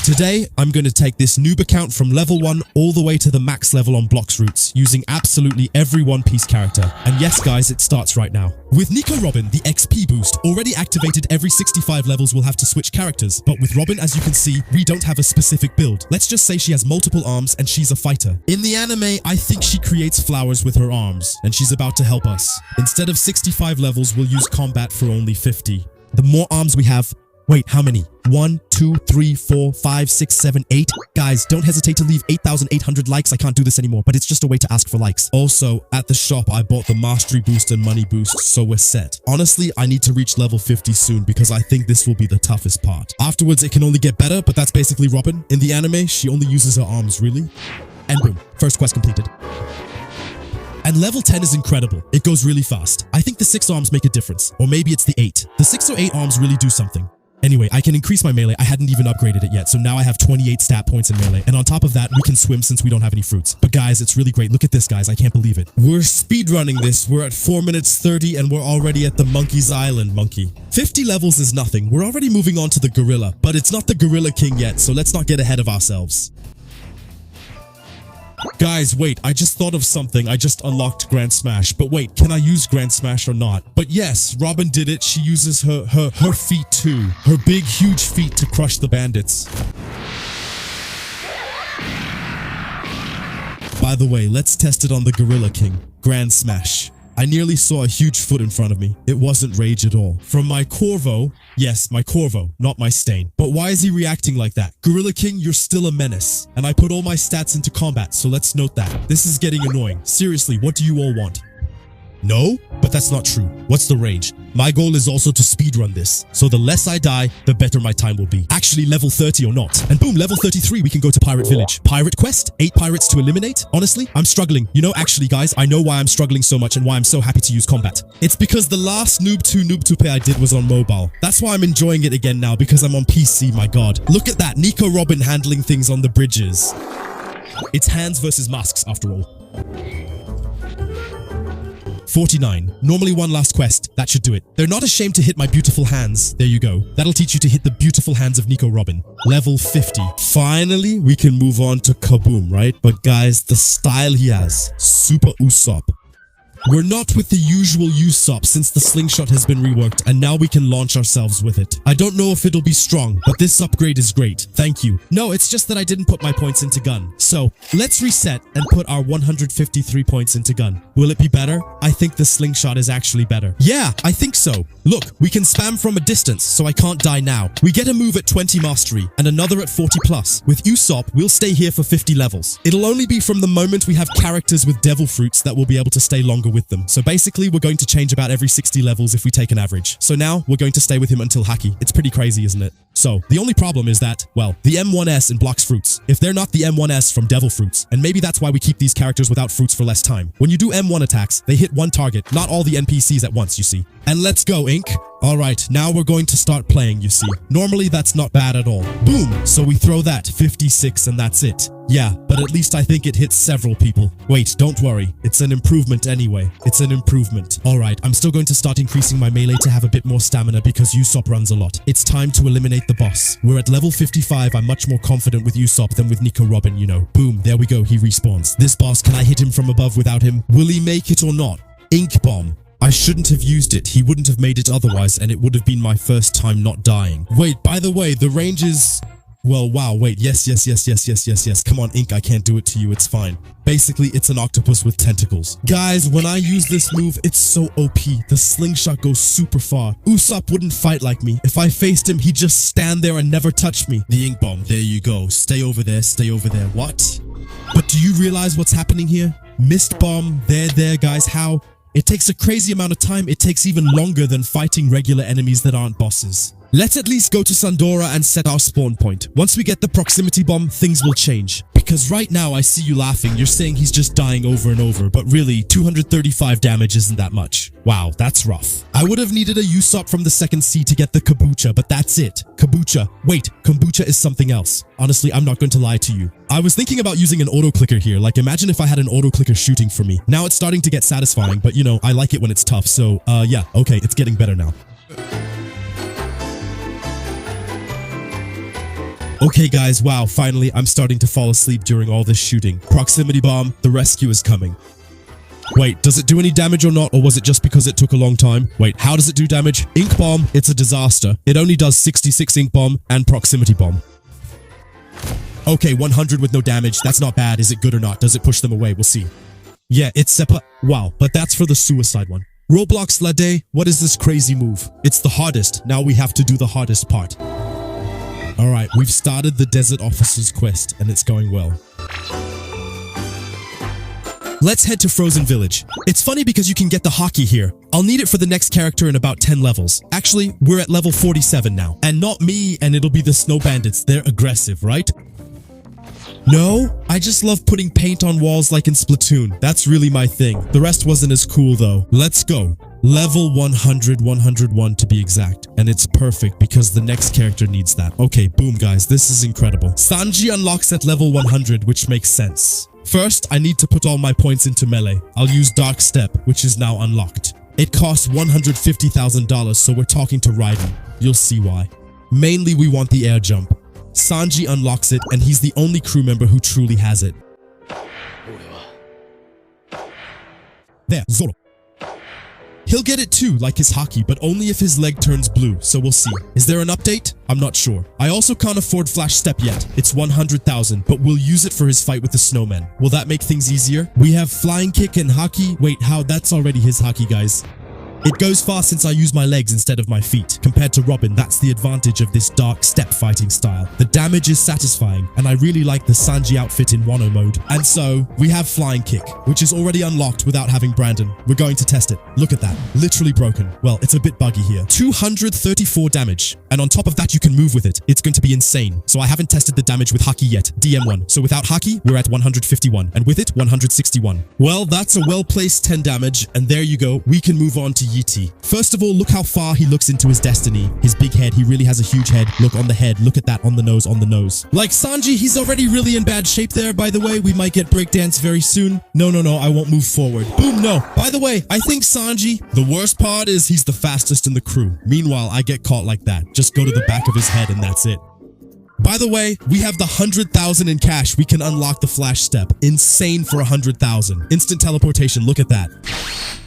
Today, I'm going to take this noob account from level 1 all the way to the max level on Blox routes, using absolutely every One Piece character. And yes guys, it starts right now. With Nico Robin, the XP boost already activated every 65 levels will have to switch characters, but with Robin, as you can see, we don't have a specific build. Let's just say she has multiple arms and she's a fighter. In the anime, I think she creates flowers with her arms, and she's about to help us. Instead of 65 levels, we'll use combat for only 50. The more arms we have... Wait, how many? 1, 2, 3, 4, 5, 6, 7, 8. Guys, don't hesitate to leave 8,800 likes. I can't do this anymore, but it's just a way to ask for likes. Also, at the shop, I bought the Mastery boost and money boost, so we're set. Honestly, I need to reach level 50 soon because I think this will be the toughest part. Afterwards, it can only get better, but that's basically Robin. In the anime, she only uses her arms, really. And boom, first quest completed. And level 10 is incredible. It goes really fast. I think the 6 arms make a difference, or maybe it's the 8. The 6 or 8 arms really do something. Anyway, I can increase my melee. I hadn't even upgraded it yet, so now I have 28 stat points in melee. And on top of that, we can swim since we don't have any fruits. But guys, it's really great. Look at this, guys. I can't believe it. We're speedrunning this. We're at 4 minutes 30 and we're already at the Monkey's Island, monkey. 50 levels is nothing. We're already moving on to the Gorilla, but it's not the Gorilla King yet, so let's not get ahead of ourselves. Guys, wait, I just thought of something. I just unlocked Grand Smash. But wait, can I use Grand Smash or not? But yes, Robin did it. She uses her feet too. Her big, huge feet to crush the bandits. By the way, let's test it on the Gorilla King. Grand Smash. I nearly saw a huge foot in front of me. It wasn't rage at all. From my Corvo, yes, my Corvo, not my Stain. But why is he reacting like that? Gorilla King, you're still a menace. And I put all my stats into combat, so let's note that. This is getting annoying. Seriously, what do you all want? No? But that's not true. What's the range? My goal is also to speedrun this, so the less I die, the better my time will be. Actually, level 30 or not. And boom, level 33, we can go to Pirate Village. Pirate Quest? 8 pirates to eliminate? Honestly, I'm struggling. You know, actually, guys, I know why I'm struggling so much and why I'm so happy to use combat. It's because the last Noob 2 Noob Tupe I did was on mobile. That's why I'm enjoying it again now, because I'm on PC, my god. Look at that, Nico Robin handling things on the bridges. It's hands versus masks, after all. 49. Normally one last quest. That should do it. They're not ashamed to hit my beautiful hands. There you go. That'll teach you to hit the beautiful hands of Nico Robin. Level 50. Finally, we can move on to Kaboom, right? But guys, the style he has. Super Usopp. We're not with the usual Usopp since the slingshot has been reworked and now we can launch ourselves with it. I don't know if it'll be strong, but this upgrade is great. Thank you. No, it's just that I didn't put my points into gun. So, let's reset and put our 153 points into gun. Will it be better? I think the slingshot is actually better. Yeah, I think so. Look, we can spam from a distance, so I can't die now. We get a move at 20 mastery and another at 40 plus. With Usopp, we'll stay here for 50 levels. It'll only be from the moment we have characters with devil fruits that we'll be able to stay longer with them. So basically, we're going to change about every 60 levels if we take an average. So now, we're going to stay with him until Haki. It's pretty crazy, isn't it? So, the only problem is that, well, the M1S in Blox fruits, if they're not the M1S from devil fruits, and maybe that's why we keep these characters without fruits for less time. When you do M1 attacks, they hit one target, not all the NPCs at once, you see. And let's go, Ink. Alright, now we're going to start playing, you see. Normally, that's not bad at all. Boom! So we throw that, 56, and that's it. Yeah, but at least I think it hits several people. Wait, don't worry. It's an improvement anyway. It's an improvement. Alright, I'm still going to start increasing my melee to have a bit more stamina because Usopp runs a lot. It's time to eliminate the boss. We're at level 55. I'm much more confident with Usopp than with Nico Robin, you know. Boom, there we go. He respawns. This boss, can I hit him from above without him? Will he make it or not? Ink Bomb. I shouldn't have used it. He wouldn't have made it otherwise, and it would have been my first time not dying. Wait, by the way, the range is... Well, wow, wait, yes. Come on, Ink, I can't do it to you, it's fine. Basically, it's an octopus with tentacles. Guys, when I use this move, it's so OP. The slingshot goes super far. Usopp wouldn't fight like me. If I faced him, he'd just stand there and never touch me. The Ink Bomb, there you go. Stay over there, stay over there. What? But do you realize what's happening here? Mist Bomb, there, guys, how? It takes a crazy amount of time. It takes even longer than fighting regular enemies that aren't bosses. Let's at least go to Sandora and set our spawn point. Once we get the proximity bomb, things will change. Because right now I see you laughing, you're saying he's just dying over and over, but really, 235 damage isn't that much. Wow, that's rough. I would have needed a Usopp from the second sea to get the kombucha, but that's it. Kombucha. Wait, kombucha is something else. Honestly, I'm not going to lie to you. I was thinking about using an auto-clicker here, like imagine if I had an auto-clicker shooting for me. Now it's starting to get satisfying, but you know, I like it when it's tough, so yeah, okay, it's getting better now. Okay guys, wow, finally I'm starting to fall asleep during all this shooting. Proximity bomb, the rescue is coming. Wait, does it do any damage or not, or was it just because it took a long time? Wait, how does it do damage? Ink bomb, it's a disaster. It only does 66 ink bomb and proximity bomb. Okay, 100 with no damage, that's not bad. Is it good or not? Does it push them away? We'll see. Yeah, it's wow, but that's for the suicide one. Roblox Lade, what is this crazy move? It's the hardest, now we have to do the hardest part. Alright, we've started the Desert Officer's quest, and it's going well. Let's head to Frozen Village. It's funny because you can get the hockey here. I'll need it for the next character in about 10 levels. Actually, we're at level 47 now. And not me, and it'll be the Snow Bandits. They're aggressive, right? No, I just love putting paint on walls like in Splatoon. That's really my thing. The rest wasn't as cool though. Let's go. Level 100, 101 to be exact. And it's perfect because the next character needs that. Okay, boom guys, this is incredible. Sanji unlocks at level 100, which makes sense. First, I need to put all my points into melee. I'll use Dark Step, which is now unlocked. It costs $150,000, so we're talking to Raiden. You'll see why. Mainly, we want the air jump. Sanji unlocks it, and he's the only crew member who truly has it. There, Zoro. He'll get it too, like his hockey, but only if his leg turns blue, so we'll see. Is there an update? I'm not sure. I also can't afford Flash Step yet. It's 100,000, but we'll use it for his fight with the snowmen. Will that make things easier? We have Flying Kick and Hockey. Wait, how? That's already his hockey, guys. It goes fast since I use my legs instead of my feet. Compared to Robin, that's the advantage of this Dark Step fighting style. The damage is satisfying, and I really like the Sanji outfit in Wano mode. And so, we have Flying Kick, which is already unlocked without having Brandon. We're going to test it. Look at that. Literally broken. Well, it's a bit buggy here. 234 damage. And on top of that, you can move with it. It's going to be insane. So I haven't tested the damage with Haki yet. DM1. So without Haki, we're at 151. And with it, 161. Well, that's a well-placed 10 damage. And there you go. We can move on to Yeti. First of all, look how far he looks into his destiny. His big head, he really has a huge head. Look on the head, look at that on the nose, on the nose. Like Sanji, he's already really in bad shape there, by the way. We might get breakdance very soon. No, I won't move forward. Boom, no. By the way, I think Sanji, the worst part is he's the fastest in the crew. Meanwhile, I get caught like that. Just go to the back of his head and that's it. By the way, we have the 100,000 in cash. We can unlock the Flash Step. Insane for 100,000. Instant teleportation, look at that.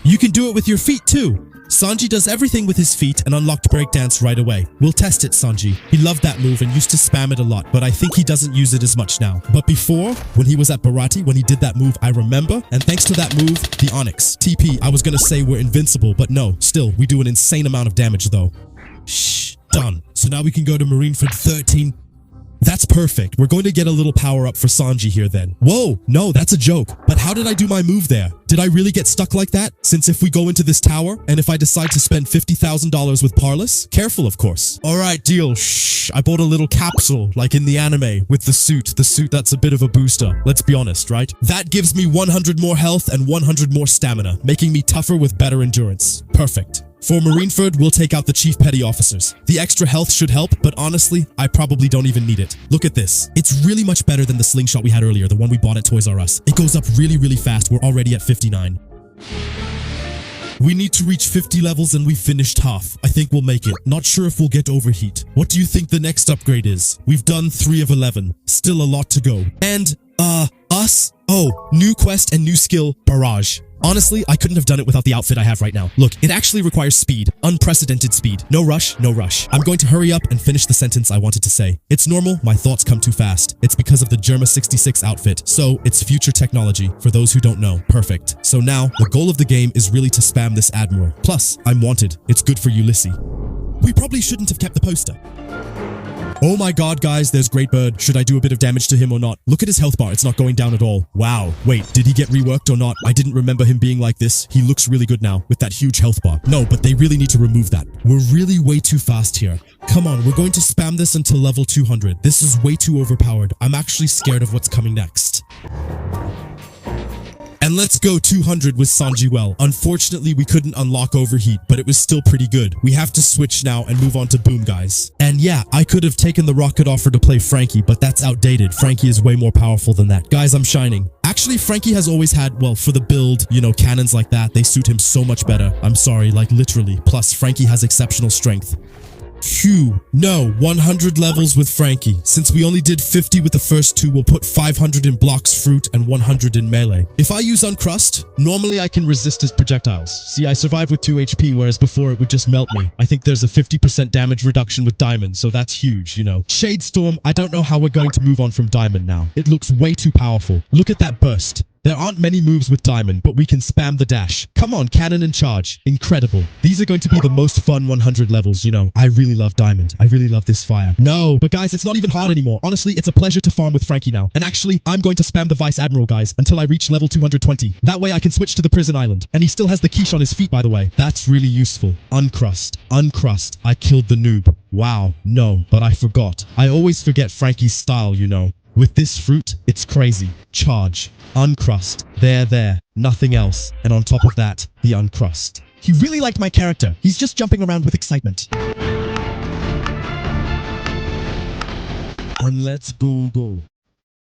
You can do it with your feet too. Sanji does everything with his feet and unlocked breakdance right away. We'll test it, Sanji. He loved that move and used to spam it a lot, but I think he doesn't use it as much now. But before, when he was at Barati, when he did that move, I remember, and thanks to that move, the Onyx, TP, I was gonna say we're invincible, but no, still, we do an insane amount of damage though. Shh, done. So now we can go to Marineford 13. That's perfect. We're going to get a little power up for Sanji here then. Whoa, no, that's a joke. But how did I do my move there? Did I really get stuck like that? Since if we go into this tower, and if I decide to spend $50,000 with Parlous? Careful, of course. Alright, deal. Shh. I bought a little capsule, like in the anime, with the suit. The suit that's a bit of a booster. Let's be honest, right? That gives me 100 more health and 100 more stamina, making me tougher with better endurance. Perfect. For Marineford, we'll take out the Chief Petty Officers. The extra health should help, but honestly, I probably don't even need it. Look at this. It's really much better than the slingshot we had earlier, the one we bought at Toys R Us. It goes up really, really fast. We're already at 59. We need to reach 50 levels and we've finished half. I think we'll make it. Not sure if we'll get overheat. What do you think the next upgrade is? We've done 3 of 11. Still a lot to go. And, us? Oh, new quest and new skill, Barrage. Honestly, I couldn't have done it without the outfit I have right now. Look, it actually requires speed. Unprecedented speed. No rush, no rush. I'm going to hurry up and finish the sentence I wanted to say. It's normal, my thoughts come too fast. It's because of the Germa 66 outfit. So, it's future technology, for those who don't know. Perfect. So now, the goal of the game is really to spam this Admiral. Plus, I'm wanted. It's good for Ulysses. We probably shouldn't have kept the poster. Oh my god, guys, there's Great Bird. Should I do a bit of damage to him or not? Look at his health bar, it's not going down at all. Wow. Wait, did he get reworked or not? I didn't remember him being like this. He looks really good now, with that huge health bar. No, but they really need to remove that. We're really way too fast here. Come on, we're going to spam this until level 200. This is way too overpowered. I'm actually scared of what's coming next. And let's go 200 with Sanji well. Unfortunately, we couldn't unlock Overheat, but it was still pretty good. We have to switch now and move on to Boom, guys. And yeah, I could have taken the rocket offer to play Frankie, but that's outdated. Frankie is way more powerful than that. Guys, I'm shining. Actually, Frankie has always had, well, for the build, you know, cannons like that, they suit him so much better. I'm sorry, like literally. Plus, Frankie has exceptional strength. Phew. No, 100 levels with Frankie. Since we only did 50 with the first two, we'll put 500 in Blox Fruit and 100 in Melee. If I use Uncrust, normally I can resist his projectiles. See, I survived with 2 HP, whereas before it would just melt me. I think there's a 50% damage reduction with Diamond, so that's huge, you know. Shade Storm, I don't know how we're going to move on from Diamond now. It looks way too powerful. Look at that burst. There aren't many moves with Diamond, but we can spam the dash. Come on, Cannon and Charge. Incredible. These are going to be the most fun 100 levels, you know. I really love Diamond. I really love this fire. No, but guys, it's not even hard anymore. Honestly, it's a pleasure to farm with Frankie now. And actually, I'm going to spam the Vice Admiral, guys, until I reach level 220. That way I can switch to the prison island. And he still has the quiche on his feet, by the way. That's really useful. Uncrust. Uncrust. I killed the noob. Wow. No, but I forgot. I always forget Frankie's style, you know. With this fruit, it's crazy. Charge. Uncrust. There. Nothing else. And on top of that, the uncrust. He really liked my character. He's just jumping around with excitement. And let's go.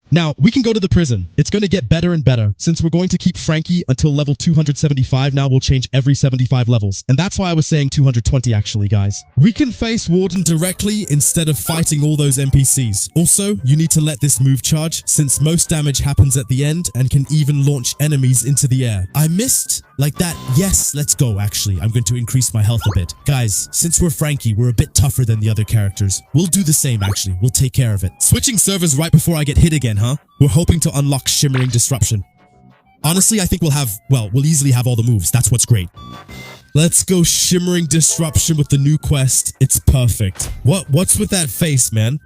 Now, we can go to the prison. It's going to get better and better. Since we're going to keep Frankie until level 275, now we'll change every 75 levels. And that's why I was saying 220 actually, guys. We can face Warden directly instead of fighting all those NPCs. Also, you need to let this move charge, since most damage happens at the end and can even launch enemies into the air. I missed like that. Yes, let's go, actually. I'm going to increase my health a bit. Guys, since we're Frankie, we're a bit tougher than the other characters. We'll do the same, actually. We'll take care of it. Switching servers right before I get hit again, huh? We're hoping to unlock Shimmering Disruption. Honestly, I think we'll easily have all the moves. That's what's great. Let's go Shimmering Disruption with the new quest. It's perfect. What's with that face, man?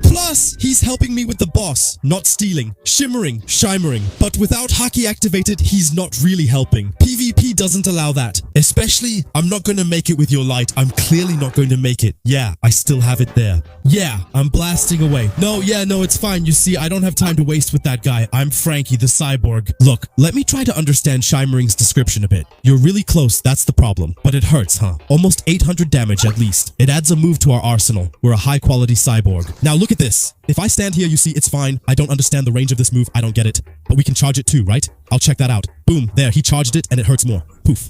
Plus, he's helping me with the boss, not stealing, shimmering. But without Haki activated, he's not really helping. PvP doesn't allow that. Especially, I'm not going to make it with your light. I'm clearly not going to make it. Yeah, I still have it there. Yeah, I'm blasting away. No, it's fine. You see, I don't have time to waste with that guy. I'm Frankie, the cyborg. Look, let me try to understand Shimmering's description a bit. You're really close, that's the problem. But it hurts, huh? Almost 800 damage at least. It adds a move to our arsenal. We're a high-quality cyborg. Now look at this. If I stand here, you see, it's fine. I don't understand the range of this move. I don't get it. But we can charge it too, right? I'll check that out. Boom, there, he charged it and it hurts more. Poof.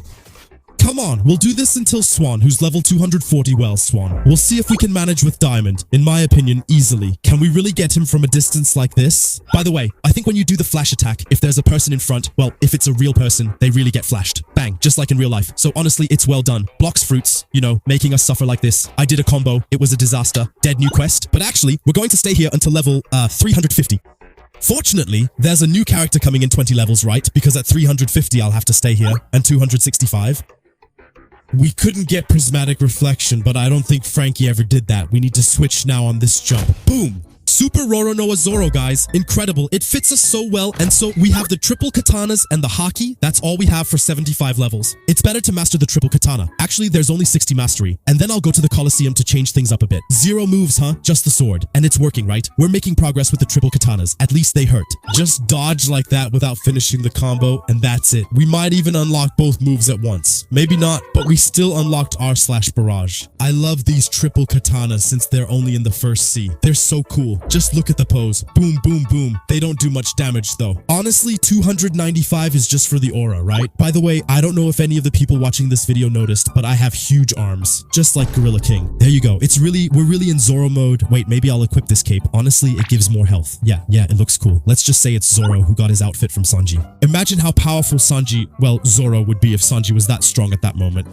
Come on, we'll do this until Swan, who's level 240. Well, Swan. We'll see if we can manage with Diamond. In my opinion, easily. Can we really get him from a distance like this? By the way, I think when you do the flash attack, if there's a person in front, well, if it's a real person, they really get flashed. Bang, just like in real life. So honestly, it's well done. Blox Fruits, you know, making us suffer like this. I did a combo. It was a disaster. Dead new quest. But actually, we're going to stay here until level 350. Fortunately, there's a new character coming in 20 levels, right? Because at 350, I'll have to stay here. And 265. We couldn't get Prismatic Reflection, but I don't think Frankie ever did that. We need to switch now on this jump. Boom! Super Roronoa Zoro, guys. Incredible. It fits us so well, and so we have the triple katanas and the haki. That's all we have for 75 levels. It's better to master the triple katana. Actually, there's only 60 mastery, and then I'll go to the Colosseum to change things up a bit. 0 moves, huh? Just the sword. And it's working, right? We're making progress with the triple katanas. At least they hurt. Just dodge like that without finishing the combo, and that's it. We might even unlock both moves at once. Maybe not, but we still unlocked R/Barrage. I love these triple katanas since they're only in the first C. They're so cool. Just look at the pose. Boom, boom, boom. They don't do much damage though. Honestly, 295 is just for the aura, right? By the way, I don't know if any of the people watching this video noticed, but I have huge arms. Just like Gorilla King. There you go. We're really in Zoro mode. Wait, maybe I'll equip this cape. Honestly, it gives more health. Yeah, it looks cool. Let's just say it's Zoro who got his outfit from Sanji. Imagine how powerful Zoro would be if Sanji was that strong at that moment.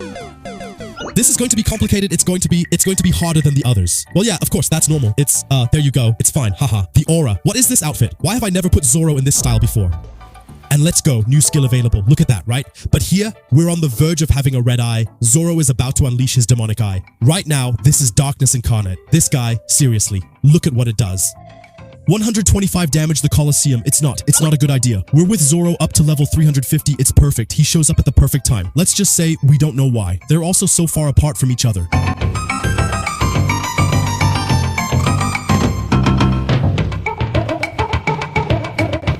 This is going to be complicated. It's going to be harder than the others. Well, yeah, of course, that's normal. It's, there you go. It's fine. Haha. The aura. What is this outfit? Why have I never put Zoro in this style before? And let's go. New skill available. Look at that, right? But here, we're on the verge of having a red eye. Zoro is about to unleash his demonic eye. Right now, this is darkness incarnate. This guy, seriously, look at what it does. 125 damage the Colosseum. It's not a good idea. We're with Zoro up to level 350. It's perfect. He shows up at the perfect time. Let's just say we don't know why. They're also so far apart from each other.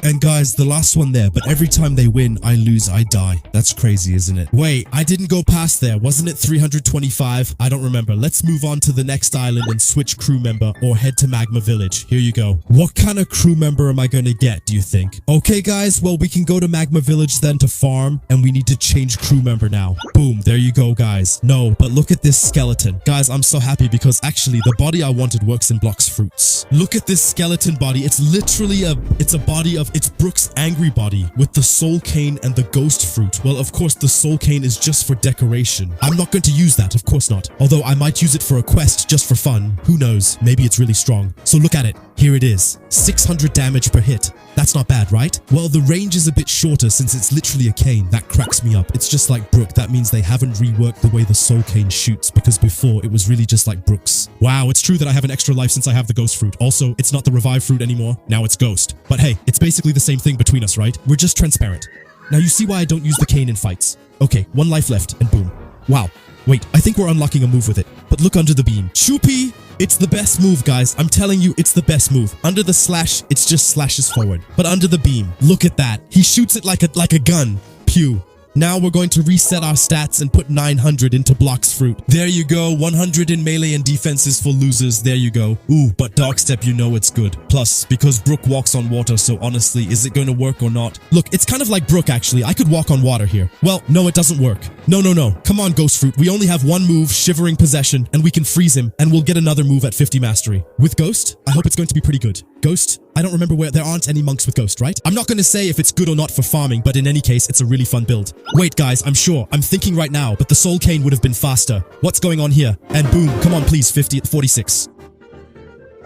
And guys, guys, the last one there, but every time they win, I lose, I die. That's crazy, isn't it? Wait, I didn't go past there. Wasn't it 325? I don't remember. Let's move on to the next island and switch crew member or head to Magma Village. Here you go. What kind of crew member am I going to get, do you think? Okay, guys, well, we can go to Magma Village then to farm, and we need to change crew member now. Boom, there you go, guys. No, but look at this skeleton. Guys, I'm so happy because actually the body I wanted works in Blox fruits. Look at this skeleton body. It's literally it's Brook's angry body with the soul cane and the ghost fruit. Well, of course, the soul cane is just for decoration. I'm not going to use that, of course not. Although I might use it for a quest just for fun. Who knows? Maybe it's really strong. So look at it. Here it is. 600 damage per hit. That's not bad, right? Well, the range is a bit shorter since it's literally a cane. That cracks me up. It's just like Brook. That means they haven't reworked the way the soul cane shoots because before it was really just like Brook's. Wow, it's true that I have an extra life since I have the ghost fruit. Also, it's not the revive fruit anymore. Now it's ghost. But hey, it's basically the same thing between us, right? We're just transparent. Now you see why I don't use the cane in fights. Okay, 1 life left and boom. Wow. Wait, I think we're unlocking a move with it. But look under the beam. Choopy! It's the best move, guys. I'm telling you, it's the best move. Under the slash, it's just slashes forward. But under the beam, look at that. He shoots it like a gun. Pew. Now we're going to reset our stats and put 900 into Blox fruit. There you go, 100 in melee and defense is for losers. There you go. Ooh, but Dark Step, you know it's good. Plus, because Brook walks on water, so honestly, is it going to work or not? Look, it's kind of like Brook, actually. I could walk on water here. Well, no, it doesn't work. No. Come on, Ghost Fruit. We only have one move, Shivering Possession, and we can freeze him, and we'll get another move at 50 mastery. With Ghost, I hope it's going to be pretty good. Ghost, I don't remember where there aren't any monks with Ghost, right? I'm not going to say if it's good or not for farming, but in any case, it's a really fun build. Wait, guys, I'm thinking right now, but the Soul Cane would have been faster. What's going on here? And boom, come on, please, 50 at 46.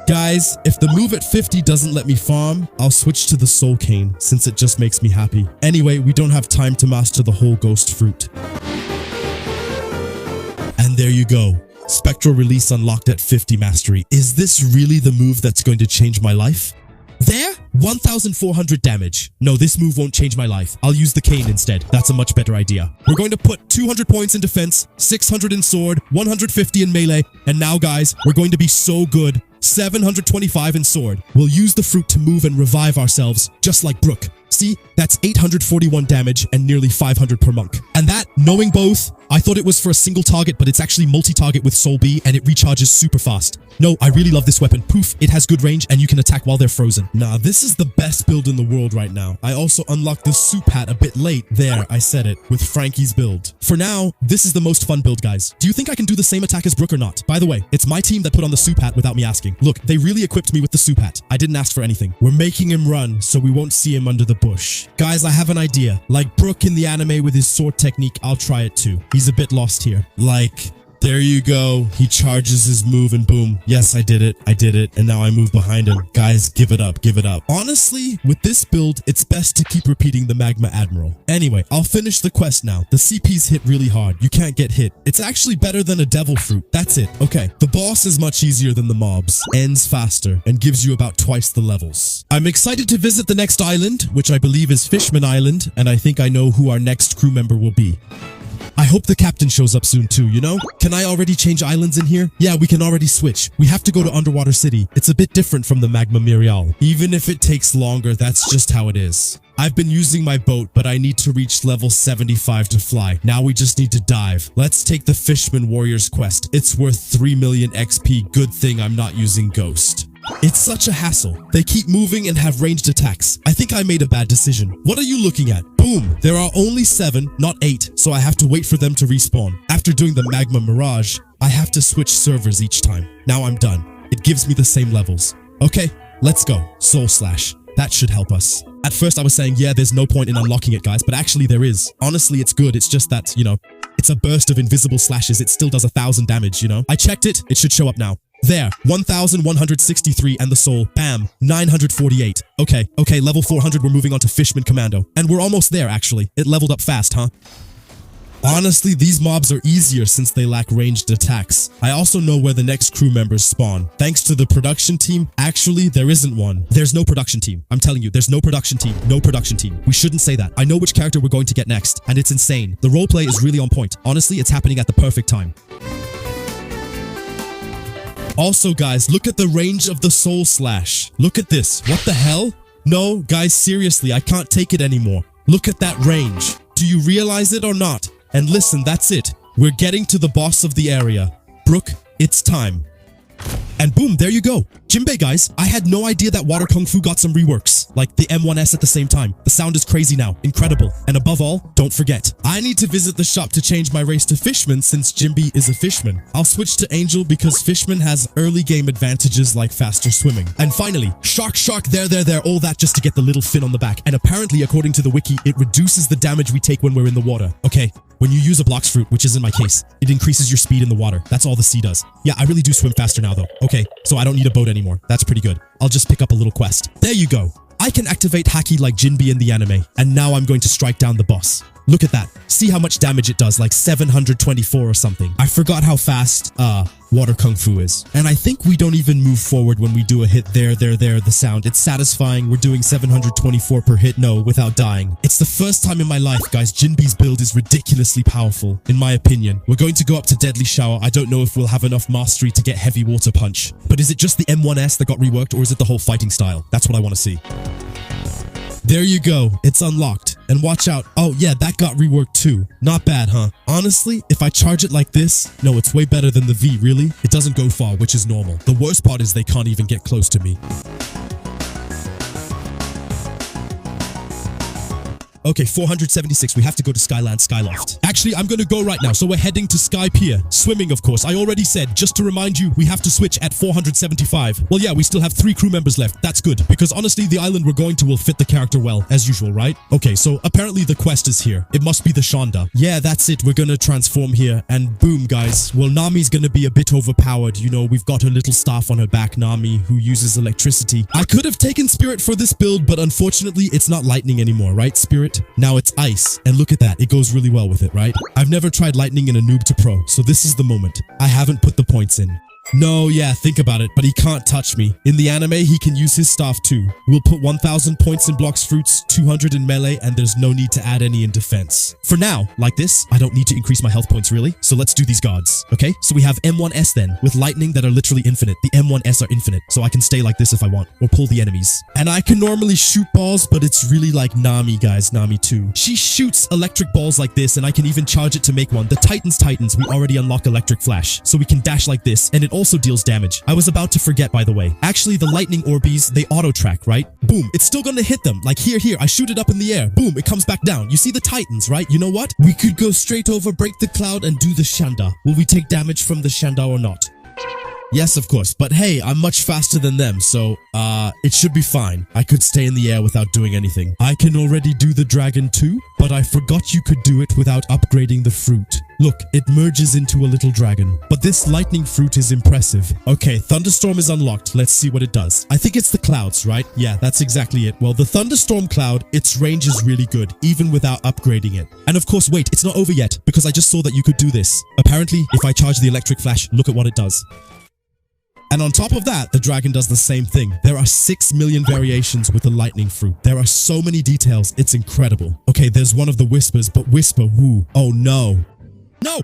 Guys, if the move at 50 doesn't let me farm, I'll switch to the Soul Cane, since it just makes me happy. Anyway, we don't have time to master the whole Ghost Fruit. And there you go. Spectral Release unlocked at 50 mastery. Is this really the move that's going to change my life? There? 1,400 damage. No, this move won't change my life. I'll use the cane instead. That's a much better idea. We're going to put 200 points in defense, 600 in sword, 150 in melee, and now, guys, we're going to be so good. 725 in sword. We'll use the fruit to move and revive ourselves, just like Brook. See, that's 841 damage and nearly 500 per monk. And that, knowing both, I thought it was for a single target, but it's actually multi-target with Soul B, and it recharges super fast. No, I really love this weapon. Poof, it has good range, and you can attack while they're frozen. Nah, this is the best build in the world right now. I also unlocked the soup hat a bit late. There, I said it, with Frankie's build. For now, this is the most fun build, guys. Do you think I can do the same attack as Brook or not? By the way, it's my team that put on the soup hat without me asking. Look, they really equipped me with the soup hat. I didn't ask for anything. We're making him run, so we won't see him under the bush. Guys, I have an idea. Like Brook in the anime with his sword technique, I'll try it too. He's a bit lost here. Like, there you go. He charges his move and boom. Yes, I did it. And now I move behind him. Guys, give it up. Honestly, with this build, it's best to keep repeating the Magma Admiral. Anyway, I'll finish the quest now. The CPs hit really hard. You can't get hit. It's actually better than a devil fruit. That's it. Okay, the boss is much easier than the mobs, ends faster, and gives you about twice the levels. I'm excited to visit the next island, which I believe is Fishman Island, and I think I know who our next crew member will be. I hope the captain shows up soon too, you know? Can I already change islands in here? Yeah, we can already switch. We have to go to Underwater City. It's a bit different from the Magma Mirial. Even if it takes longer, that's just how it is. I've been using my boat, but I need to reach level 75 to fly. Now we just need to dive. Let's take the Fishman Warriors quest. It's worth 3 million XP. Good thing I'm not using Ghost. It's such a hassle. They keep moving and have ranged attacks. I think I made a bad decision. What are you looking at? Boom! There are only 7, not 8, so I have to wait for them to respawn. After doing the Magma Mirage, I have to switch servers each time. Now I'm done. It gives me the same levels. Okay, let's go. Soul Slash. That should help us. At first I was saying, yeah, there's no point in unlocking it, guys, but actually there is. Honestly, it's good. It's just that, you know, it's a burst of invisible slashes. It still does 1,000 damage, you know? I checked it. It should show up now. There, 1,163 and the soul, bam, 948. Okay, level 400, we're moving on to Fishman Commando. And we're almost there, actually. It leveled up fast, huh? Honestly, these mobs are easier since they lack ranged attacks. I also know where the next crew members spawn. Thanks to the production team, actually, there isn't one. There's no production team. I'm telling you, there's no production team. No production team. We shouldn't say that. I know which character we're going to get next, and it's insane. The roleplay is really on point. Honestly, it's happening at the perfect time. Also, guys, look at the range of the Soul Slash. Look at this. What the hell? No, guys, seriously, I can't take it anymore. Look at that range. Do you realize it or not? And listen, that's it. We're getting to the boss of the area. Brooke, it's time. And boom, there you go. Jinbei, guys, I had no idea that Water Kung Fu got some reworks, like the M1S at the same time. The sound is crazy now, incredible. And above all, don't forget, I need to visit the shop to change my race to Fishman since Jinbei is a Fishman. I'll switch to Angel because Fishman has early game advantages like faster swimming. And finally, Shark, there, all that just to get the little fin on the back. And apparently, according to the wiki, it reduces the damage we take when we're in the water. Okay, when you use a Blox fruit, which is in my case, it increases your speed in the water. That's all the sea does. Yeah, I really do swim faster now though. Okay, so I don't need a boat anymore. That's pretty good. I'll just pick up a little quest. There you go. I can activate Haki like Jinbei in the anime, and now I'm going to strike down the boss. Look at that. See how much damage it does, like 724 or something. I forgot how fast, Water Kung Fu is. And I think we don't even move forward when we do a hit there, the sound. It's satisfying. We're doing 724 per hit, no, without dying. It's the first time in my life, guys, Jinbei's build is ridiculously powerful, in my opinion. We're going to go up to Deadly Shower. I don't know if we'll have enough mastery to get Heavy Water Punch. But is it just the M1S that got reworked, or is it the whole fighting style? That's what I want to see. There you go. It's unlocked. And watch out. Oh yeah, that got reworked too. Not bad, huh? Honestly, if I charge it like this, no, it's way better than the V, really. It doesn't go far, which is normal. The worst part is they can't even get close to me. Okay, 476. We have to go to Skyland Skyloft. Actually, I'm gonna go right now. So we're heading to Sky Pier. Swimming, of course. I already said, just to remind you, we have to switch at 475. Well, yeah, we still have 3 crew members left. That's good, because honestly, the island we're going to will fit the character well, as usual, right? Okay, so apparently the quest is here. It must be the Shonda. Yeah, that's it. We're gonna transform here, and boom, guys. Well, Nami's gonna be a bit overpowered. You know, we've got her little staff on her back, Nami, who uses electricity. I could have taken Spirit for this build, but unfortunately, it's not lightning anymore, right, Spirit? Now it's ice, and look at that, it goes really well with it, right? I've never tried lightning in a noob to pro, so this is the moment. I haven't put the points in. No, yeah, think about it, but he can't touch me. In the anime, he can use his staff too. We'll put 1000 points in Blox fruits, 200 in melee, and there's no need to add any in defense. For now, like this, I don't need to increase my health points really, so let's do these guards, okay? So we have M1S then, with lightning that are literally infinite. The M1S are infinite, so I can stay like this if I want, or pull the enemies. And I can normally shoot balls, but it's really like Nami, guys, Nami too. She shoots electric balls like this, and I can even charge it to make one. The Titans, we already unlock electric flash, so we can dash like this, and it also deals damage. I was about to forget, by the way. Actually, the lightning orbies, they auto track, right? Boom, it's still gonna hit them. Like here, I shoot it up in the air. Boom, it comes back down. You see the Titans, right? You know what? We could go straight over, break the cloud, and do the Shanda. Will we take damage from the Shanda or not? Yes, of course, but hey, I'm much faster than them, so, it should be fine. I could stay in the air without doing anything. I can already do the dragon too, but I forgot you could do it without upgrading the fruit. Look, it merges into a little dragon. But this lightning fruit is impressive. Okay, Thunderstorm is unlocked. Let's see what it does. I think it's the clouds, right? Yeah, that's exactly it. Well, the Thunderstorm cloud, its range is really good, even without upgrading it. And of course, wait, it's not over yet, because I just saw that you could do this. Apparently, if I charge the electric flash, look at what it does. And on top of that, the dragon does the same thing. There are 6 million variations with the lightning fruit. There are so many details, it's incredible. Okay, there's one of the whispers, but whisper, woo. Oh no. No!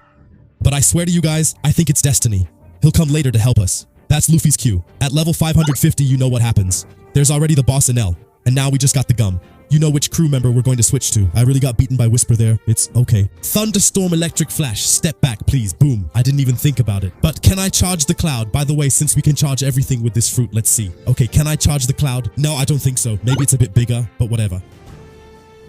But I swear to you guys, I think it's destiny. He'll come later to help us. That's Luffy's cue. At level 550, you know what happens. There's already the boss in L, and now we just got the gum. You know which crew member we're going to switch to. I really got beaten by Whisper there. It's okay. Thunderstorm electric flash. Step back, please. Boom. I didn't even think about it. But can I charge the cloud? By the way, since we can charge everything with this fruit, let's see. Okay, can I charge the cloud? No, I don't think so. Maybe it's a bit bigger, but whatever.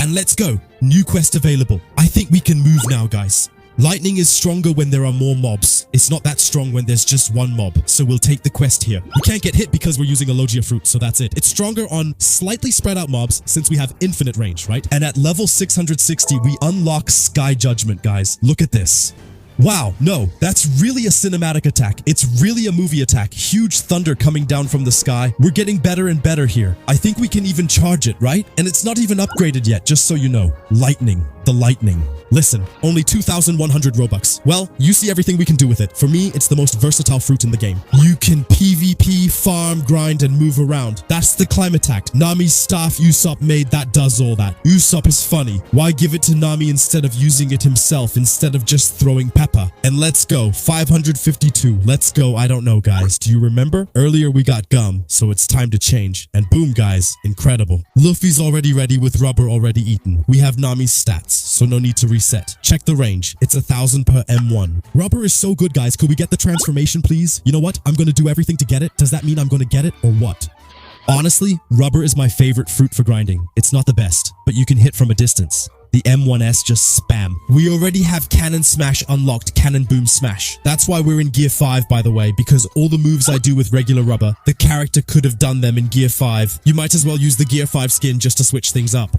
And let's go. New quest available. I think we can move now, guys. Lightning is stronger when there are more mobs. It's not that strong when there's just one mob, so we'll take the quest here. We can't get hit because we're using a Logia fruit, so that's it. It's stronger on slightly spread out mobs since we have infinite range, right? And at level 660, we unlock Sky Judgment, guys. Look at this. Wow, no, that's really a cinematic attack. It's really a movie attack. Huge thunder coming down from the sky. We're getting better and better here. I think we can even charge it, right? And it's not even upgraded yet, just so you know. Lightning. The lightning. Listen, only 2,100 Robux. Well, you see everything we can do with it. For me, it's the most versatile fruit in the game. You can PvP, farm, grind, and move around. That's the climate act. Nami's staff Usopp made that does all that. Usopp is funny. Why give it to Nami instead of using it himself, instead of just throwing pepper? And let's go. 552. Let's go. I don't know, guys. Do you remember? Earlier we got gum, so it's time to change. And boom, guys. Incredible. Luffy's already ready with rubber already eaten. We have Nami's stats, so no need to reset. Check the range. It's 1,000 per M1. Rubber is so good, guys. Could we get the transformation, please? You know what? I'm gonna do everything to get it. Does that mean I'm gonna get it or what? Honestly, rubber is my favorite fruit for grinding. It's not the best, but you can hit from a distance. The M1S just spam. We already have Cannon Smash unlocked, Cannon Boom Smash. That's why we're in Gear 5, by the way, because all the moves I do with regular rubber, the character could have done them in Gear 5. You might as well use the Gear 5 skin just to switch things up.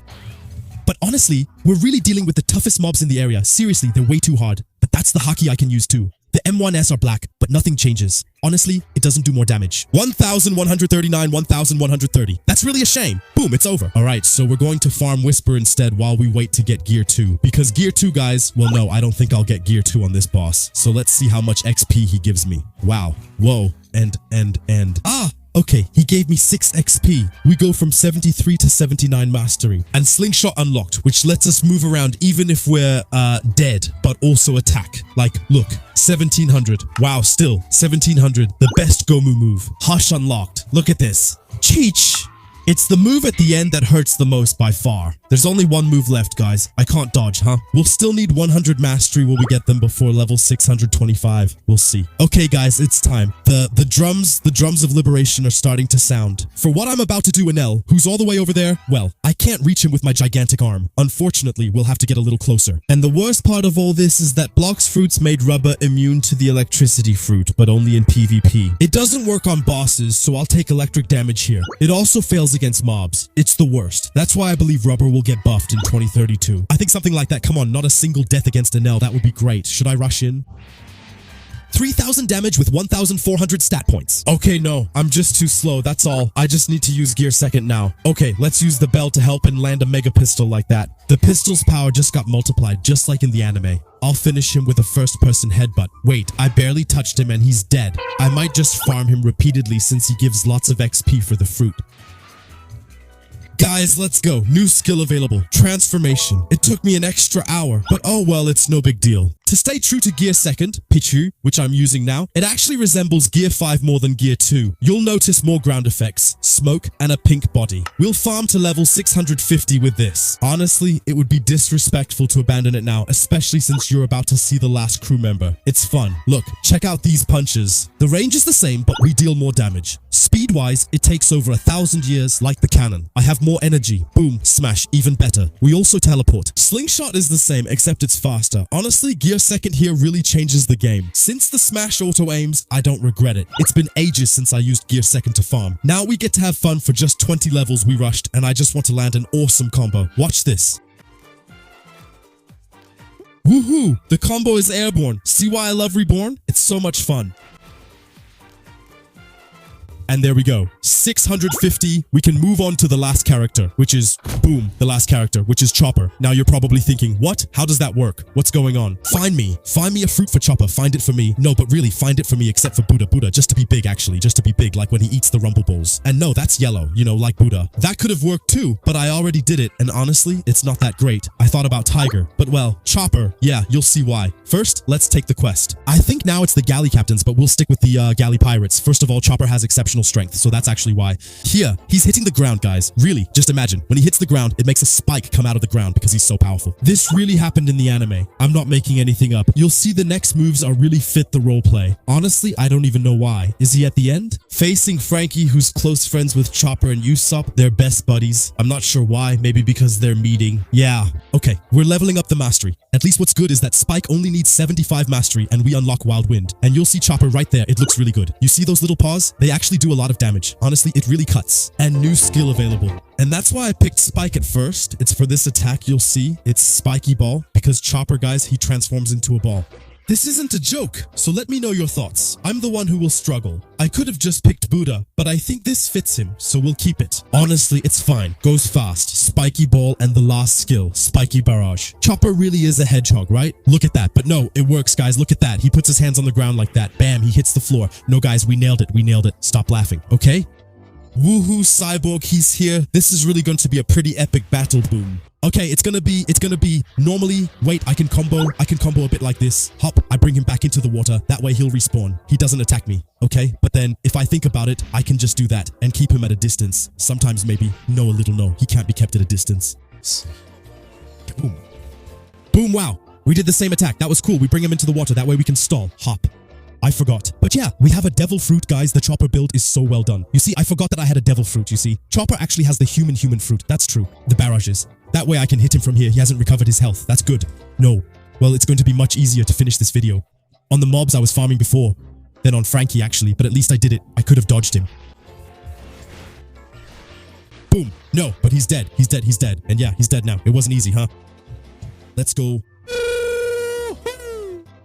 But honestly, we're really dealing with the toughest mobs in the area. Seriously, they're way too hard. But that's the haki I can use too. The M1S are black, but nothing changes. Honestly, it doesn't do more damage. 1,139, 1,130. That's really a shame. Boom, it's over. Alright, so we're going to farm Whisper instead while we wait to get Gear 2. Because Gear 2, guys, well no, I don't think I'll get Gear 2 on this boss. So let's see how much XP he gives me. Wow. Whoa. And. Okay, he gave me 6 XP. We go from 73 to 79 mastery. And Slingshot unlocked, which lets us move around even if we're dead, but also attack. Like, look, 1700. Wow, still, 1700. The best Gomu move. Hush unlocked. Look at this. Cheech! It's the move at the end that hurts the most by far. There's only one move left, guys. I can't dodge, huh? We'll still need 100 mastery will we get them before level 625. We'll see. Okay, guys, it's time. The drums of liberation are starting to sound. For what I'm about to do in L, who's all the way over there, well, I can't reach him with my gigantic arm. Unfortunately, we'll have to get a little closer. And the worst part of all this is that Blox fruits made rubber immune to the electricity fruit, but only in PvP. It doesn't work on bosses, so I'll take electric damage here. It also fails against mobs. It's the worst. That's why I believe rubber will get buffed in 2032. I think something like that. Come on, not a single death against Enel. That would be great. Should I rush in? 3,000 damage with 1,400 stat points. Okay, no, I'm just too slow, that's all. I just need to use Gear 2nd now. Okay, let's use the bell to help and land a mega pistol like that. The pistol's power just got multiplied, just like in the anime. I'll finish him with a first-person headbutt. Wait, I barely touched him and he's dead. I might just farm him repeatedly since he gives lots of XP for the fruit. Guys, let's go. New skill available. Transformation. It took me an extra hour, but oh well, it's no big deal. To stay true to Gear 2nd, Pichu, which I'm using now, it actually resembles Gear 5 more than Gear 2. You'll notice more ground effects, smoke, and a pink body. We'll farm to level 650 with this. Honestly, it would be disrespectful to abandon it now, especially since you're about to see the last crew member. It's fun. Look, check out these punches. The range is the same, but we deal more damage. Speed-wise, it takes over 1,000 years like the cannon. I have more energy. Boom, smash, even better. We also teleport. Slingshot is the same, except it's faster. Honestly, Gear 2nd here really changes the game. Since the smash auto aims, I don't regret it. It's been ages since I used Gear 2nd to farm. Now we get to have fun for just 20 levels we rushed, and I just want to land an awesome combo. Watch this. Woohoo! The combo is airborne. See why I love Reborn? It's so much fun. And there we go. 650. We can move on to the last character, which is, boom, the last character, which is Chopper. Now you're probably thinking, what? How does that work? What's going on? Find me. Find me a fruit for Chopper. Find it for me. No, but really, find it for me except for Buddha. Buddha, just to be big, actually. Just to be big, like when he eats the rumble balls. And no, that's yellow, you know, like Buddha. That could have worked too, but I already did it. And honestly, it's not that great. I thought about Tiger, but well, Chopper. Yeah, you'll see why. First, let's take the quest. I think now it's the galley captains, but we'll stick with the galley pirates. First of all, Chopper has exceptional strength, so that's actually why. Here, he's hitting the ground, guys. Really, just imagine. When he hits the ground, it makes a spike come out of the ground because he's so powerful. This really happened in the anime. I'm not making anything up. You'll see the next moves are really fit the roleplay. Honestly, I don't even know why. Is he at the end? Facing Frankie, who's close friends with Chopper and Usopp. They're best buddies. I'm not sure why. Maybe because they're meeting. Yeah. Okay, we're leveling up the mastery. At least what's good is that Spike only needs 75 mastery and we unlock Wild Wind. And you'll see Chopper right there. It looks really good. You see those little paws? They actually do a lot of damage. Honestly, it really cuts. And new skill available. And that's why I picked Spike at first. It's for this attack you'll see. It's Spiky Ball. Because Chopper, guys, he transforms into a ball. This isn't a joke, so let me know your thoughts. I'm the one who will struggle. I could have just picked Buddha, but I think this fits him, so we'll keep it. Honestly, it's fine. Goes fast. Spiky ball and the last skill, spiky barrage. Chopper really is a hedgehog, right? Look at that. But no, it works, guys. Look at that. He puts his hands on the ground like that. Bam, he hits the floor. No, guys, we nailed it. We nailed it. Stop laughing, okay? Woohoo, Cyborg, he's here. This is really going to be a pretty epic battle, boom. Okay, it's gonna be normally, wait, I can combo a bit like this. Hop, I bring him back into the water. That way he'll respawn. He doesn't attack me, okay? But then if I think about it, I can just do that and keep him at a distance. Sometimes maybe, no, a little no. He can't be kept at a distance. Boom. Boom, wow. We did the same attack. That was cool. We bring him into the water. That way we can stall. Hop. I forgot. But yeah, we have a devil fruit, guys. The Chopper build is so well done. You see, I forgot that I had a devil fruit, you see. Chopper actually has the human fruit. That's true. The barrages. That way I can hit him from here. He hasn't recovered his health. That's good. No. Well, it's going to be much easier to finish this video. On the mobs I was farming before. Than on Frankie, actually. But at least I did it. I could have dodged him. Boom. No, but he's dead. He's dead. He's dead. And yeah, he's dead now. It wasn't easy, huh? Let's go.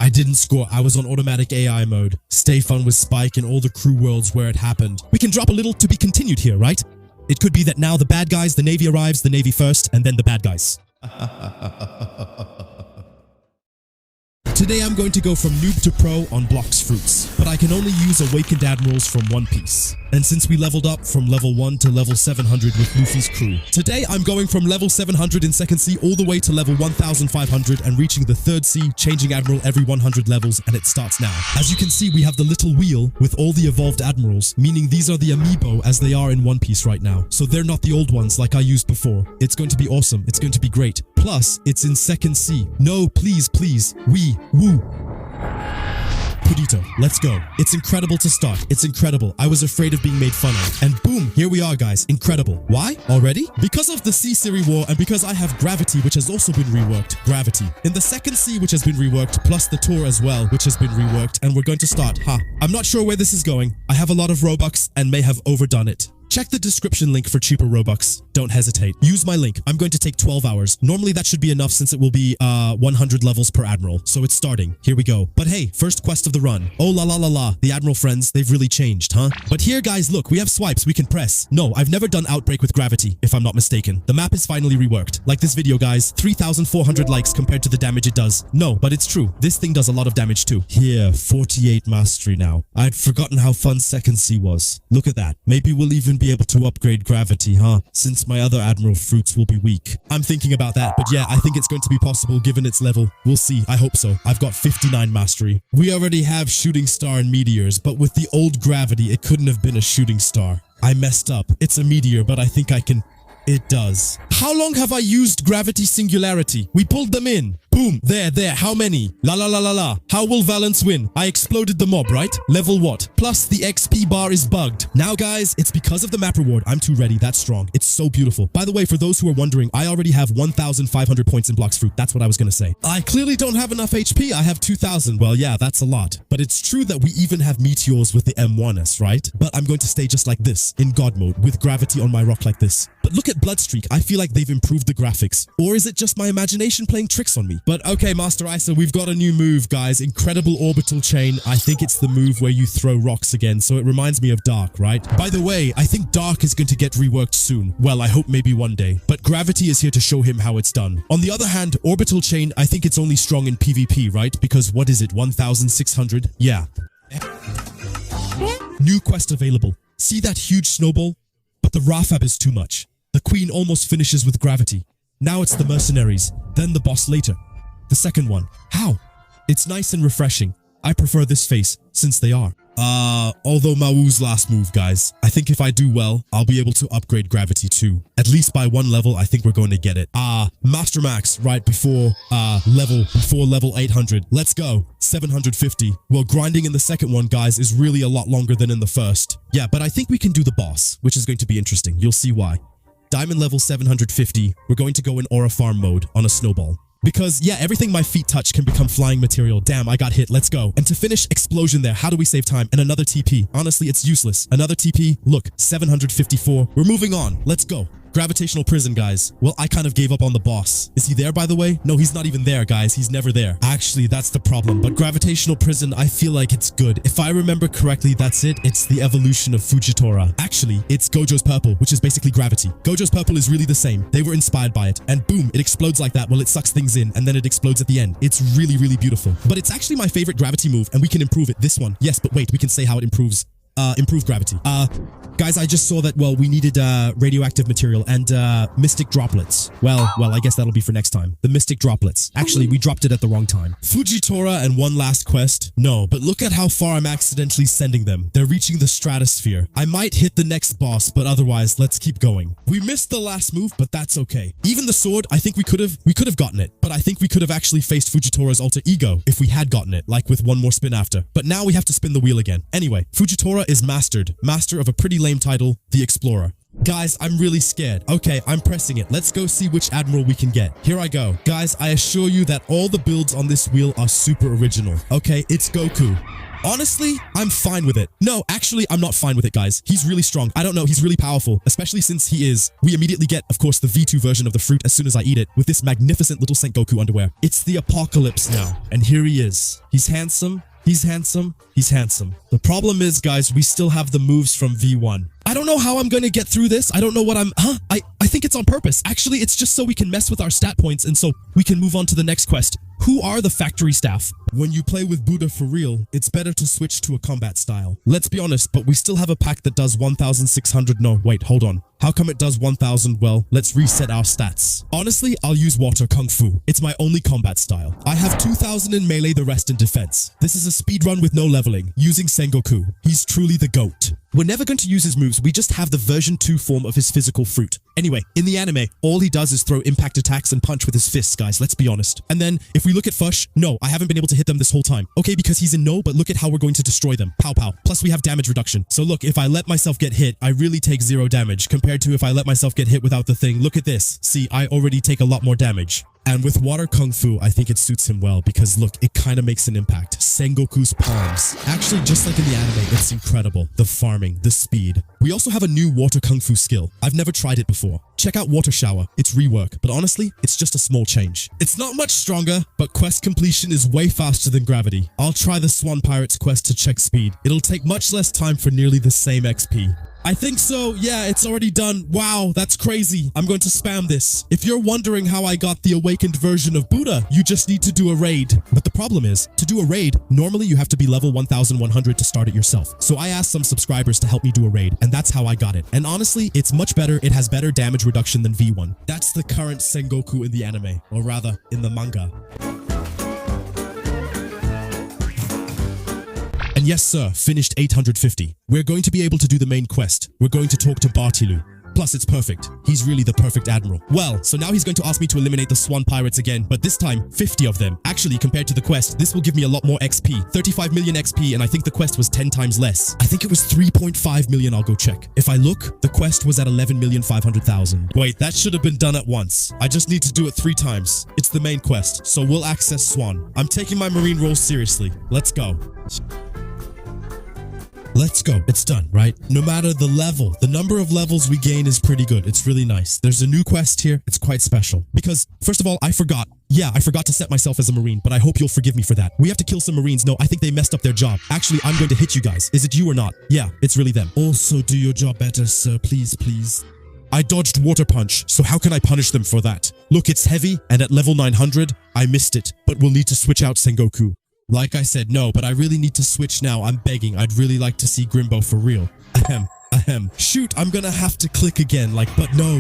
I didn't score. I was on automatic AI mode. Stay fun with Spike in all the crew worlds where it happened. We can drop a little to be continued here, right? It could be that now the bad guys, the Navy arrives, the Navy first, and then the bad guys. Today I'm going to go from noob to pro on Blox fruits, but I can only use awakened Admirals from One Piece. And since we leveled up from level 1 to level 700 with Luffy's crew, today I'm going from level 700 in 2nd sea all the way to level 1500 and reaching the 3rd sea, changing Admiral every 100 levels, and it starts now. As you can see, we have the little wheel with all the evolved Admirals, meaning these are the amiibo as they are in One Piece right now. So they're not the old ones like I used before. It's going to be awesome. It's going to be great. Plus, it's in 2nd sea. No, please, please. Woo. Pudito, let's go. It's incredible to start. It's incredible. I was afraid of being made fun of. And boom, here we are, guys. Incredible. Why? Already? Because of the Sea Series War and because I have Gravity, which has also been reworked. Gravity. In the 2nd sea, which has been reworked, plus the Tour as well, which has been reworked. And we're going to start. I'm not sure where this is going. I have a lot of Robux and may have overdone it. Check the description link for cheaper Robux. Don't hesitate. Use my link. I'm going to take 12 hours. Normally that should be enough since it will be 100 levels per Admiral. So it's starting. Here we go. But hey, first quest of the run. Oh la la la la. The Admiral friends, they've really changed, huh? But here guys, look, we have swipes we can press. No, I've never done Outbreak with Gravity, if I'm not mistaken. The map is finally reworked. Like this video guys, 3,400 likes compared to the damage it does. No, but it's true. This thing does a lot of damage too. Here, 48 mastery now. I'd forgotten how fun 2nd sea was. Look at that. Maybe we'll even be able to upgrade Gravity, huh? Since my other Admiral fruits will be weak. I'm thinking about that, but yeah, I think it's going to be possible given its level. We'll see. I hope so. I've got 59 mastery. We already have Shooting Star and Meteors, but with the old Gravity, it couldn't have been a Shooting Star. I messed up. It's a meteor, but I think I can... It does. How long have I used Gravity Singularity? We pulled them in. Boom. There. How many? La la la la la. How will Valence win? I exploded the mob, right? Level what? Plus the XP bar is bugged. Now guys, it's because of the map reward. I'm too ready. That's strong. It's so beautiful. By the way, for those who are wondering, I already have 1,500 points in Blox fruit. That's what I was going to say. I clearly don't have enough HP. I have 2,000. Well, yeah, that's a lot. But it's true that we even have meteors with the M1S, right? But I'm going to stay just like this, in God mode, with Gravity on my rock like this. But look at Bloodstreak. I feel like they've improved the graphics. Or is it just my imagination playing tricks on me? But okay, Master Isa, we've got a new move, guys. Incredible orbital chain. I think it's the move where you throw rocks again, so it reminds me of Dark, right? By the way, I think Dark is going to get reworked soon. Well, I hope maybe one day. But Gravity is here to show him how it's done. On the other hand, orbital chain, I think it's only strong in PvP, right? Because what is it, 1,600? Yeah. New quest available. See that huge snowball? But the Rafab is too much. The Queen almost finishes with Gravity. Now it's the Mercenaries, then the boss later. The second one. How? It's nice and refreshing. I prefer this face, since they are. Although Mawu's last move, guys. I think if I do well, I'll be able to upgrade Gravity too. At least by 1 level, I think we're going to get it. Master Max, right before level 800. Let's go. 750. Well, grinding in the second one, guys, is really a lot longer than in the first. Yeah, but I think we can do the boss, which is going to be interesting. You'll see why. Diamond level 750, we're going to go in Aura Farm mode on a snowball. Because, yeah, everything my feet touch can become flying material. Damn, I got hit. Let's go. And to finish, explosion there. How do we save time? And another TP. Honestly, it's useless. Another TP. Look, 754. We're moving on. Let's go. Gravitational prison, guys. Well, I kind of gave up on the boss. Is he there, by the way? No, he's not even there, guys. He's never there. Actually, that's the problem. But gravitational prison, I feel like it's good. If I remember correctly, that's it. It's the evolution of Fujitora. Actually, it's Gojo's purple, which is basically gravity. Gojo's purple is really the same. They were inspired by it. And boom, it explodes like that. Well, it sucks things in and then it explodes at the end. It's really, really beautiful. But it's actually my favorite gravity move and we can improve it. This one. Yes, but wait, we can say how it improves. Improve gravity. Guys, I just saw that, well, we needed radioactive material and mystic droplets. Well, I guess that'll be for next time. The mystic droplets. Actually, we dropped it at the wrong time. Fujitora and one last quest? No, but look at how far I'm accidentally sending them. They're reaching the stratosphere. I might hit the next boss, but otherwise, let's keep going. We missed the last move, but that's okay. Even the sword, I think we could have gotten it, but I think we could have actually faced Fujitora's alter ego if we had gotten it, like with one more spin after. But now we have to spin the wheel again. Anyway, Fujitora is master of a pretty lame title, the Explorer. Guys, I'm really scared. Okay, I'm pressing it. Let's go see which Admiral we can get. Here I go. Guys, I assure you that all the builds on this wheel are super original. Okay, it's Goku. Honestly, I'm fine with it. No, actually, I'm not fine with it, guys. He's really strong. I don't know, he's really powerful, especially since he is. We immediately get, of course, the V2 version of the fruit as soon as I eat it with this magnificent little Sengoku underwear. It's the apocalypse now, and here he is. He's handsome. He's handsome. He's handsome. The problem is, guys, we still have the moves from V1. I don't know how I'm going to get through this. I don't know what I think it's on purpose. Actually, it's just so we can mess with our stat points and so we can move on to the next quest. Who are the factory staff? When you play with Buddha for real, it's better to switch to a combat style. Let's be honest, but we still have a pack that does 1,600. No, wait, hold on. How come it does 1,000? Well, let's reset our stats. Honestly, I'll use Water Kung Fu. It's my only combat style. I have 2,000 in melee, the rest in defense. This is a speed run with no leveling, using Sengoku. He's truly the GOAT. We're never going to use his moves, we just have the version 2 form of his physical fruit. Anyway, in the anime, all he does is throw impact attacks and punch with his fists, guys, let's be honest. And then, if we look at Fush, no, I haven't been able to hit them this whole time. Okay, because he's in no, but look at how we're going to destroy them. Pow pow. Plus we have damage reduction. So look, if I let myself get hit, I really take 0 damage, compared to if I let myself get hit without the thing. Look at this. See, I already take a lot more damage. And with Water Kung Fu, I think it suits him well because look, it kind of makes an impact. Sengoku's palms. Actually, just like in the anime, it's incredible. The farming, the speed. We also have a new Water Kung Fu skill. I've never tried it before. Check out Water Shower. It's rework, but honestly, it's just a small change. It's not much stronger, but quest completion is way faster than gravity. I'll try the Swan Pirates quest to check speed. It'll take much less time for nearly the same XP. I think so. Yeah, it's already done. Wow, that's crazy. I'm going to spam this. If you're wondering how I got the awakened version of Buddha, you just need to do a raid. But the problem is, to do a raid, normally you have to be level 1100 to start it yourself. So I asked some subscribers to help me do a raid, and that's how I got it. And honestly, it's much better. It has better damage reduction than V1. That's the current Sengoku in the anime, or rather, in the manga. And yes, sir, finished 850. We're going to be able to do the main quest. We're going to talk to Bartilu. Plus, it's perfect. He's really the perfect admiral. Well, so now he's going to ask me to eliminate the Swan Pirates again, but this time, 50 of them. Actually, compared to the quest, this will give me a lot more XP. 35 million XP, and I think the quest was 10 times less. I think it was 3.5 million, I'll go check. If I look, the quest was at 11,500,000. Wait, that should have been done at once. I just need to do it 3 times. It's the main quest, so we'll access Swan. I'm taking my marine role seriously. Let's go. Let's go. It's done, right? No matter the level, the number of levels we gain is pretty good. It's really nice. There's a new quest here. It's quite special. Because, first of all, I forgot. Yeah, I forgot to set myself as a marine, but I hope you'll forgive me for that. We have to kill some marines. No, I think they messed up their job. Actually, I'm going to hit you guys. Is it you or not? Yeah, it's really them. Also, do your job better, sir. Please, please. I dodged water punch, so how can I punish them for that? Look, it's heavy, and at level 900, I missed it. But we'll need to switch out Sengoku. Like I said, no, but I really need to switch now. I'm begging. I'd really like to see Grimbo for real. Ahem. Shoot, I'm gonna have to click again. But no.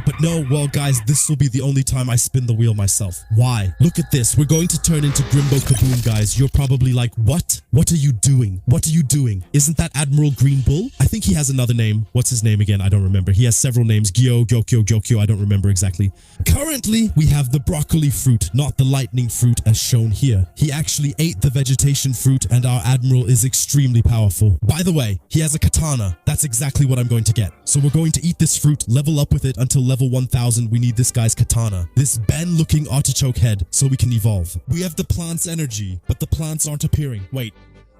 Well, guys, this will be the only time I spin the wheel myself. Why? Look at this. We're going to turn into Grimbo Kaboom, guys. You're probably like, what? What are you doing? What are you doing? Isn't that Admiral Green Bull? I think he has another name. What's his name again? I don't remember. He has several names. Gyokyo. I don't remember exactly. Currently, we have the broccoli fruit, not the lightning fruit as shown here. He actually ate the vegetation fruit, and our Admiral is extremely powerful. By the way, he has a katana. That's exactly what I'm going to get. So we're going to eat this fruit, level up with it until level 1000. We need this guy's katana. This Ben-looking artichoke head so we can evolve. We have the plant's energy, but the plants aren't appearing. Wait.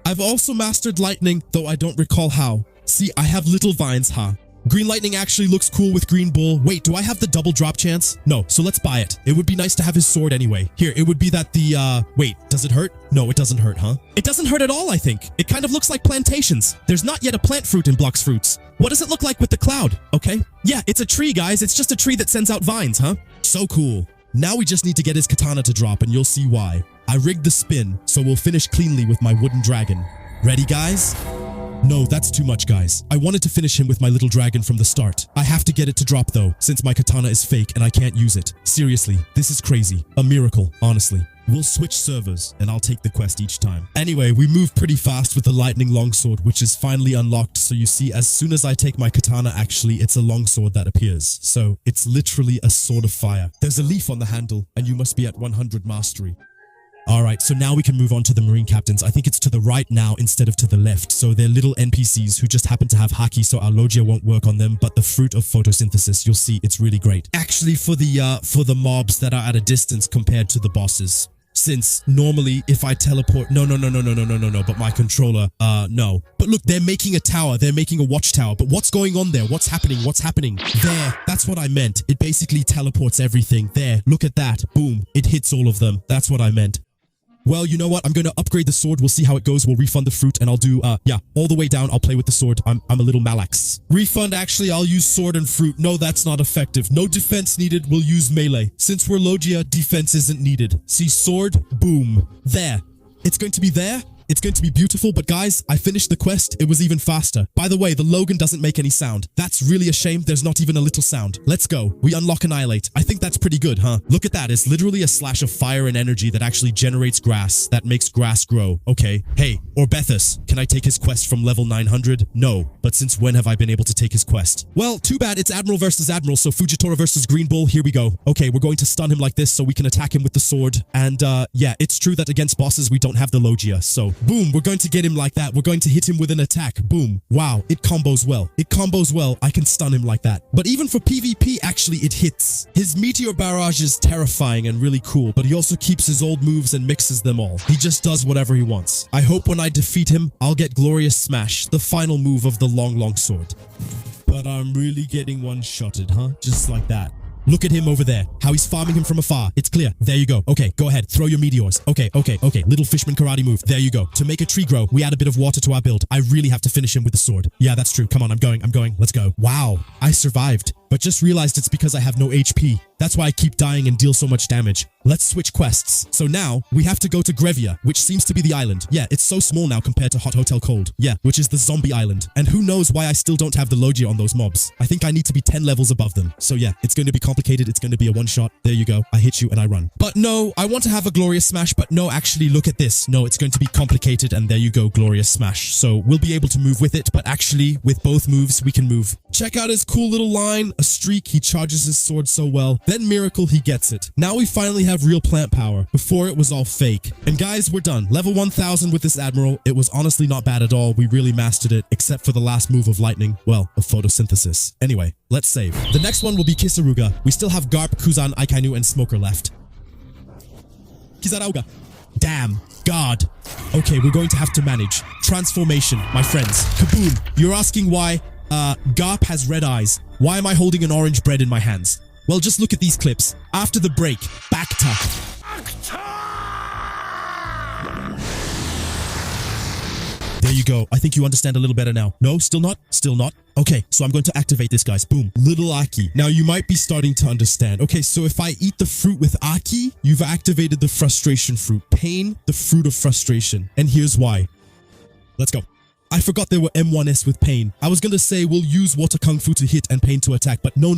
I've also mastered lightning, though I don't recall how. See, I have little vines, huh? Green lightning actually looks cool with green bull. Wait, do I have the double drop chance? No, so let's buy it. It would be nice to have his sword anyway. Here, it would be that wait, does it hurt? No, it doesn't hurt, huh? It doesn't hurt at all, I think. It kind of looks like plantations. There's not yet a plant fruit in Blox Fruits. What does it look like with the cloud? Okay. Yeah, it's a tree, guys. It's just a tree that sends out vines, huh? So cool. Now we just need to get his katana to drop, and you'll see why. I rigged the spin, so we'll finish cleanly with my wooden dragon. Ready, guys? No, that's too much, guys. I wanted to finish him with my little dragon from the start. I have to get it to drop, though, since my katana is fake and I can't use it. Seriously, this is crazy. A miracle, honestly. We'll switch servers, and I'll take the quest each time. Anyway, we move pretty fast with the lightning longsword, which is finally unlocked. So you see, as soon as I take my katana, actually, it's a longsword that appears. So it's literally a sword of fire. There's a leaf on the handle, and you must be at 100 mastery. Alright, so now we can move on to the marine captains. I think it's to the right now instead of to the left. So they're little NPCs who just happen to have haki, so our logia won't work on them. But the fruit of photosynthesis, you'll see it's really great. Actually, for the mobs that are at a distance compared to the bosses. Since normally if I teleport, no, but my controller, no. But look, they're making a tower, they're making a watchtower, but what's going on there? What's happening? What's happening? There, that's what I meant. It basically teleports everything. There, look at that. Boom, it hits all of them. That's what I meant. Well, you know what? I'm going to upgrade the sword. We'll see how it goes. We'll refund the fruit and I'll do, yeah, all the way down. I'll play with the sword. I'm a little malax. Refund, actually, I'll use sword and fruit. No, that's not effective. No defense needed. We'll use melee. Since we're Logia, defense isn't needed. See, sword, boom. There. It's going to be there. It's going to be beautiful, but guys, I finished the quest. It was even faster. By the way, the Logan doesn't make any sound. That's really a shame. There's not even a little sound. Let's go. We unlock Annihilate. I think that's pretty good, huh? Look at that. It's literally a slash of fire and energy that actually generates grass, that makes grass grow. Okay. Hey, Orbethus, can I take his quest from level 900? No. But since when have I been able to take his quest? Well, too bad. It's Admiral versus Admiral, so Fujitora versus Green Bull. Here we go. Okay, we're going to stun him like this so we can attack him with the sword. And, yeah, it's true that against bosses, we don't have the Logia, so boom, we're going to get him like that. We're going to hit him with an attack. Boom. Wow, it combos well. It combos well. I can stun him like that. But even for PvP, actually, it hits. His meteor barrage is terrifying and really cool, but he also keeps his old moves and mixes them all. He just does whatever he wants. I hope when I defeat him, I'll get Glorious Smash, the final move of the long sword. But I'm really getting one-shotted, huh? Just like that. Look at him over there, how he's farming him from afar. It's clear. There you go. Okay, go ahead. Throw your meteors. Okay. Little fishman karate move. There you go. To make a tree grow, we add a bit of water to our build. I really have to finish him with the sword. Yeah, that's true. Come on, I'm going. Let's go. Wow, I survived. But just realized it's because I have no HP. That's why I keep dying and deal so much damage. Let's switch quests. So now, we have to go to Grevia, which seems to be the island. Yeah, it's so small now compared to Hot Hotel Cold. Yeah, which is the zombie island. And who knows why I still don't have the Logia on those mobs. I think I need to be 10 levels above them. So yeah, it's going to be complicated. It's going to be a one-shot. There you go. I hit you and I run. But no, I want to have a Glorious Smash, but no, actually, look at this. No, it's going to be complicated, and there you go, Glorious Smash. So we'll be able to move with it, but actually, with both moves, we can move. Check out his cool little line. A streak, he charges his sword so well. Then Miracle, he gets it. Now we finally have real plant power. Before, it was all fake. And guys, we're done. Level 1000 with this Admiral. It was honestly not bad at all. We really mastered it, except for the last move of lightning. Well, of photosynthesis. Anyway, let's save. The next one will be Kisaruga. We still have Garp, Kuzan, Aikainu, and Smoker left. Kisarauga. Damn. God. Okay, we're going to have to manage. Transformation, my friends. Kaboom. You're asking why Garp has red eyes. Why am I holding an orange bread in my hands? Well, just look at these clips. After the break, Bacta. There you go. I think you understand a little better now. No, still not? Still not? Okay, so I'm going to activate this, guys. Boom. Little Aki. Now, you might be starting to understand. Okay, so if I eat the fruit with Aki, you've activated the frustration fruit. Pain, the fruit of frustration. And here's why. Let's go. I forgot there were M1S with Pain. I was going to say we'll use Water Kung Fu to hit and Pain to attack, but no.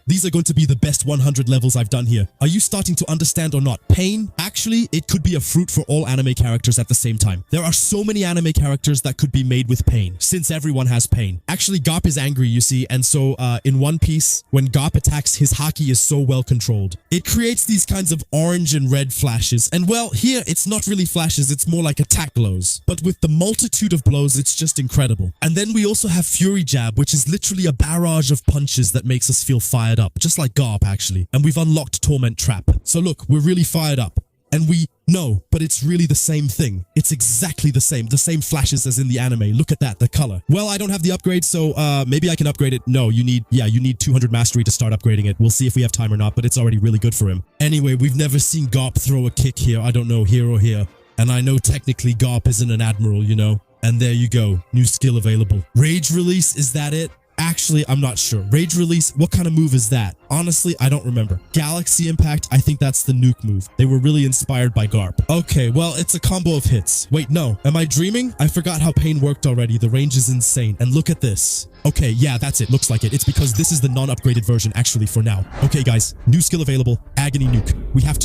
These are going to be the best 100 levels I've done here. Are you starting to understand or not? Pain, actually, it could be a fruit for all anime characters at the same time. There are so many anime characters that could be made with Pain, since everyone has Pain. Actually, Garp is angry, you see, and so in One Piece, when Garp attacks, his haki is so well controlled. It creates these kinds of orange and red flashes, and well, here, it's not really flashes, it's more like attack blows. But with the multitude of blows, it's just incredible. And then we also have Fury Jab, which is literally a barrage of punches that makes us feel fired up, just like Garp actually. And we've unlocked Torment Trap. So look, we're really fired up. And we know, but it's really the same thing. It's exactly the same flashes as in the anime. Look at that, the color. Well, I don't have the upgrade, so maybe I can upgrade it. No, you need 200 mastery to start upgrading it. We'll see if we have time or not, but it's already really good for him. Anyway, we've never seen Garp throw a kick here. I don't know, here or here. And I know technically Garp isn't an admiral, you know. And there you go, new skill available. Rage release, is that it? Actually, I'm not sure. Rage release, what kind of move is that? Honestly, I don't remember. Galaxy impact, I think that's the nuke move. They were really inspired by Garp. Okay, well, it's a combo of hits. Wait, no. Am I dreaming? I forgot how pain worked already. The range is insane. And look at this. Okay, yeah, that's it. Looks like it. It's because this is the non-upgraded version actually for now. Okay, guys, new skill available. Agony nuke. We have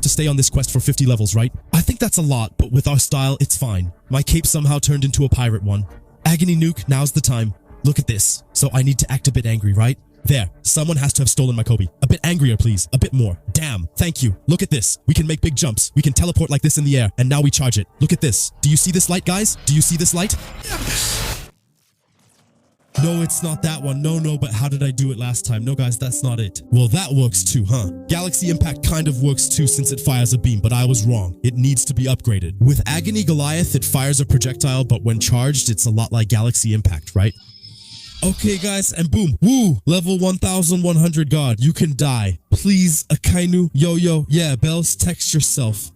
to stay on this quest for 50 levels, right? I think that's a lot, but with our style, it's fine. My cape somehow turned into a pirate one. Agony nuke, now's the time. Look at this. So I need to act a bit angry, right? There. Someone has to have stolen my Kobe. A bit angrier, please. A bit more. Damn. Thank you. Look at this. We can make big jumps. We can teleport like this in the air. And now we charge it. Look at this. Do you see this light, guys? Do you see this light? No, it's not that one. No, but how did I do it last time? No, guys, that's not it. Well, that works too, huh? Galaxy Impact kind of works too since it fires a beam, but I was wrong. It needs to be upgraded. With Agony Goliath, it fires a projectile, but when charged, it's a lot like Galaxy Impact, right? Okay, guys, and boom. Woo! Level 1100 God. You can die. Please, Akainu. Yo. Yeah, Bells, text yourself.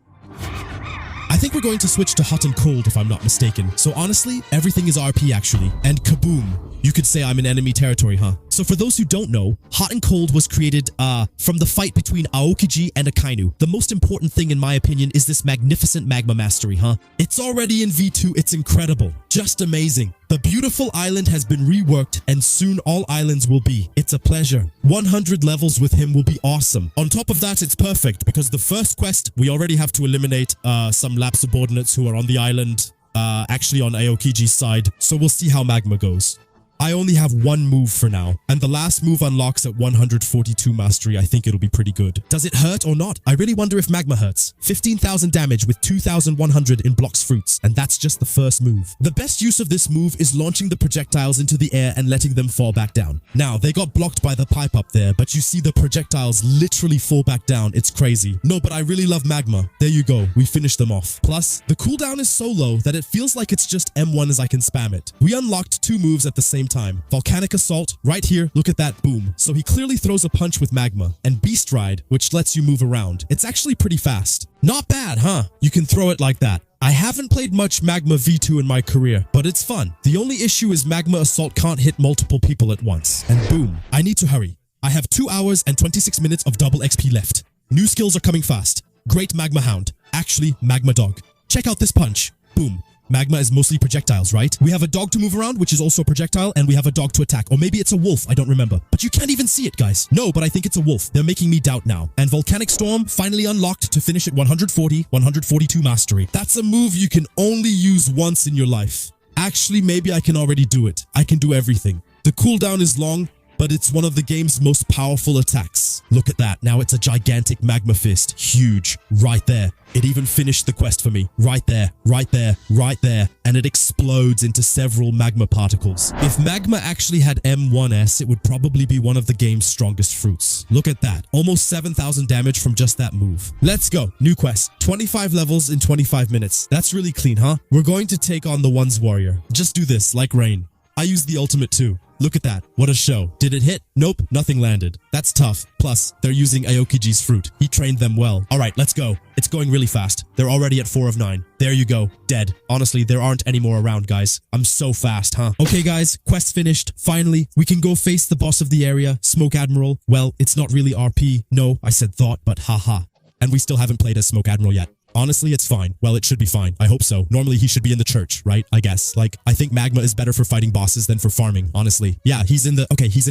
I think we're going to switch to hot and cold if I'm not mistaken. So honestly, everything is RP actually. And kaboom. You could say I'm in enemy territory, huh? So for those who don't know, hot and cold was created from the fight between Aokiji and Akainu. The most important thing in my opinion is this magnificent magma mastery, huh? It's already in V2. It's incredible. Just amazing. The beautiful island has been reworked and soon all islands will be. It's a pleasure. 100 levels with him will be awesome. On top of that, it's perfect because the first quest, we already have to eliminate some lab subordinates who are on the island, actually on Aokiji's side. So we'll see how magma goes. I only have one move for now, and the last move unlocks at 142 mastery. I think it'll be pretty good. Does it hurt or not? I really wonder if magma hurts. 15,000 damage with 2,100 in Blox fruits, and that's just the first move. The best use of this move is launching the projectiles into the air and letting them fall back down. Now, they got blocked by the pipe up there, but you see the projectiles literally fall back down. It's crazy. No, but I really love magma. There you go. We finished them off. Plus, the cooldown is so low that it feels like it's just M1 as I can spam it. We unlocked 2 moves at the same time. Volcanic Assault, right here, look at that, boom. So he clearly throws a punch with magma. And Beast Ride, which lets you move around. It's actually pretty fast. Not bad, huh? You can throw it like that. I haven't played much Magma V2 in my career, but it's fun. The only issue is Magma Assault can't hit multiple people at once. And boom, I need to hurry. I have 2 hours and 26 minutes of double XP left. New skills are coming fast. Great Magma Hound. Actually, Magma Dog. Check out this punch. Boom. Magma is mostly projectiles, right? We have a dog to move around, which is also a projectile, and we have a dog to attack. Or maybe it's a wolf, I don't remember. But you can't even see it, guys. No, but I think it's a wolf. They're making me doubt now. And Volcanic Storm finally unlocked to finish at 142 mastery. That's a move you can only use once in your life. Actually, maybe I can already do it. I can do everything. The cooldown is long, but it's one of the game's most powerful attacks. Look at that. Now it's a gigantic magma fist. Huge. Right there. It even finished the quest for me. Right there. Right there. Right there. And it explodes into several magma particles. If magma actually had M1S, it would probably be one of the game's strongest fruits. Look at that. Almost 7,000 damage from just that move. Let's go. New quest. 25 levels in 25 minutes. That's really clean, huh? We're going to take on the One's Warrior. Just do this, like rain. I used the ultimate too. Look at that. What a show. Did it hit? Nope, nothing landed. That's tough. Plus, they're using Aokiji's fruit. He trained them well. Alright, let's go. It's going really fast. They're already at 4 of 9. There you go. Dead. Honestly, there aren't any more around, guys. I'm so fast, huh? Okay, guys. Quest finished. Finally, we can go face the boss of the area, Smoke Admiral. Well, it's not really RP. No, I said thought, but haha. And we still haven't played as Smoke Admiral yet. Honestly, it's fine. Well, it should be fine. I hope so. Normally, he should be in the church, right? I guess. Like, I think Magma is better for fighting bosses than for farming, honestly. Yeah, he's in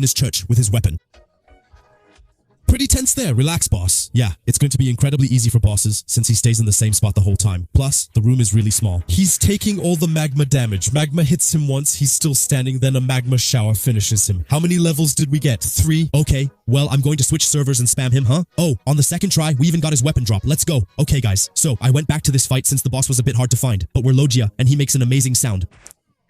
his church with his weapon. Pretty tense there. Relax, boss. Yeah, it's going to be incredibly easy for bosses since he stays in the same spot the whole time. Plus, the room is really small. He's taking all the magma damage. Magma hits him once, he's still standing, then a magma shower finishes him. How many levels did we get? 3? Okay, well, I'm going to switch servers and spam him, huh? Oh, on the second try, we even got his weapon drop. Let's go. Okay, guys. So, I went back to this fight since the boss was a bit hard to find, but we're Logia, and he makes an amazing sound.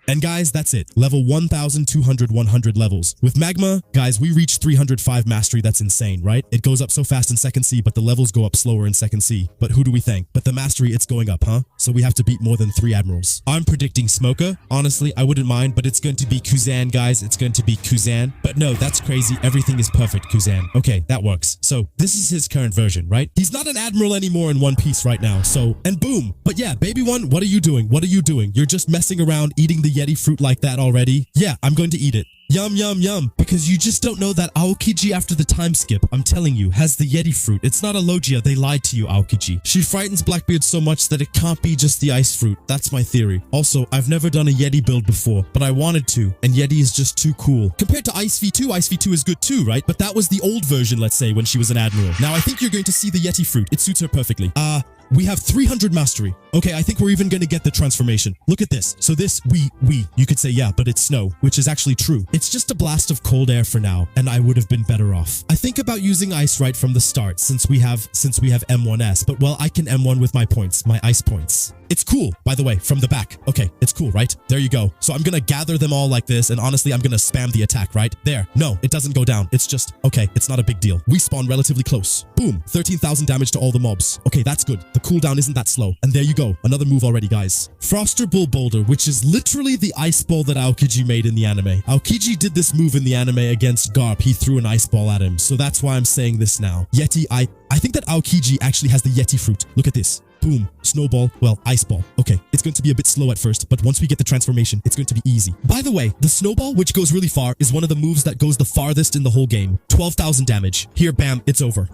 And guys, that's it. Level 1,200 levels. With Magma, guys, we reached 305 mastery. That's insane, right? It goes up so fast in second C, but the levels go up slower in second C. But who do we thank? But the mastery, it's going up, huh? So we have to beat more than 3 Admirals. I'm predicting Smoker. Honestly, I wouldn't mind, but it's going to be Kuzan, guys. It's going to be Kuzan. But no, that's crazy. Everything is perfect, Kuzan. Okay, that works. So this is his current version, right? He's not an Admiral anymore in One Piece right now. So, and boom. But yeah, baby one, what are you doing? What are you doing? You're just messing around eating the Yeti fruit like that already? Yeah, I'm going to eat it. Yum, yum, yum. Because you just don't know that Aokiji after the time skip, I'm telling you, has the Yeti fruit. It's not a Logia. They lied to you, Aokiji. She frightens Blackbeard so much that it can't be just the ice fruit. That's my theory. Also, I've never done a Yeti build before, but I wanted to, and Yeti is just too cool. Compared to Ice V2, Ice V2 is good too, right? But that was the old version, let's say, when she was an Admiral. Now, I think you're going to see the Yeti fruit. It suits her perfectly. We have 300 mastery. Okay, I think we're even going to get the transformation. Look at this. So this, you could say, yeah, but it's snow, which is actually true. It's just a blast of cold air for now, and I would have been better off. I think about using ice right from the start since we have M1S, but well, I can M1 with my points, my ice points. It's cool, by the way, from the back. Okay, it's cool, right? There you go. So I'm gonna gather them all like this, and honestly, I'm gonna spam the attack, right? There. No, it doesn't go down. It's just, okay, it's not a big deal. We spawn relatively close. Boom, 13,000 damage to all the mobs. Okay, that's good. The cooldown isn't that slow. And there you go. Another move already, guys. Froster Bull Boulder, which is literally the ice ball that Aokiji made in the anime. Aokiji did this move in the anime against Garp. He threw an ice ball at him. So that's why I'm saying this now. Yeti, I think that Aokiji actually has the Yeti fruit. Look at this. Boom, snowball, well, ice ball. Okay, it's going to be a bit slow at first, but once we get the transformation, it's going to be easy. By the way, the snowball, which goes really far, is one of the moves that goes the farthest in the whole game. 12,000 damage. Here, bam, it's over.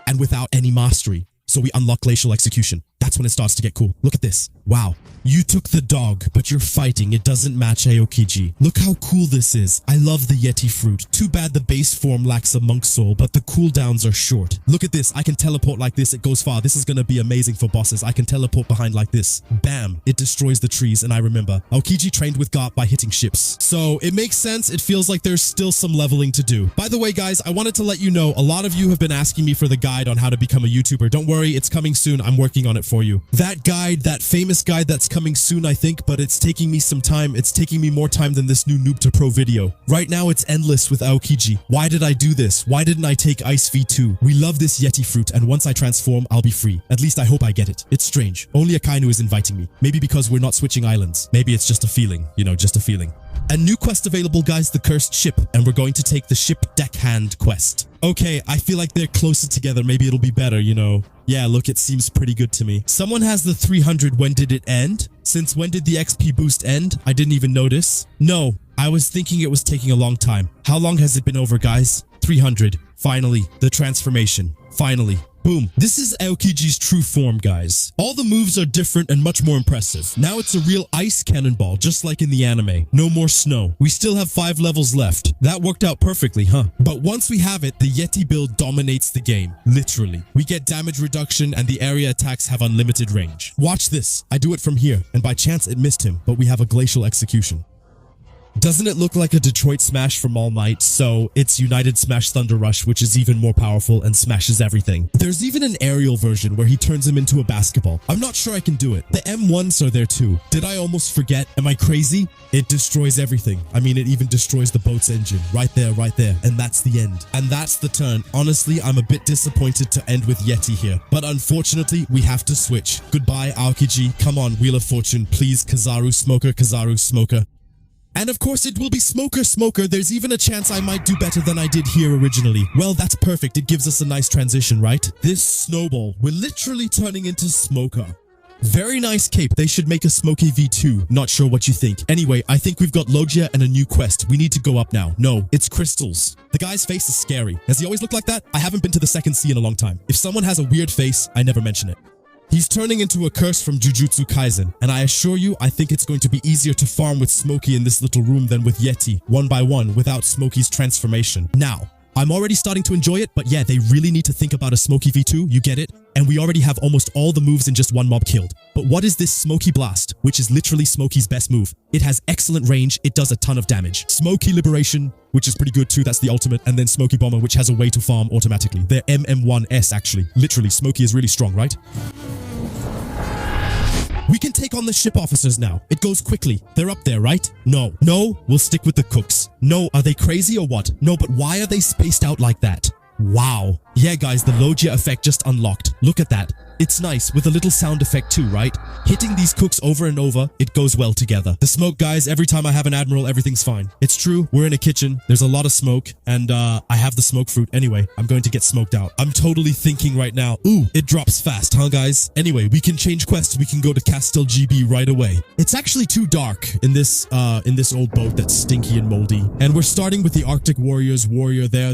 And without any mastery. So we unlock Glacial Execution. That's when it starts to get cool. Look at this. Wow. You took the dog, but you're fighting. It doesn't match Aokiji. Look how cool this is. I love the Yeti fruit. Too bad the base form lacks a monk soul, but the cooldowns are short. Look at this. I can teleport like this. It goes far. This is going to be amazing for bosses. I can teleport behind like this. Bam. It destroys the trees, and I remember. Aokiji trained with Garp by hitting ships. So it makes sense. It feels like there's still some leveling to do. By the way, guys, I wanted to let you know, a lot of you have been asking me for the guide on how to become a YouTuber. Don't worry. It's coming soon. I'm working on it for you. That guide, that famous guide that's coming soon, I think, but it's taking me some time. It's taking me more time than this new Noob to Pro video. Right now, it's endless with Aokiji. Why did I do this? Why didn't I take Ice V2? We love this Yeti fruit, and once I transform, I'll be free. At least I hope I get it. It's strange. Only Akainu is inviting me. Maybe because we're not switching islands. Maybe it's just a feeling. You know, just a feeling. A new quest available, guys, the Cursed Ship, and we're going to take the Ship Deckhand quest. Okay, I feel like they're closer together. Maybe it'll be better, you know. Yeah, look, it seems pretty good to me. Someone has the 300. When did it end? Since when did the XP boost end? I didn't even notice. No, I was thinking it was taking a long time. How long has it been over, guys? 300. Finally, the transformation. Finally. Boom. This is Aokiji's true form, guys. All the moves are different and much more impressive. Now it's a real ice cannonball, just like in the anime. No more snow. We still have 5 levels left. That worked out perfectly, huh? But once we have it, the Yeti build dominates the game. Literally. We get damage reduction and the area attacks have unlimited range. Watch this. I do it from here, and by chance it missed him, but we have a Glacial Execution. Doesn't it look like a Detroit Smash from All Might? So it's United Smash Thunder Rush, which is even more powerful and smashes everything. There's even an aerial version where he turns him into a basketball. I'm not sure I can do it. The M1s are there too. Did I almost forget? Am I crazy? It destroys everything. I mean, it even destroys the boat's engine. Right there, right there. And that's the end. And that's the turn. Honestly, I'm a bit disappointed to end with Yeti here. But unfortunately, we have to switch. Goodbye, Aokiji. Come on, Wheel of Fortune. Please, Kazaru Smoker, Kazaru Smoker. And of course it will be Smoker Smoker. There's even a chance I might do better than I did here originally. Well, that's perfect. It gives us a nice transition, right? This snowball, we're literally turning into Smoker. Very nice cape. They should make a Smoky V2. Not sure what you think. Anyway, I think we've got Logia and a new quest. We need to go up now. No, it's crystals. The guy's face is scary. Has he always looked like that? I haven't been to the second sea in a long time. If someone has a weird face, I never mention it. He's turning into a curse from Jujutsu Kaisen, and I assure you, I think it's going to be easier to farm with Smokey in this little room than with Yeti, one by one, without Smokey's transformation. Now, I'm already starting to enjoy it, but yeah, they really need to think about a Smokey V2, you get it? And we already have almost all the moves in just one mob killed. But what is this Smoky Blast, which is literally Smokey's best move? It has excellent range, it does a ton of damage. Smoky Liberation, which is pretty good too, that's the ultimate, and then Smoky Bomber, which has a way to farm automatically. They're MM1S actually. Literally, Smokey is really strong, right? We can take on the ship officers now. It goes quickly. They're up there, right? No. No, we'll stick with the cooks. No, are they crazy or what? No, but why are they spaced out like that? Wow. Yeah, guys, the Logia effect just unlocked. Look at that. It's nice with a little sound effect too, right? Hitting these cooks over and over, it goes well together. The smoke, guys, every time I have an Admiral, everything's fine. It's true, we're in a kitchen, there's a lot of smoke, and I have the smoke fruit anyway. I'm going to get smoked out. I'm totally thinking right now, ooh, it drops fast, huh, guys? Anyway, we can change quests, we can go to Castel GB right away. It's actually too dark in this old boat that's stinky and moldy. And we're starting with the Arctic Warriors. Warrior there.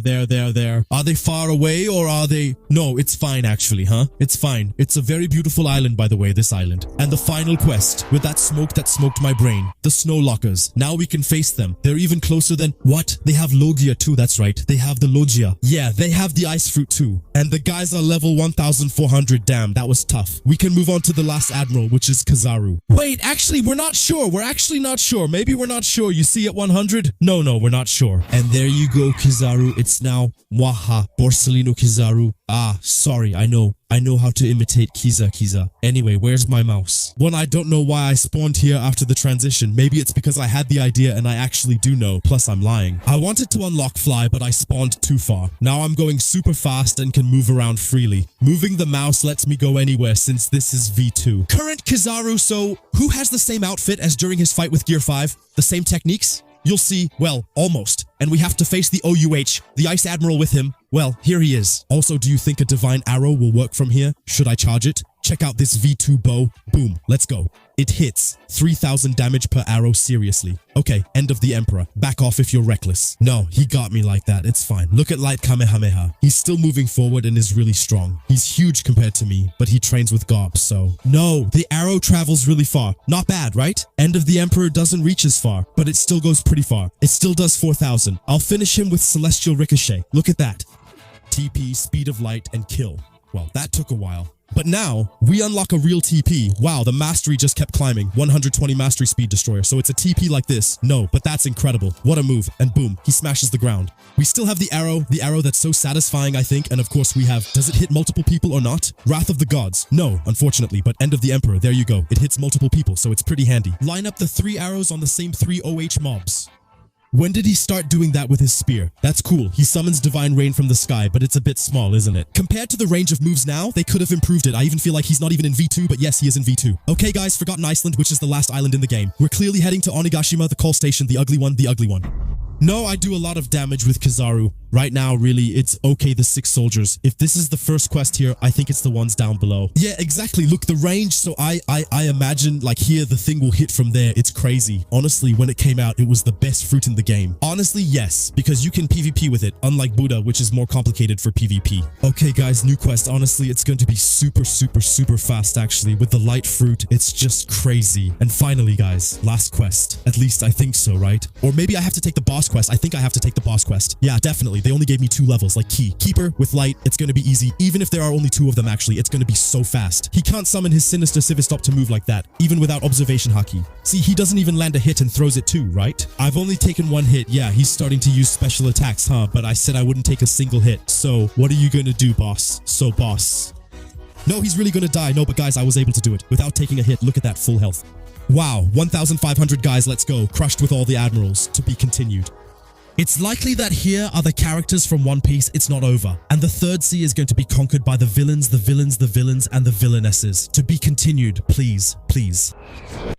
Are they far away or are they... No, it's fine actually, huh? It's fine. It's a very beautiful island, by the way, this island. And the final quest, with that smoke that smoked my brain. The snow lockers. Now we can face them. They're even closer than... What? They have Logia too, that's right. They have the Logia. Yeah, they have the ice fruit too. And the guys are level 1400. Damn, that was tough. We can move on to the last Admiral, which is Kizaru. Wait, actually, we're not sure. We're actually not sure. Maybe we're not sure. You see at 100? No, we're not sure. And there you go, Kizaru. It's now Waha Borsellino Kizaru. Ah, sorry, I know how to imitate Kiza. Anyway, where's my mouse? One, I don't know why I spawned here after the transition. Maybe it's because I had the idea and I actually do know, plus I'm lying. I wanted to unlock fly, but I spawned too far. Now I'm going super fast and can move around freely. Moving the mouse lets me go anywhere since this is V2. Current Kizaru, so who has the same outfit as during his fight with Gear 5? The same techniques? You'll see, well, almost. And we have to face the OUH, the Ice Admiral with him. Well, here he is. Also, do you think a Divine Arrow will work from here? Should I charge it? Check out this V2 bow. Boom, let's go. It hits 3000 damage per arrow, seriously. Okay, end of the Emperor. Back off if you're reckless. No, he got me like that, it's fine. Look at Light Kamehameha. He's still moving forward and is really strong. He's huge compared to me, but he trains with Garp, so... No, the arrow travels really far. Not bad, right? End of the Emperor doesn't reach as far, but it still goes pretty far. It still does 4000. I'll finish him with Celestial Ricochet. Look at that. TP, Speed of Light, and kill. Well, that took a while. But now, we unlock a real TP. Wow, the Mastery just kept climbing. 120 Mastery Speed Destroyer. So it's a TP like this. No, but that's incredible. What a move. And boom, he smashes the ground. We still have the arrow that's so satisfying, I think. And of course we have, does it hit multiple people or not? Wrath of the Gods. No, unfortunately, but End of the Emperor. There you go. It hits multiple people, so it's pretty handy. Line up the 3 arrows on the same 3 OH mobs. When did he start doing that with his spear? That's cool. He summons Divine Rain from the sky, but it's a bit small, isn't it? Compared to the range of moves now, they could have improved it. I even feel like he's not even in V2, but yes, he is in V2. Okay, guys, Forgotten Iceland, which is the last island in the game. We're clearly heading to Onigashima, the call station, the ugly one. No, I do a lot of damage with Kizaru. Right now, really, it's okay, the 6 soldiers. If this is the first quest here, I think it's the ones down below. Yeah, exactly. Look, the range, so I imagine, like, here, the thing will hit from there. It's crazy. Honestly, when it came out, it was the best fruit in the game. Honestly, yes, because you can PvP with it, unlike Buddha, which is more complicated for PvP. Okay, guys, new quest. Honestly, it's going to be super fast, actually. With the light fruit, it's just crazy. And finally, guys, last quest. At least I think so, right? Or maybe I have to take the boss quest. I think I have to take the boss quest. Yeah, definitely. They only gave me 2 levels, like key. Keeper with light, it's going to be easy. Even if there are only 2 of them, actually, it's going to be so fast. He can't summon his Sinister Civistop to move like that, even without Observation Haki. See, he doesn't even land a hit and throws it too, right? I've only taken 1 hit. Yeah, he's starting to use special attacks, huh? But I said I wouldn't take a single hit. So, what are you going to do, boss? So, boss. No, he's really going to die. No, but guys, I was able to do it without taking a hit. Look at that full health. Wow, 1,500 guys, let's go. Crushed with all the Admirals. To be continued. It's likely that here are the characters from One Piece. It's not over. And the 3rd sea is going to be conquered by the villains, and the villainesses. To be continued, please.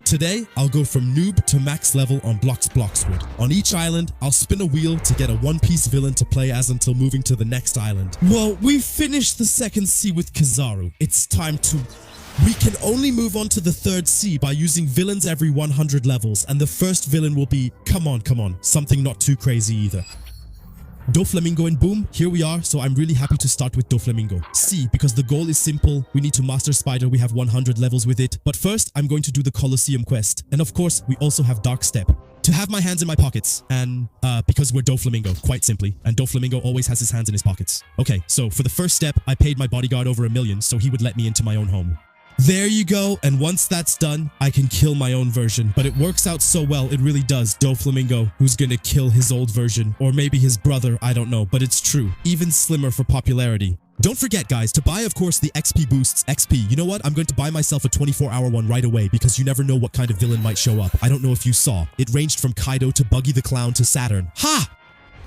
Today, I'll go from noob to max level on Bloxwood. On each island, I'll spin a wheel to get a One Piece villain to play as until moving to the next island. Well, we've finished the 2nd sea with Kizaru. It's time to... We can only move on to the 3rd sea by using villains every 100 levels, and the first villain will be, come on, something not too crazy either. Doflamingo and boom, here we are, so I'm really happy to start with Doflamingo. C, because the goal is simple, we need to master Spider, we have 100 levels with it, but first I'm going to do the Colosseum quest, and of course we also have Dark Step. To have my hands in my pockets, and because we're Doflamingo, quite simply, and Doflamingo always has his hands in his pockets. Okay, so for the first step, I paid my bodyguard over $1 million so he would let me into my own home. There you go, and once that's done, I can kill my own version. But it works out so well, it really does. Doflamingo, who's gonna kill his old version. Or maybe his brother, I don't know, but it's true. Even slimmer for popularity. Don't forget, guys, to buy, of course, the XP boosts. XP. You know what? I'm going to buy myself a 24-hour one right away because you never know what kind of villain might show up. I don't know if you saw. It ranged from Kaido to Buggy the Clown to Saturn. Ha!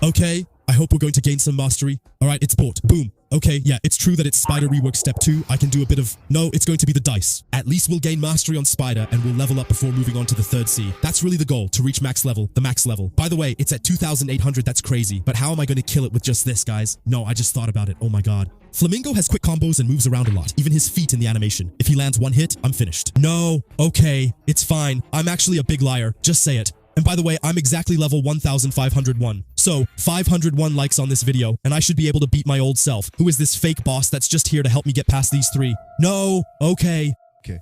Okay, I hope we're going to gain some mastery. All right, it's bought. Boom. Okay, yeah, it's true that it's Spider rework step 2. I can do a bit of... No, it's going to be the dice. At least we'll gain mastery on Spider and we'll level up before moving on to the 3rd sea. That's really the goal, to reach max level, the max level. By the way, it's at 2,800, that's crazy. But how am I going to kill it with just this, guys? No, I just thought about it. Oh my god. Flamingo has quick combos and moves around a lot, even his feet in the animation. If he lands one hit, I'm finished. No, okay, it's fine. I'm actually a big liar. Just say it. And by the way, I'm exactly level 1,501. So, 501 likes on this video, and I should be able to beat my old self. Who is this fake boss that's just here to help me get past these 3? No, okay. Okay.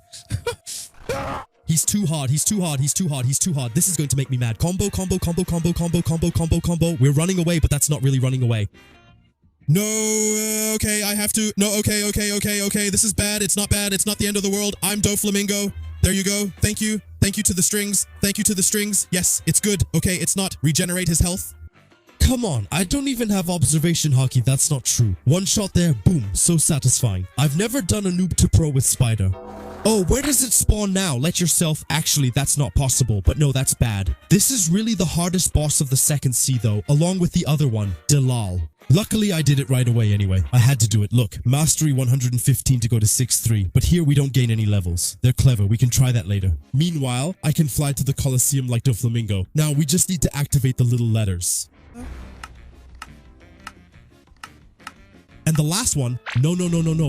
He's too hard, he's too hard, he's too hard, he's too hard. This is going to make me mad. Combo, combo, combo, combo, combo, combo, combo, combo. We're running away, but that's not really running away. No, okay, I have to. No, okay, okay, okay, okay. This is bad. It's not bad. It's not the end of the world. I'm Doflamingo. There you go. Thank you. Thank you to the strings. Thank you to the strings. Yes, it's good. Okay, it's not. Regenerate his health. Come on, I don't even have observation hockey. That's not true. One shot there, boom, so satisfying. I've never done a noob to pro with Spider. Oh, where does it spawn now? Let yourself... Actually, that's not possible, but no, that's bad. This is really the hardest boss of the 2nd sea though, along with the other one, Delal. Luckily, I did it right away anyway. I had to do it. Look, mastery 115 to go to 6-3, but here we don't gain any levels. They're clever. We can try that later. Meanwhile, I can fly to the Colosseum like Doflamingo. Now, we just need to activate the little letters. And the last one, no,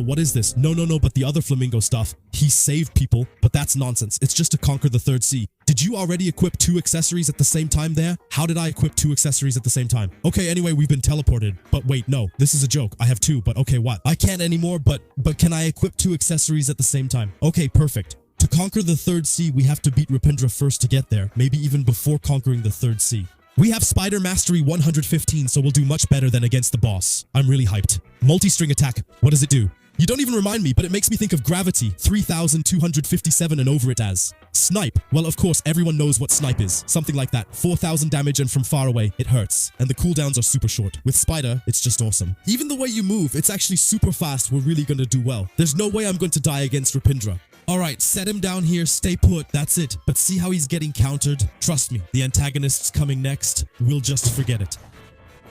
what is this? No, but the other Flamingo stuff. He saved people, but that's nonsense. It's just to conquer the 3rd sea. Did you already equip 2 accessories at the same time there? How did I equip 2 accessories at the same time? Okay, anyway, we've been teleported. But wait, no, this is a joke. I have 2, but okay, what? I can't anymore, but can I equip 2 accessories at the same time? Okay, perfect. To conquer the 3rd sea, we have to beat Rapindra first to get there, maybe even before conquering the 3rd sea. We have Spider Mastery 115, so we'll do much better than against the boss. I'm really hyped. Multi-string attack. What does it do? You don't even remind me, but it makes me think of Gravity, 3,257 and over it as. Snipe. Well, of course, everyone knows what Snipe is. Something like that. 4,000 damage and from far away, it hurts. And the cooldowns are super short. With Spider, it's just awesome. Even the way you move, it's actually super fast. We're really gonna do well. There's no way I'm going to die against Rapindra. Alright, set him down here, stay put, that's it. But see how he's getting countered? Trust me, the antagonist's coming next. We'll just forget it.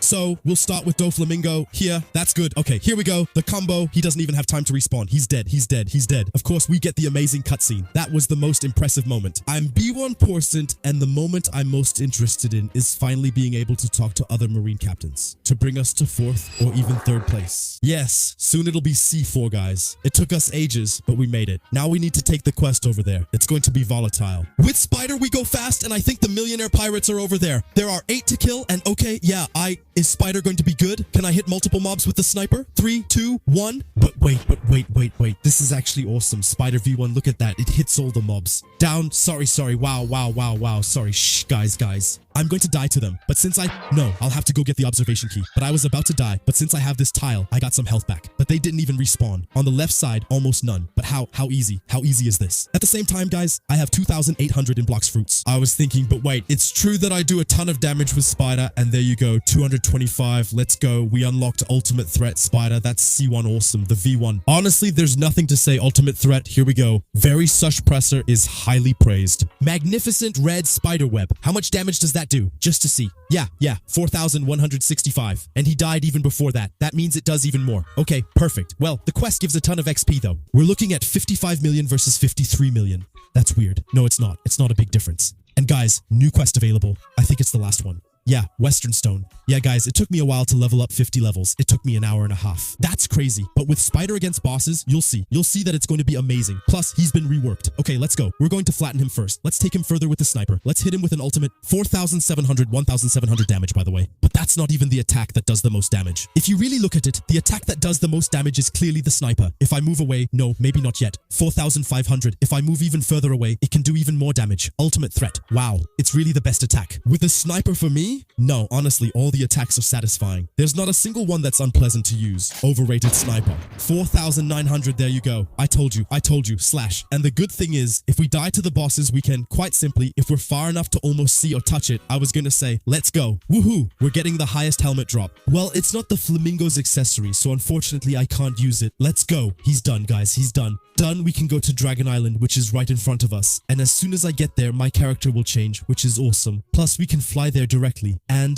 So, we'll start with Doflamingo here. That's good. Okay, here we go. The combo. He doesn't even have time to respawn. He's dead. He's dead. He's dead. Of course, we get the amazing cutscene. That was the most impressive moment. I'm B1%, and the moment I'm most interested in is finally being able to talk to other Marine captains to bring us to 4th or even 3rd place. Yes, soon it'll be C4, guys. It took us ages, but we made it. Now we need to take the quest over there. It's going to be volatile. With Spider, we go fast, and I think the millionaire pirates are over there. There are 8 to kill, and okay, yeah, Is Spider going to be good? Can I hit multiple mobs with the sniper? 3, 2, 1. But wait. This is actually awesome. Spider V1, look at that. It hits all the mobs. Down. Sorry. Wow. Sorry. Shh, guys. I'm going to die to them. But since No, I'll have to go get the observation key. But I was about to die. But since I have this tile, I got some health back. But they didn't even respawn. On the left side, almost none. But how easy? How easy is this? At the same time, guys, I have 2,800 in Blox fruits. I was thinking, but wait, it's true that I do a ton of damage with Spider. And there you go, 225. Let's go. We unlocked Ultimate Threat Spider. That's C1 awesome. The V1. Honestly, there's nothing to say. Ultimate Threat. Here we go. Very Sush Presser is highly praised. Magnificent Red Spider Web. How much damage does that do? Just to see. Yeah, 4,165. And he died even before that. That means it does even more. Okay, perfect. Well, the quest gives a ton of XP though. We're looking at 55 million versus 53 million. That's weird. No, it's not. It's not a big difference. And guys, new quest available. I think it's the last one. Yeah, Western Stone. Yeah, guys, it took me a while to level up 50 levels. It took me an hour and a half. That's crazy. But with Spider against bosses, you'll see. You'll see that it's going to be amazing. Plus, he's been reworked. Okay, let's go. We're going to flatten him first. Let's take him further with the sniper. Let's hit him with an ultimate 1,700 damage, by the way. But that's not even the attack that does the most damage. If you really look at it, the attack that does the most damage is clearly the sniper. If I move away, no, maybe not yet. 4,500. If I move even further away, it can do even more damage. Ultimate threat. Wow. It's really the best attack. With the sniper for me, me? No, honestly, all the attacks are satisfying. There's not a single one that's unpleasant to use. Overrated sniper. 4,900, there you go. I told you, slash. And the good thing is, if we die to the bosses, we can, quite simply, if we're far enough to almost see or touch it, I was gonna say, let's go. Woohoo! We're getting the highest helmet drop. Well, it's not the flamingo's accessory, so unfortunately I can't use it. Let's go. He's done, guys. He's done. Done, we can go to Dragon Island, which is right in front of us. And as soon as I get there, my character will change, which is awesome. Plus, we can fly there directly. And,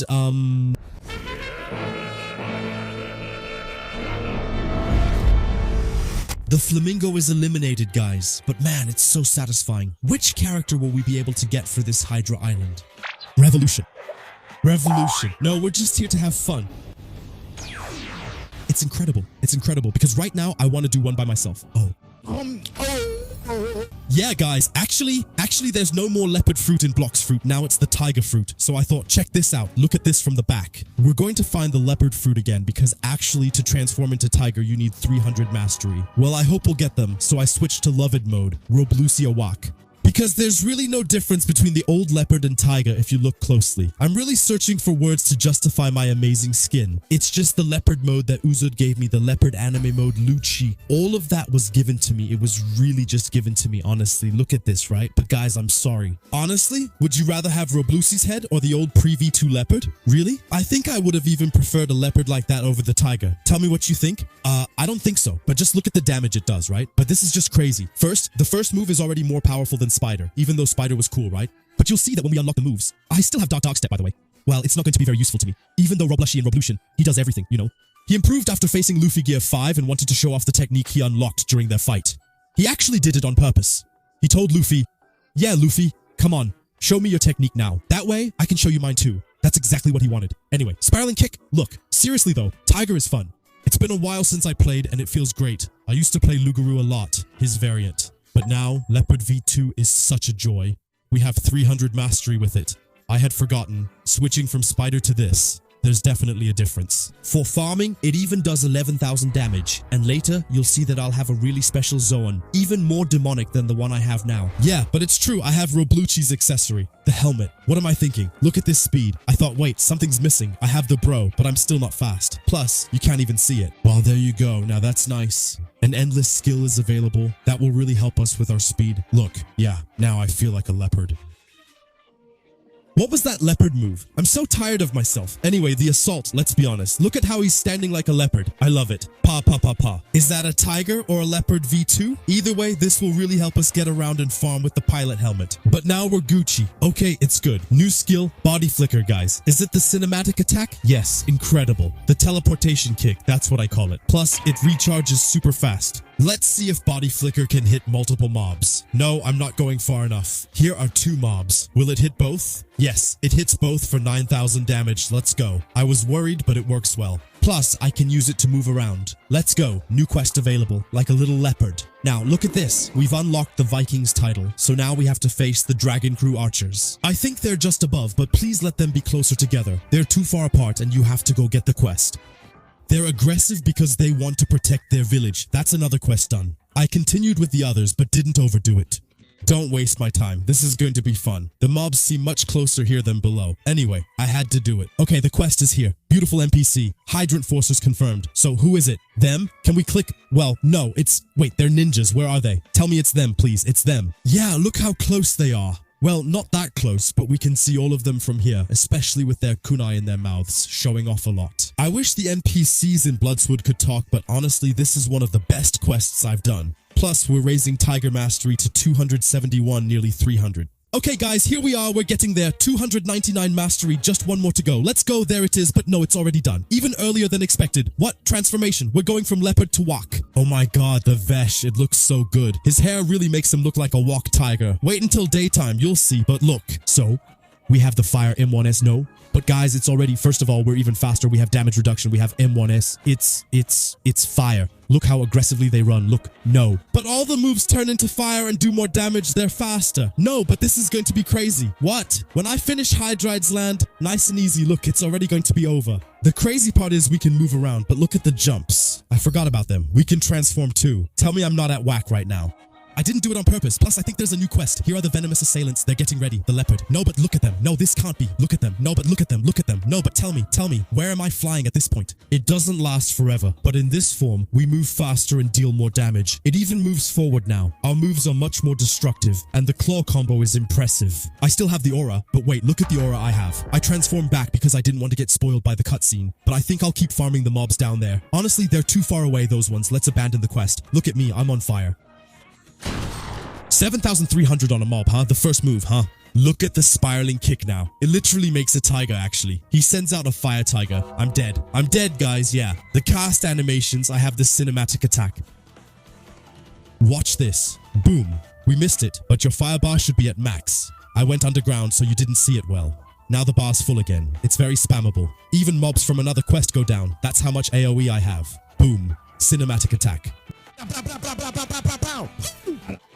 the flamingo is eliminated, guys. But man, it's so satisfying. Which character will we be able to get for this Hydra Island? Revolution. Revolution. No, we're just here to have fun. It's incredible. It's incredible because right now I want to do one by myself. Yeah, guys, actually, there's no more leopard fruit in Blox fruit. Now it's the tiger fruit. So I thought, check this out. Look at this from the back. We're going to find the leopard fruit again because actually to transform into tiger, you need 300 mastery. Well, I hope we'll get them. So I switched to loved mode, Roblucia Wak. Because there's really no difference between the old leopard and tiger if you look closely. I'm really searching for words to justify my amazing skin. It's just the leopard mode that Uzud gave me, the leopard anime mode, Lucci. All of that was given to me. It was really just given to me, honestly. Look at this, right? But guys, I'm sorry. Honestly, would you rather have Robluci's head or the old pre-V2 leopard? Really? I think I would have even preferred a leopard like that over the tiger. Tell me what you think. I don't think so, but just look at the damage it does, right? But this is just crazy. First, the first move is already more powerful than Spider, even though Spider was cool, right? But you'll see that when we unlock the moves, I still have Dog Step, by the way. Well, it's not going to be very useful to me. Even though Roblushi and Roblution, he does everything, you know? He improved after facing Luffy Gear 5 and wanted to show off the technique he unlocked during their fight. He actually did it on purpose. He told Luffy, yeah, Luffy, come on, show me your technique now. That way, I can show you mine too. That's exactly what he wanted. Anyway, spiraling kick. Look, seriously though, Tiger is fun. It's been a while since I played and it feels great. I used to play Lugaroo a lot, his variant. But now, Leopard V2 is such a joy. We have 300 mastery with it. I had forgotten. Switching from Spider to this, there's definitely a difference. For farming, it even does 11,000 damage. And later, you'll see that I'll have a really special Zoan, even more demonic than the one I have now. Yeah, but it's true, I have Robluchi's accessory, the helmet. What am I thinking? Look at this speed. I thought, wait, something's missing. I have the bro, but I'm still not fast. Plus, you can't even see it. Well, there you go. Now that's nice. An endless skill is available. That will really help us with our speed. Look, yeah, now I feel like a leopard. What was that leopard move? I'm so tired of myself. Anyway, the assault, let's be honest. Look at how he's standing like a leopard. I love it. Pa pa pa pa. Is that a tiger or a leopard V2? Either way, this will really help us get around and farm with the pilot helmet. But now we're Gucci. Okay, it's good. New skill, body flicker, guys. Is it the cinematic attack? Yes, incredible. The teleportation kick, that's what I call it. Plus, it recharges super fast. Let's see if body flicker can hit multiple mobs. No, I'm not going far enough. Here are 2 mobs. Will it hit both? Yes, it hits both for 9,000 damage. Let's go. I was worried, but it works well. Plus, I can use it to move around. Let's go. New quest available, like a little leopard. Now, look at this. We've unlocked the Vikings title, so now we have to face the Dragon Crew archers. I think they're just above, but please let them be closer together. They're too far apart and you have to go get the quest. They're aggressive because they want to protect their village. That's another quest done. I continued with the others, but didn't overdo it. Don't waste my time. This is going to be fun. The mobs seem much closer here than below. Anyway, I had to do it. Okay, the quest is here. Beautiful NPC. Hydrant forces confirmed. So who is it? Them? Can we click? Well, no, it's... Wait, they're ninjas. Where are they? Tell me it's them, please. It's them. Yeah, look how close they are. Well, not that close, but we can see all of them from here, especially with their kunai in their mouths, showing off a lot. I wish the NPCs in Bloodswood could talk, but honestly, this is one of the best quests I've done. Plus, we're raising Tiger Mastery to 271, nearly 300. Okay guys, here we are, we're getting there. 299 mastery, just one more to go. Let's go, there it is, but no, it's already done. Even earlier than expected. What? Transformation. We're going from leopard to wak. Oh my god, the Vesh, it looks so good. His hair really makes him look like a wak tiger. Wait until daytime, you'll see, but look. So, we have the fire M1S, no? But guys, it's already, first of all, we're even faster. We have damage reduction. We have M1S. It's fire. Look how aggressively they run. Look, no. But all the moves turn into fire and do more damage. They're faster. No, but this is going to be crazy. What? When I finish Hydride's land, nice and easy. Look, it's already going to be over. The crazy part is we can move around, but look at the jumps. I forgot about them. We can transform too. Tell me I'm not at whack right now. I didn't do it on purpose. Plus, I think there's a new quest. Here are the venomous assailants. They're getting ready. The leopard. No, but look at them. No, this can't be. Look at them. No, but look at them. Look at them. No, but tell me, where am I flying at this point? It doesn't last forever, but in this form, we move faster and deal more damage. It even moves forward now. Our moves are much more destructive, and the claw combo is impressive. I still have the aura, but wait, look at the aura I have. I transformed back because I didn't want to get spoiled by the cutscene, but I think I'll keep farming the mobs down there. Honestly, they're too far away, those ones. Let's abandon the quest. Look at me, I'm on fire. 7,300 on a mob, huh? The first move, huh? Look at the spiraling kick now. It literally makes a tiger, actually. He sends out a fire tiger. I'm dead. I'm dead, guys, yeah. The cast animations, I have the cinematic attack. Watch this. Boom. We missed it, but your fire bar should be at max. I went underground, so you didn't see it well. Now the bar's full again. It's very spammable. Even mobs from another quest go down. That's how much AoE I have. Boom. Cinematic attack.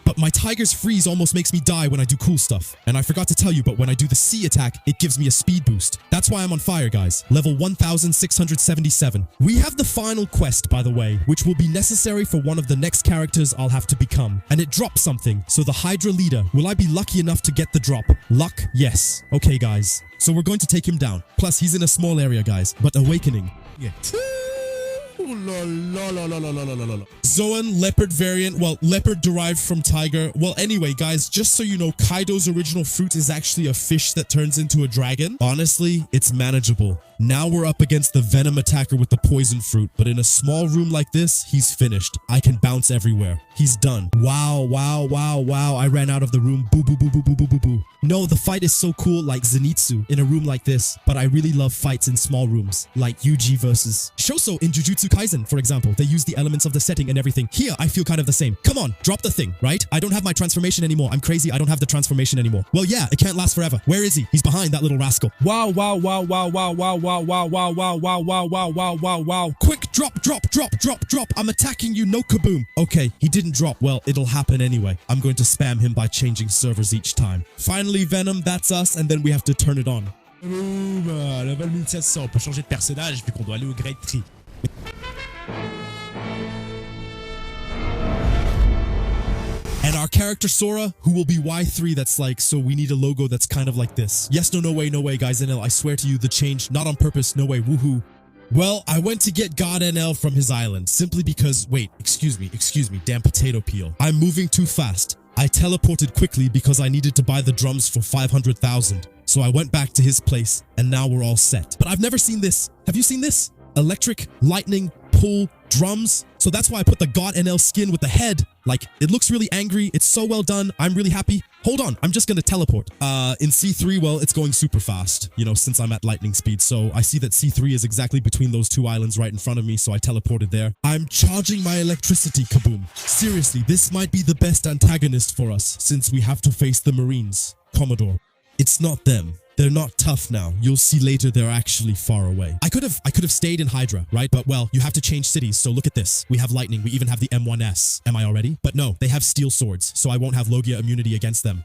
But my tiger's freeze almost makes me die when I do cool stuff. And I forgot to tell you, but when I do the C attack, it gives me a speed boost. That's why I'm on fire, guys. Level 1677. We have the final quest, by the way, which will be necessary for one of the next characters I'll have to become. And it drops something. So the Hydra leader, will I be lucky enough to get the drop? Luck? Yes. Okay, guys. So we're going to take him down. Plus, he's in a small area, guys. But awakening. Yeah. Zoan leopard variant, well, leopard derived from tiger. Well, anyway, guys, just so you know, Kaido's original fruit is actually a fish that turns into a dragon. Honestly, it's manageable. Now we're up against the venom attacker with the poison fruit, but in a small room like this, he's finished. I can bounce everywhere. He's done. Wow, wow, wow, wow. I ran out of the room. Boo, boo, boo, boo, boo, boo, boo, boo. No, the fight is so cool like Zenitsu in a room like this, but I really love fights in small rooms, like Yuji versus Shoso in Jujutsu Kaisen, for example. They use the elements of the setting and everything. Here, I feel kind of the same. Come on, drop the thing, right? I don't have my transformation anymore. I'm crazy. I don't have the transformation anymore. Well, yeah, it can't last forever. Where is he? He's behind that little rascal. Wow, wow, wow, wow, wow, wow, wow, wow, wow, wow, wow, wow, wow, wow, wow, wow. Quick, drop, drop, drop, drop, drop. I'm attacking you, no kaboom. Okay, he didn't drop. Well, it'll happen anyway. I'm going to spam him by changing servers each time. Finally, Venom, that's us, and then we have to turn it on. Level 1700, on peut changer de personnage vu qu'on doit aller au grade 3. And our character Sora, who will be Y3, that's like, so we need a logo that's kind of like this. Yes, no, no way, guys, NL, I swear to you, the change, not on purpose, no way, woohoo. Well, I went to get God NL from his island, simply because, wait, excuse me, damn potato peel. I'm moving too fast. I teleported quickly because I needed to buy the drums for 500,000. So I went back to his place, and now we're all set. But I've never seen this. Have you seen this? Electric, lightning, pull, drums. So that's why I put the God NL skin with the head. Like, it looks really angry. It's so well done. I'm really happy. Hold on, I'm just gonna teleport. In C3, well, it's going super fast, you know, since I'm at lightning speed. So I see that C3 is exactly between those two islands right in front of me, so I teleported there. I'm charging my electricity, kaboom. Seriously, this might be the best antagonist for us, since we have to face the Marines. Commodore. It's not them. They're not tough now. You'll see later they're actually far away. I could have stayed in Hydra, right? But well, you have to change cities, so look at this. We have lightning, we even have the M1S. Am I already? But no, they have steel swords, so I won't have Logia immunity against them.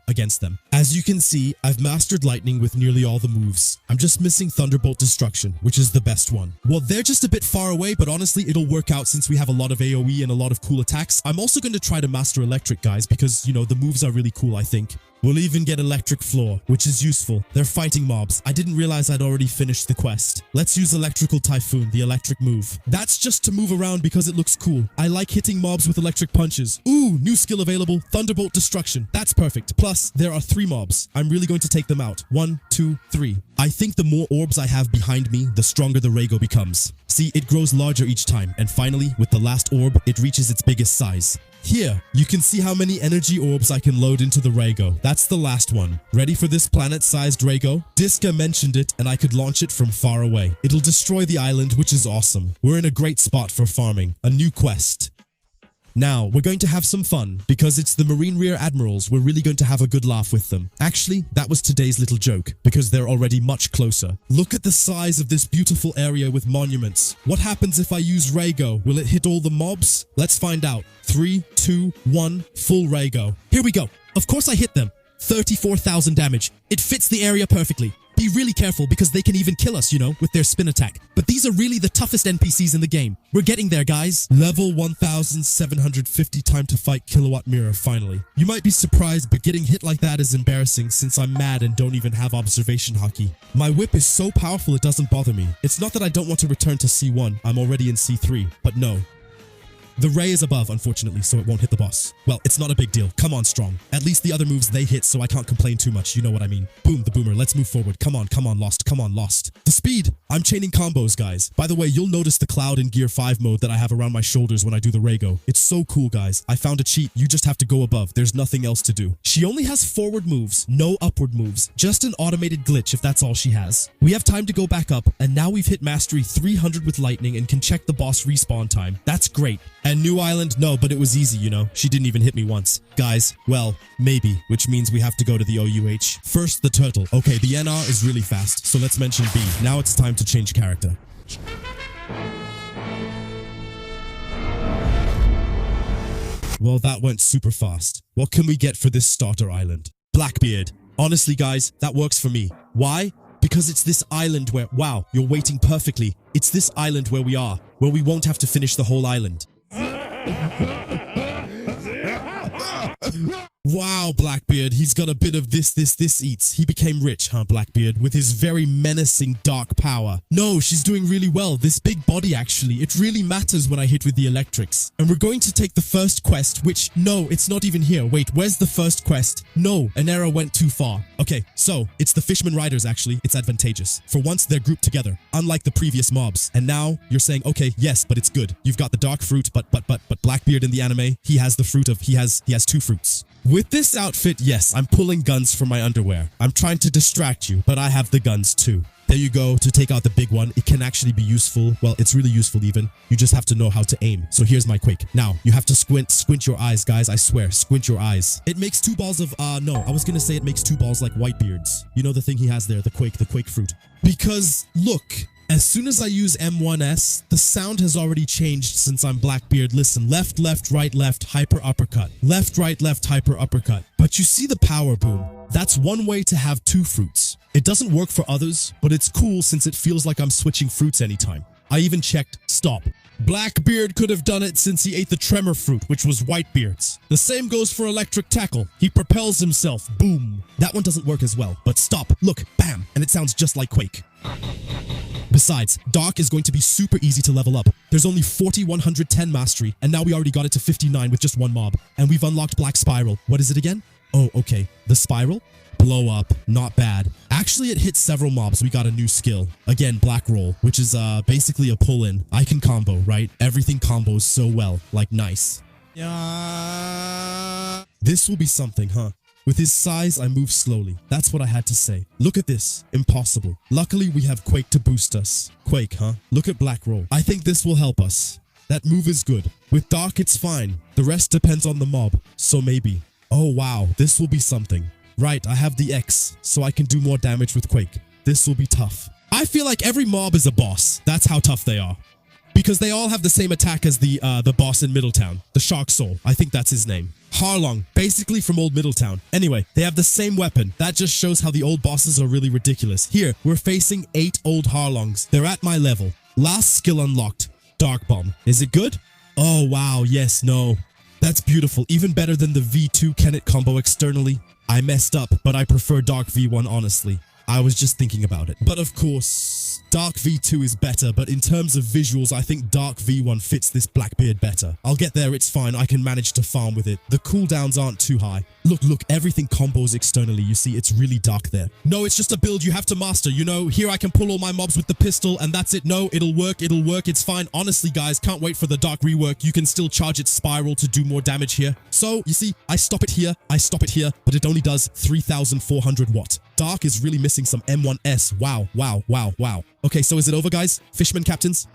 As you can see, I've mastered lightning with nearly all the moves. I'm just missing Thunderbolt Destruction, which is the best one. Well, they're just a bit far away, but honestly, it'll work out since we have a lot of AoE and a lot of cool attacks. I'm also going to try to master Electric, guys, because, you know, the moves are really cool, I think. We'll even get Electric Floor, which is useful. They're fighting mobs. I didn't realize I'd already finished the quest. Let's use Electrical Typhoon, the electric move. That's just to move around because it looks cool. I like hitting mobs with electric punches. Ooh, new skill available, Thunderbolt Destruction. That's perfect. Plus, there are 3 mobs. I'm really going to take them out. 1, 2, 3. I think the more orbs I have behind me, the stronger the Rego becomes. See, it grows larger each time, and finally, with the last orb, it reaches its biggest size. Here, you can see how many energy orbs I can load into the Rego. That's the last one. Ready for this planet-sized Rego? Diska mentioned it, and I could launch it from far away. It'll destroy the island, which is awesome. We're in a great spot for farming. A new quest. Now, we're going to have some fun. Because it's the Marine Rear Admirals, we're really going to have a good laugh with them. Actually, that was today's little joke, because they're already much closer. Look at the size of this beautiful area with monuments. What happens if I use Rego? Will it hit all the mobs? Let's find out. 3, 2, 1, full Rego. Here we go. Of course I hit them. 34,000 damage. It fits the area perfectly. Be really careful because they can even kill us, you know, with their spin attack. But these are really the toughest NPCs in the game. We're getting there, guys. Level 1750 time to fight kilowatt mirror, finally. You might be surprised, but getting hit like that is embarrassing since I'm mad and don't even have observation hockey. My whip is so powerful it doesn't bother me. It's not that I don't want to return to C1. I'm already in C3, but no. The ray is above, unfortunately, so it won't hit the boss. Well, it's not a big deal. Come on, strong. At least the other moves they hit, so I can't complain too much. You know what I mean. Boom, the boomer. Let's move forward. Come on, lost. Come on, lost. The speed. I'm chaining combos, guys. By the way, you'll notice the cloud in Gear 5 mode that I have around my shoulders when I do the Raygo. It's so cool, guys. I found a cheat. You just have to go above. There's nothing else to do. She only has forward moves, no upward moves. Just an automated glitch if that's all she has. We have time to go back up, and now we've hit Mastery 300 with lightning and can check the boss respawn time. That's great. And New Island? No, but it was easy, you know. She didn't even hit me once. Guys, well, maybe, which means we have to go to the OUH. First, the turtle. Okay, the NR is really fast, so let's mention B. Now it's time to change character. Well, that went super fast. What can we get for this starter island? Blackbeard. Honestly, guys, that works for me. Why? Because it's this island where, wow, you're waiting perfectly. It's this island where we are, where we won't have to finish the whole island. Wow, Blackbeard, he's got a bit of this eats. He became rich, huh, Blackbeard, with his very menacing dark power. No, she's doing really well. This big body, actually, it really matters when I hit with the electrics. And we're going to take the first quest, which, no, it's not even here. Wait, where's the first quest? No, an error went too far. Okay, so, it's the Fishman Riders, actually. It's advantageous. For once, they're grouped together, unlike the previous mobs. And now, you're saying, okay, yes, but it's good. You've got the dark fruit, but Blackbeard in the anime, he has the fruit of, he has 2 fruits. With this outfit, yes, I'm pulling guns from my underwear. I'm trying to distract you, but I have the guns too. There you go, to take out the big one. It can actually be useful. Well, it's really useful even. You just have to know how to aim. So here's my quake. Now, you have to squint your eyes, guys. I swear, squint your eyes. It makes 2 balls of, no, I was gonna say it makes 2 balls like Whitebeard's. You know the thing he has there, the quake fruit. Because, look, as soon as I use M1S, the sound has already changed since I'm Blackbeard. Listen, left, right, left, hyper uppercut. Left, left, hyper uppercut. But you see the power boom. That's one way to have 2 fruits. It doesn't work for others, but it's cool since it feels like I'm switching fruits anytime. I even checked stop. Blackbeard could have done it since he ate the tremor fruit, which was Whitebeard's. The same goes for electric tackle. He propels himself. Boom. That one doesn't work as well, but stop. Look, bam, and it sounds just like Quake. Besides, Dark is going to be super easy to level up. There's only 4110 mastery, and now we already got it to 59 with just 1 mob. And we've unlocked Black Spiral. What is it again? Oh, okay. The Spiral? Blow up. Not bad. Actually, it hits several mobs. We got a new skill. Again, Black Roll, which is basically a pull-in. I can combo, right? Everything combos so well. Like, nice. Yeah. This will be something, huh? With his size, I move slowly. That's what I had to say. Look at this. Impossible. Luckily, we have Quake to boost us. Quake, huh? Look at Black Roll. I think this will help us. That move is good. With Dark, it's fine. The rest depends on the mob. So maybe. Oh, wow. This will be something. Right, I have the X, so I can do more damage with Quake. This will be tough. I feel like every mob is a boss. That's how tough they are. Because they all have the same attack as the boss in Middletown. The Shark Soul. I think that's his name. Harlong, basically from old Middletown. Anyway, they have the same weapon. That just shows how the old bosses are really ridiculous. Here, we're facing 8 old Harlongs. They're at my level. Last skill unlocked. Dark Bomb. Is it good? Oh, wow. Yes, no. That's beautiful. Even better than the V2 Kennet combo externally. I messed up, but I prefer Dark V1 honestly. I was just thinking about it. But of course, Dark V2 is better, but in terms of visuals, I think Dark V1 fits this Blackbeard better. I'll get there, it's fine, I can manage to farm with it. The cooldowns aren't too high. Look, everything combos externally, you see, it's really dark there. No, it's just a build you have to master, you know? Here I can pull all my mobs with the pistol, and that's it. No, it'll work, it's fine. Honestly, guys, can't wait for the Dark rework. You can still charge its spiral to do more damage here. So, you see, I stop it here, but it only does 3,400 watt. Dark is really missing some M1S. Wow. Okay, so is it over, guys? Fishman captains?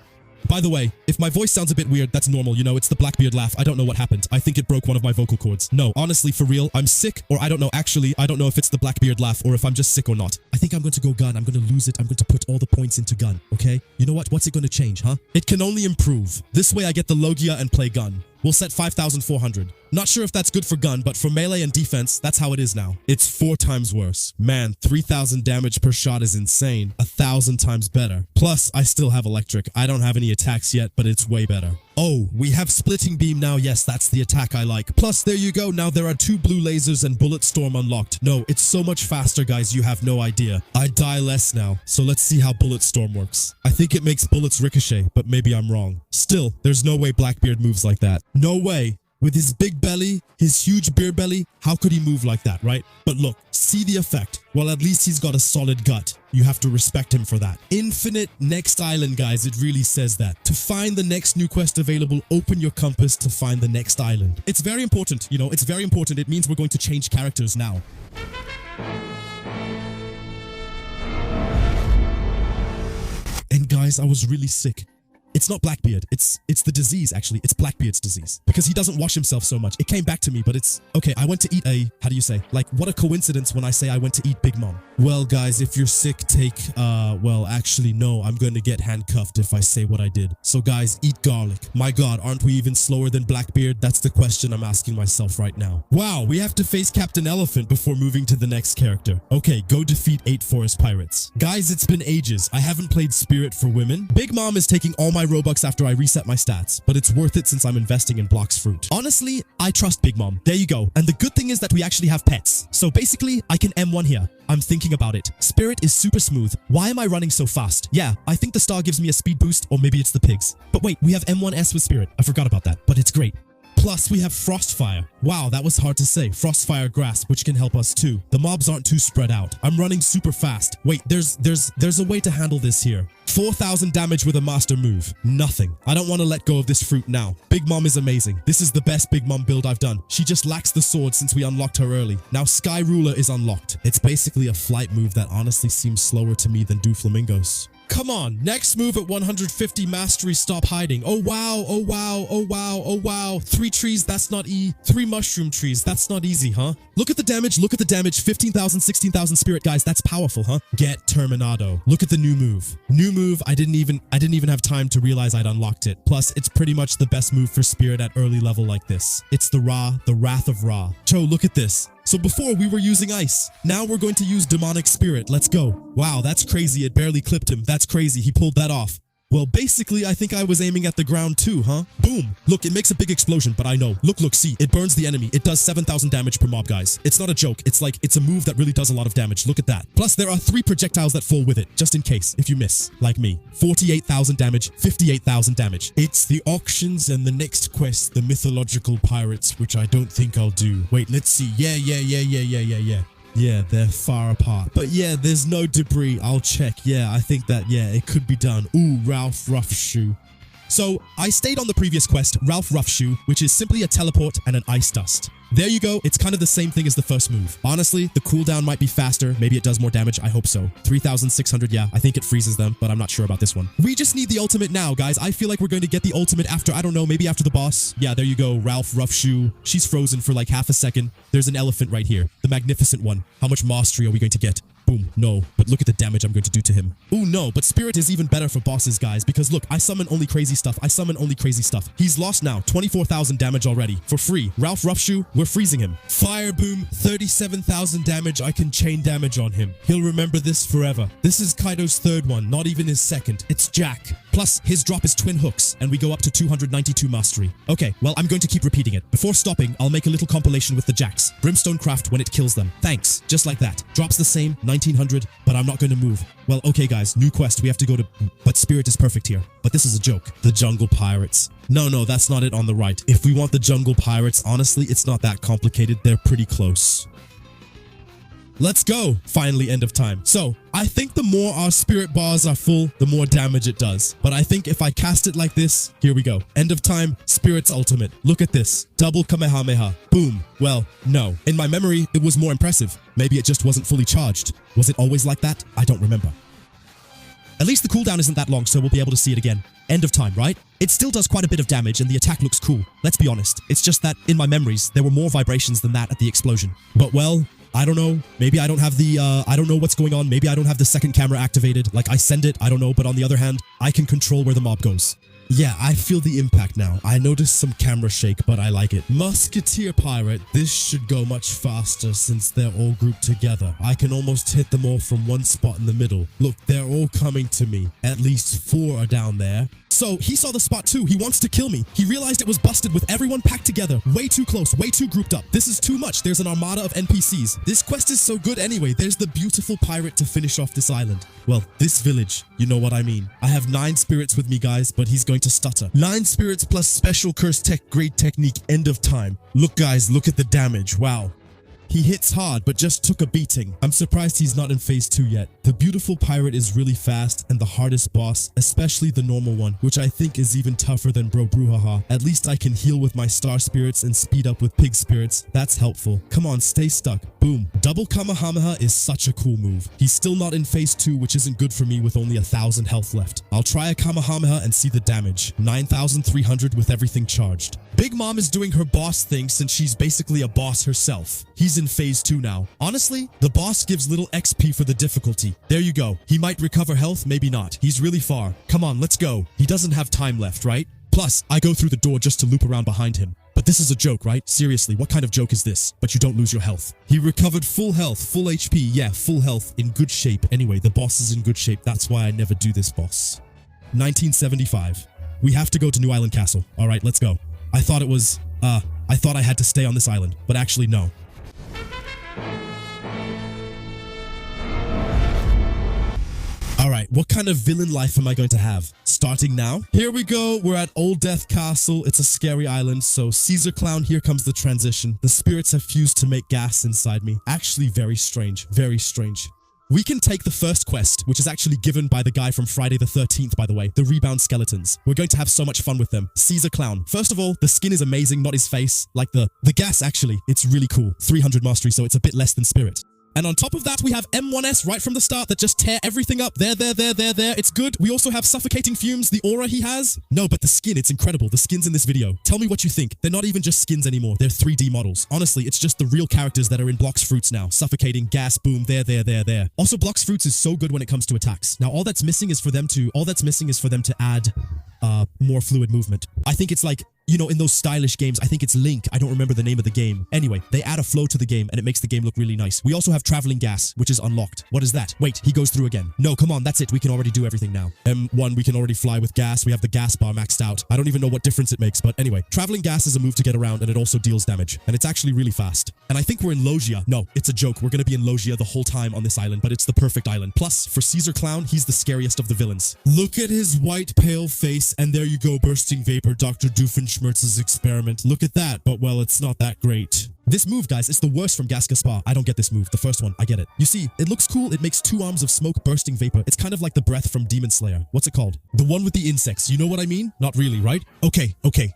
By the way, if my voice sounds a bit weird, that's normal, you know, it's the Blackbeard laugh. I don't know what happened. I think it broke one of my vocal cords. No, honestly, for real, I'm sick, or I don't know. Actually, I don't know if it's the Blackbeard laugh or if I'm just sick or not. I think I'm going to go gun. I'm going to lose it. I'm going to put all the points into gun, okay? You know what? What's it going to change, huh? It can only improve. This way I get the Logia and play gun. We'll set 5,400. Not sure if that's good for gun, but for melee and defense, that's how it is now. It's 4 times worse. Man, 3,000 damage per shot is insane. 1,000 times better. Plus, I still have electric. I don't have any attacks yet, but it's way better. Oh, we have splitting beam now. Yes, that's the attack I like. Plus, there you go. Now there are 2 blue lasers and bullet storm unlocked. No, it's so much faster, guys. You have no idea. I die less now. So let's see how bullet storm works. I think it makes bullets ricochet, but maybe I'm wrong. Still, there's no way Blackbeard moves like that. No way. With his big belly, his huge beer belly, how could he move like that, right? But look, see the effect. Well, at least he's got a solid gut. You have to respect him for that. Infinite next island, guys. It really says that. To find the next new quest available, open your compass to find the next island. It's very important, you know, it's very important. It means we're going to change characters now. And guys, I was really sick. It's not Blackbeard. It's the disease, actually. It's Blackbeard's disease. Because he doesn't wash himself so much. It came back to me, but it's... Okay, I went to eat a... How do you say? Like, what a coincidence when I say I went to eat Big Mom. Well, guys, if you're sick, take... Well, actually, no. I'm going to get handcuffed if I say what I did. So, guys, eat garlic. My god, aren't we even slower than Blackbeard? That's the question I'm asking myself right now. Wow, we have to face Captain Elephant before moving to the next character. Okay, go defeat 8 forest pirates. Guys, it's been ages. I haven't played Spirit for Women. Big Mom is taking all my Robux after I reset my stats, but it's worth it since I'm investing in Blox fruit. Honestly, I trust Big Mom. There you go. And the good thing is that we actually have pets. So basically, I can M1 here. I'm thinking about it. Spirit is super smooth. Why am I running so fast? Yeah, I think the star gives me a speed boost, or maybe it's the pigs. But wait, we have M1S with Spirit. I forgot about that, but it's great. Plus, we have Frostfire. Wow, that was hard to say. Frostfire Grasp, which can help us too. The mobs aren't too spread out. I'm running super fast. Wait, there's a way to handle this here. 4,000 damage with a master move. Nothing. I don't want to let go of this fruit now. Big Mom is amazing. This is the best Big Mom build I've done. She just lacks the sword since we unlocked her early. Now Sky Ruler is unlocked. It's basically a flight move that honestly seems slower to me than Doflamingos. Come on, next move at 150 mastery, stop hiding. Oh wow, oh wow, oh wow, oh wow. 3 trees, that's not E. 3 mushroom trees, that's not easy, huh? Look at the damage, 15,000, 16,000 spirit, guys, that's powerful, huh? Get Terminado. Look at the new move. New move, I didn't even have time to realize I'd unlocked it. Plus, it's pretty much the best move for spirit at early level like this. It's the Wrath of Ra. Cho, look at this. So before we were using ice, now we're going to use demonic spirit. Let's go. Wow, that's crazy. It barely clipped him. That's crazy. He pulled that off. Well, basically, I think I was aiming at the ground too, huh? Boom. Look, it makes a big explosion, but I know. Look, see, it burns the enemy. It does 7,000 damage per mob, guys. It's not a joke. It's a move that really does a lot of damage. Look at that. Plus, there are 3 projectiles that fall with it, just in case, if you miss, like me. 48,000 damage, 58,000 damage. It's the auctions and the next quest, the mythological pirates, which I don't think I'll do. Wait, let's see. Yeah. Yeah, they're far apart. But yeah, there's no debris. I'll check. Yeah, I think that, yeah, it could be done. Ooh, Ralph Roughshoe. So, I stayed on the previous quest, Ralph Roughshoe, which is simply a teleport and an ice dust. There you go. It's kind of the same thing as the first move. Honestly, the cooldown might be faster. Maybe it does more damage. I hope so. 3,600, yeah. I think it freezes them, but I'm not sure about this one. We just need the ultimate now, guys. I feel like we're going to get the ultimate after, I don't know, maybe after the boss. Yeah, there you go. Ralph Roughshoe. She's frozen for like half a second. There's an elephant right here. The magnificent one. How much mastery are we going to get? Boom. No. But look at the damage I'm going to do to him. Ooh, no. But Spirit is even better for bosses, guys. Because look, I summon only crazy stuff. He's lost now. 24,000 damage already. For free. Ralph Roughshoe, we're freezing him. Fire Boom, 37,000 damage. I can chain damage on him. He'll remember this forever. This is Kaido's 3rd one, not even his 2nd. It's Jack. Plus, his drop is twin hooks, and we go up to 292 mastery. Okay, well, I'm going to keep repeating it. Before stopping, I'll make a little compilation with the Jacks. Brimstone craft when it kills them. Thanks. Just like that. Drops the same, 1900, but I'm not going to move. Well, okay, guys, new quest. We have to go to... But Spirit is perfect here. But this is a joke. The Jungle Pirates. No, that's not it on the right. If we want the Jungle Pirates, honestly, it's not that complicated. They're pretty close. Let's go! Finally, end of time. So, I think the more our spirit bars are full, the more damage it does. But I think if I cast it like this, here we go. End of time, Spirit's ultimate. Look at this. Double Kamehameha. Boom. Well, no. In my memory, it was more impressive. Maybe it just wasn't fully charged. Was it always like that? I don't remember. At least the cooldown isn't that long, so we'll be able to see it again. End of time, right? It still does quite a bit of damage and the attack looks cool. Let's be honest. It's just that, in my memories, there were more vibrations than that at the explosion. But well... I don't know. Maybe I don't have the, I don't know what's going on. Maybe I don't have the second camera activated. Like, I send it, I don't know. But on the other hand, I can control where the mob goes. Yeah, I feel the impact now. I noticed some camera shake, but I like it. Musketeer Pirate, this should go much faster since they're all grouped together. I can almost hit them all from one spot in the middle. Look, they're all coming to me. At least 4 are down there. So he saw the spot too. He wants to kill me. He realized it was busted with everyone packed together. Way too close, way too grouped up. This is too much. There's an armada of NPCs. This quest is so good anyway. There's the beautiful pirate to finish off this island. Well, this village, you know what I mean. I have 9 spirits with me, guys, but he's going to stutter. 9 spirits plus special curse tech grade technique, end of time. Look, guys, look at the damage. Wow. He hits hard, but just took a beating. I'm surprised he's not in phase 2 yet. The beautiful pirate is really fast, and the hardest boss, especially the normal one, which I think is even tougher than Bro Brouhaha. At least I can heal with my star spirits and speed up with pig spirits. That's helpful. Come on, stay stuck. Boom. Double Kamehameha is such a cool move. He's still not in phase 2, which isn't good for me with only 1,000 health left. I'll try a Kamehameha and see the damage. 9,300 with everything charged. Big Mom is doing her boss thing since she's basically a boss herself. He's in phase 2 now. Honestly, the boss gives little XP for the difficulty. There you go. He might recover health, maybe not. He's really far. Come on, let's go. He doesn't have time left, right? Plus, I go through the door just to loop around behind him. But this is a joke, right? Seriously, what kind of joke is this? But you don't lose your health. He recovered full health, full HP. Yeah, full health, in good shape. Anyway, the boss is in good shape. That's why I never do this boss. 1975. We have to go to New Island Castle. All right, let's go. I thought it was, I thought I had to stay on this island, but actually no. Alright, what kind of villain life am I going to have? Starting now. Here we go, we're at Old Death Castle. It's a scary island, so Caesar Clown, here comes the transition. The spirits have fused to make gas inside me. Actually, very strange, very strange. We can take the first quest, which is actually given by the guy from Friday the 13th, by the way, the Rebound Skeletons. We're going to have so much fun with them. Caesar Clown. First of all, the skin is amazing, not his face. Like the gas, actually. It's really cool. 300 mastery, so it's a bit less than Spirit. And on top of that, we have M1S right from the start that just tear everything up. There. It's good. We also have Suffocating Fumes, the aura he has. No, but the skin, it's incredible. The skins in this video. Tell me what you think. They're not even just skins anymore. They're 3D models. Honestly, it's just the real characters that are in Blox Fruits now. Suffocating, gas, boom, there. Also, Blox Fruits is so good when it comes to attacks. Now, all that's missing is for them to add more fluid movement. I think it's like, you know, in those stylish games, I think it's Link. I don't remember the name of the game. Anyway, they add a flow to the game and it makes the game look really nice. We also have Traveling Gas, which is unlocked. What is that? Wait, he goes through again. No, come on, that's it. We can already do everything now. M1, we can already fly with gas. We have the gas bar maxed out. I don't even know what difference it makes, but anyway. Traveling Gas is a move to get around and it also deals damage. And it's actually really fast. And I think we're in Logia. No, it's a joke. We're going to be in Logia the whole time on this island, but it's the perfect island. Plus, for Caesar Clown, he's the scariest of the villains. Look at his white pale face and there you go, Bursting Vapor, Dr. Doofenshmirtz's experiment. Look at that, but well, it's not that great. This move, guys, it's the worst from Gas Gaspar. I don't get this move. The first one, I get it. You see, it looks cool. It makes 2 arms of smoke bursting vapor. It's kind of like the breath from Demon Slayer. What's it called? The one with the insects. You know what I mean? Not really, right? Okay.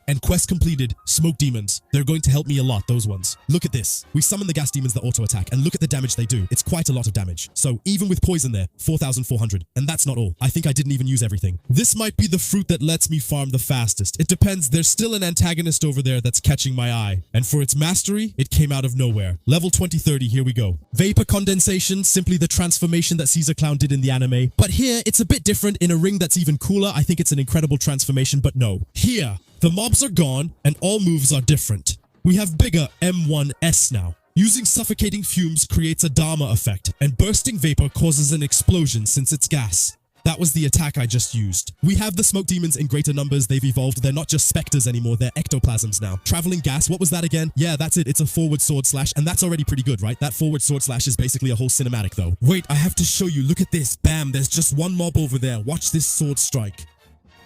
And quest completed. Smoke demons. They're going to help me a lot, those ones. Look at this. We summon the gas demons that auto-attack, and look at the damage they do. It's quite a lot of damage. So even with poison there, 4,400. And that's not all. I think I didn't even use everything. This might be the fruit that lets me farm the fastest. It depends. There's still an antagonist over there that's catching my eye. And for its mastery, it came out of nowhere. Level 2030, here we go. Vapor condensation, simply the transformation that Caesar Clown did in the anime. But here, it's a bit different in a ring that's even cooler. I think it's an incredible transformation, but no. Here, the mobs are gone and all moves are different. We have bigger M1S now. Using Suffocating Fumes creates a Dharma effect, and Bursting Vapor causes an explosion since it's gas. That was the attack I just used. We have the smoke demons in greater numbers. They've evolved. They're not just specters anymore. They're ectoplasms now. Traveling gas. What was that again? Yeah, that's it. It's a forward sword slash. And that's already pretty good, right? That forward sword slash is basically a whole cinematic though. Wait, I have to show you. Look at this. Bam, there's just one mob over there. Watch this sword strike.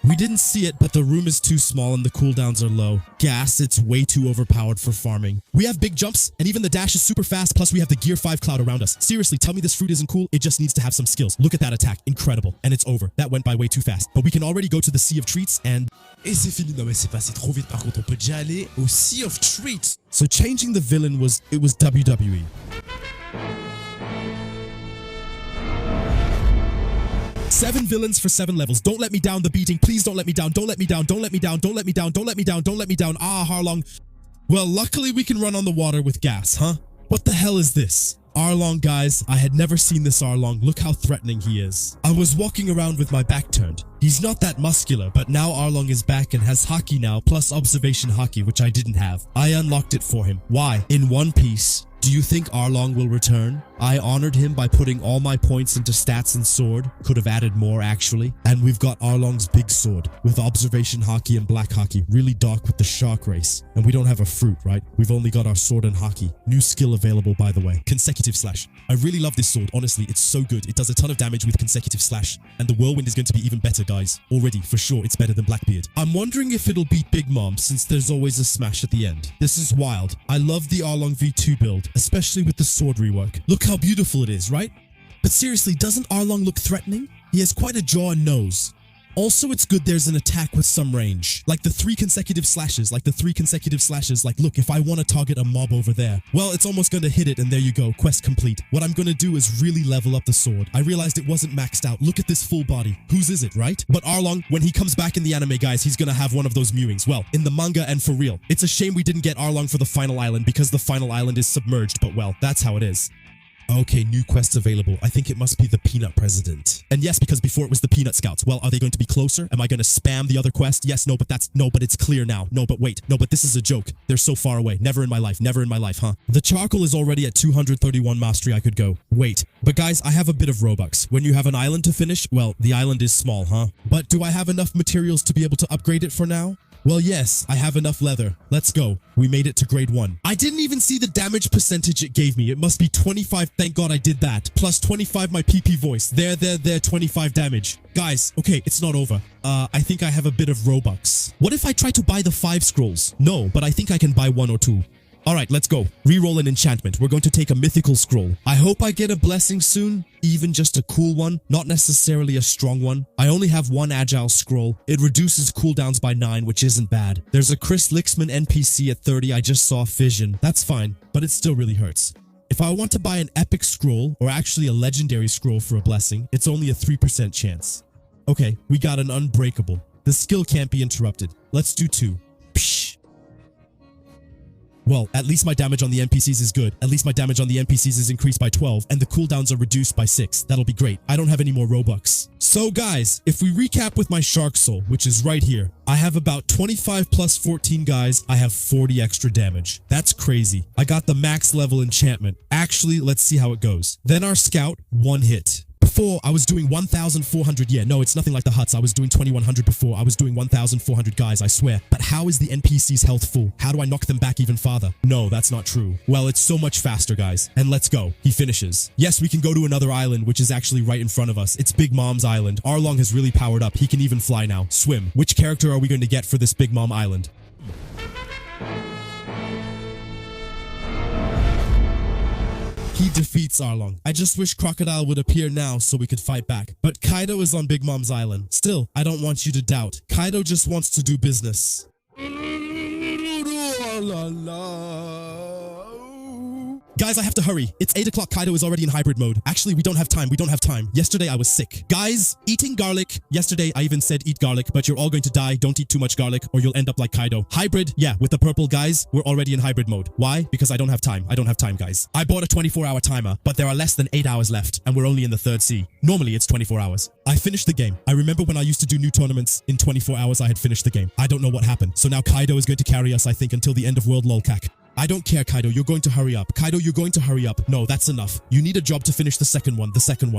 We didn't see it, but the room is too small and the cooldowns are low. Gas, it's way too overpowered for farming. We have big jumps, and even the dash is super fast, plus we have the Gear 5 cloud around us. Seriously, tell me this fruit isn't cool? It just needs to have some skills. Look at that attack. Incredible. And it's over. That went by way too fast. But we can already go to the Sea of Treats and... Et c'est fini. Non mais c'est passé trop vite. Par contre, on peut déjà aller au Sea of Treats. So changing the villain was WWE. 7 villains for 7 levels. Don't let me down the beating. Please don't let me down. Don't let me down. Don't let me down. Don't let me down. Don't let me down. Don't let me down. Ah, Harlong. Well, luckily we can run on the water with gas, huh? What the hell is this? Arlong, guys, I had never seen this Arlong. Look how threatening he is. I was walking around with my back turned. He's not that muscular, but now Arlong is back and has Haki now, plus observation Haki, which I didn't have. I unlocked it for him. Why? In one piece. Do you think Arlong will return? I honored him by putting all my points into stats and sword. Could have added more, actually. And we've got Arlong's big sword with observation Haki and black Haki, really dark with the shark race. And we don't have a fruit, right? We've only got our sword and Haki. New skill available, by the way. Consecutive slash. I really love this sword. Honestly, it's so good. It does a ton of damage with consecutive slash. And the whirlwind is going to be even better, guys. Already, for sure, it's better than Blackbeard. I'm wondering if it'll beat Big Mom, since there's always a smash at the end. This is wild. I love the Arlong V2 build, especially with the sword rework. Look how beautiful it is, right? But seriously, doesn't Arlong look threatening? He has quite a jaw and nose. Also, it's good there's an attack with some range. Like the 3 consecutive slashes. Like, look, if I want to target a mob over there, well, it's almost going to hit it, and there you go. Quest complete. What I'm going to do is really level up the sword. I realized it wasn't maxed out. Look at this full body. Whose is it, right? But Arlong, when he comes back in the anime, guys, he's going to have one of those mewings. Well, in the manga and for real. It's a shame we didn't get Arlong for the final island because the final island is submerged, but well, that's how it is. Okay, new quests available. I think it must be the Peanut President. And yes, because before it was the Peanut Scouts. Well, are they going to be closer? Am I going to spam the other quest? Yes, no, but it's clear now. No, but wait. No, but this is a joke. They're so far away. Never in my life, huh? The charcoal is already at 231 mastery I could go. Wait. But guys, I have a bit of Robux. When you have an island to finish, well, the island is small, huh? But do I have enough materials to be able to upgrade it for now? Well, yes, I have enough leather. Let's go. We made it to grade 1. I didn't even see the damage percentage it gave me. It must be 25. Thank God I did that. Plus 25 my PP voice. There, 25 damage. Guys, okay, it's not over. I think I have a bit of Robux. What if I try to buy the 5 scrolls? No, but I think I can buy 1 or 2. Alright, let's go. Reroll an enchantment. We're going to take a mythical scroll. I hope I get a blessing soon. Even just a cool one, not necessarily a strong one. I only have 1 agile scroll. It reduces cooldowns by 9, which isn't bad. There's a Chris Lixman NPC at 30. I just saw Fission. That's fine, but it still really hurts. If I want to buy an epic scroll, or actually a legendary scroll for a blessing, it's only a 3% chance. Okay, we got an unbreakable. The skill can't be interrupted. Let's do 2. Psh. Well, at least my damage on the NPCs is good. At least my damage on the NPCs is increased by 12, and the cooldowns are reduced by 6. That'll be great. I don't have any more Robux. So guys, if we recap with my Shark Soul, which is right here, I have about 25 plus 14 guys. I have 40 extra damage. That's crazy. I got the max level enchantment. Actually, let's see how it goes. Then our Scout, 1 hit. Before, I was doing 1,400. Yeah, no, it's nothing like the huts. I was doing 2,100 before. I was doing 1,400 guys, I swear. But how is the NPC's health full? How do I knock them back even farther? No, that's not true. Well, it's so much faster, guys. And let's go. He finishes. Yes, we can go to another island, which is actually right in front of us. It's Big Mom's island. Arlong has really powered up. He can even fly now. Swim. Which character are we going to get for this Big Mom island? He defeats Arlong. I just wish Crocodile would appear now so we could fight back. But Kaido is on Big Mom's island. Still, I don't want you to doubt. Kaido just wants to do business. Guys, I have to hurry. It's 8 o'clock. Kaido is already in hybrid mode. Actually, we don't have time. Yesterday, I was sick. Guys, eating garlic. Yesterday, I even said eat garlic, but you're all going to die. Don't eat too much garlic or you'll end up like Kaido. Hybrid, yeah, with the purple guys, we're already in hybrid mode. Why? Because I don't have time. Guys. I bought a 24-hour timer, but there are less than 8 hours left, and we're only in the 3rd sea. Normally, it's 24 hours. I finished the game. I remember when I used to do new tournaments, in 24 hours, I had finished the game. I don't know what happened. So now Kaido is going to carry us, I think, until the end of World Lolcac. I don't care, Kaido. You're going to hurry up. Kaido, you're going to hurry up. No, that's enough. You need a job to finish the second one.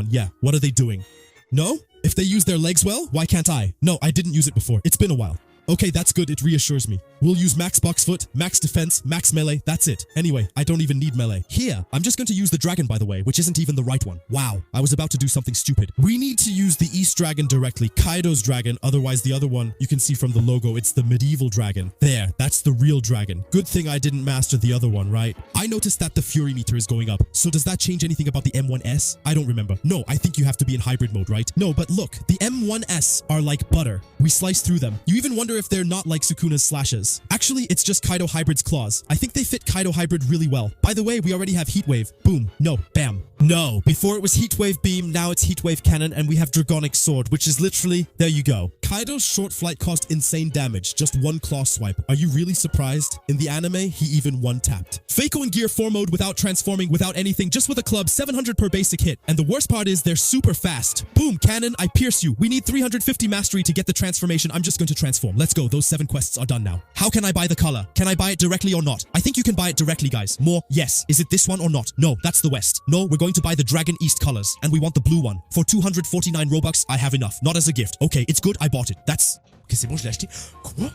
Yeah. What are they doing? No? If they use their legs well, why can't I? No, I didn't use it before. It's been a while. Okay, that's good. It reassures me. We'll use max box foot, max defense, max melee. That's it. Anyway, I don't even need melee. Here, I'm just going to use the dragon, by the way, which isn't even the right one. Wow, I was about to do something stupid. We need to use the East Dragon directly, Kaido's dragon. Otherwise, the other one, you can see from the logo, it's the medieval dragon. There, that's the real dragon. Good thing I didn't master the other one, right? I noticed that the fury meter is going up. So does that change anything about the M1S? I don't remember. No, I think you have to be in hybrid mode, right? No, but look, the M1S are like butter. We slice through them. You even wonder if they're not like Sukuna's slashes. Actually, it's just Kaido Hybrid's claws. I think they fit Kaido Hybrid really well. By the way, we already have Heat Wave. Boom. No. Bam. No, before it was Heatwave Beam, now it's Heatwave Cannon, and we have Dragonic Sword, which is literally, there you go. Kaido's short flight cost insane damage, just one claw swipe. Are you really surprised? In the anime, he even one-tapped. Faco in Gear 4 mode without transforming, without anything, just with a club, 700 per basic hit. And the worst part is they're super fast. Boom, cannon, I pierce you. We need 350 mastery to get the transformation. I'm just going to transform. Let's go. Those 7 quests are done now. How can I buy the color? Can I buy it directly or not? I think you can buy it directly, guys. More, yes. Is it this one or not? No, that's the West. No, we're going to buy the Dragon East colors, and we want the blue one. For 249 Robux, I have enough. Not as a gift. Okay, it's good, I bought it. That's... Ok, c'est bon, je l'ai acheté. Quoi?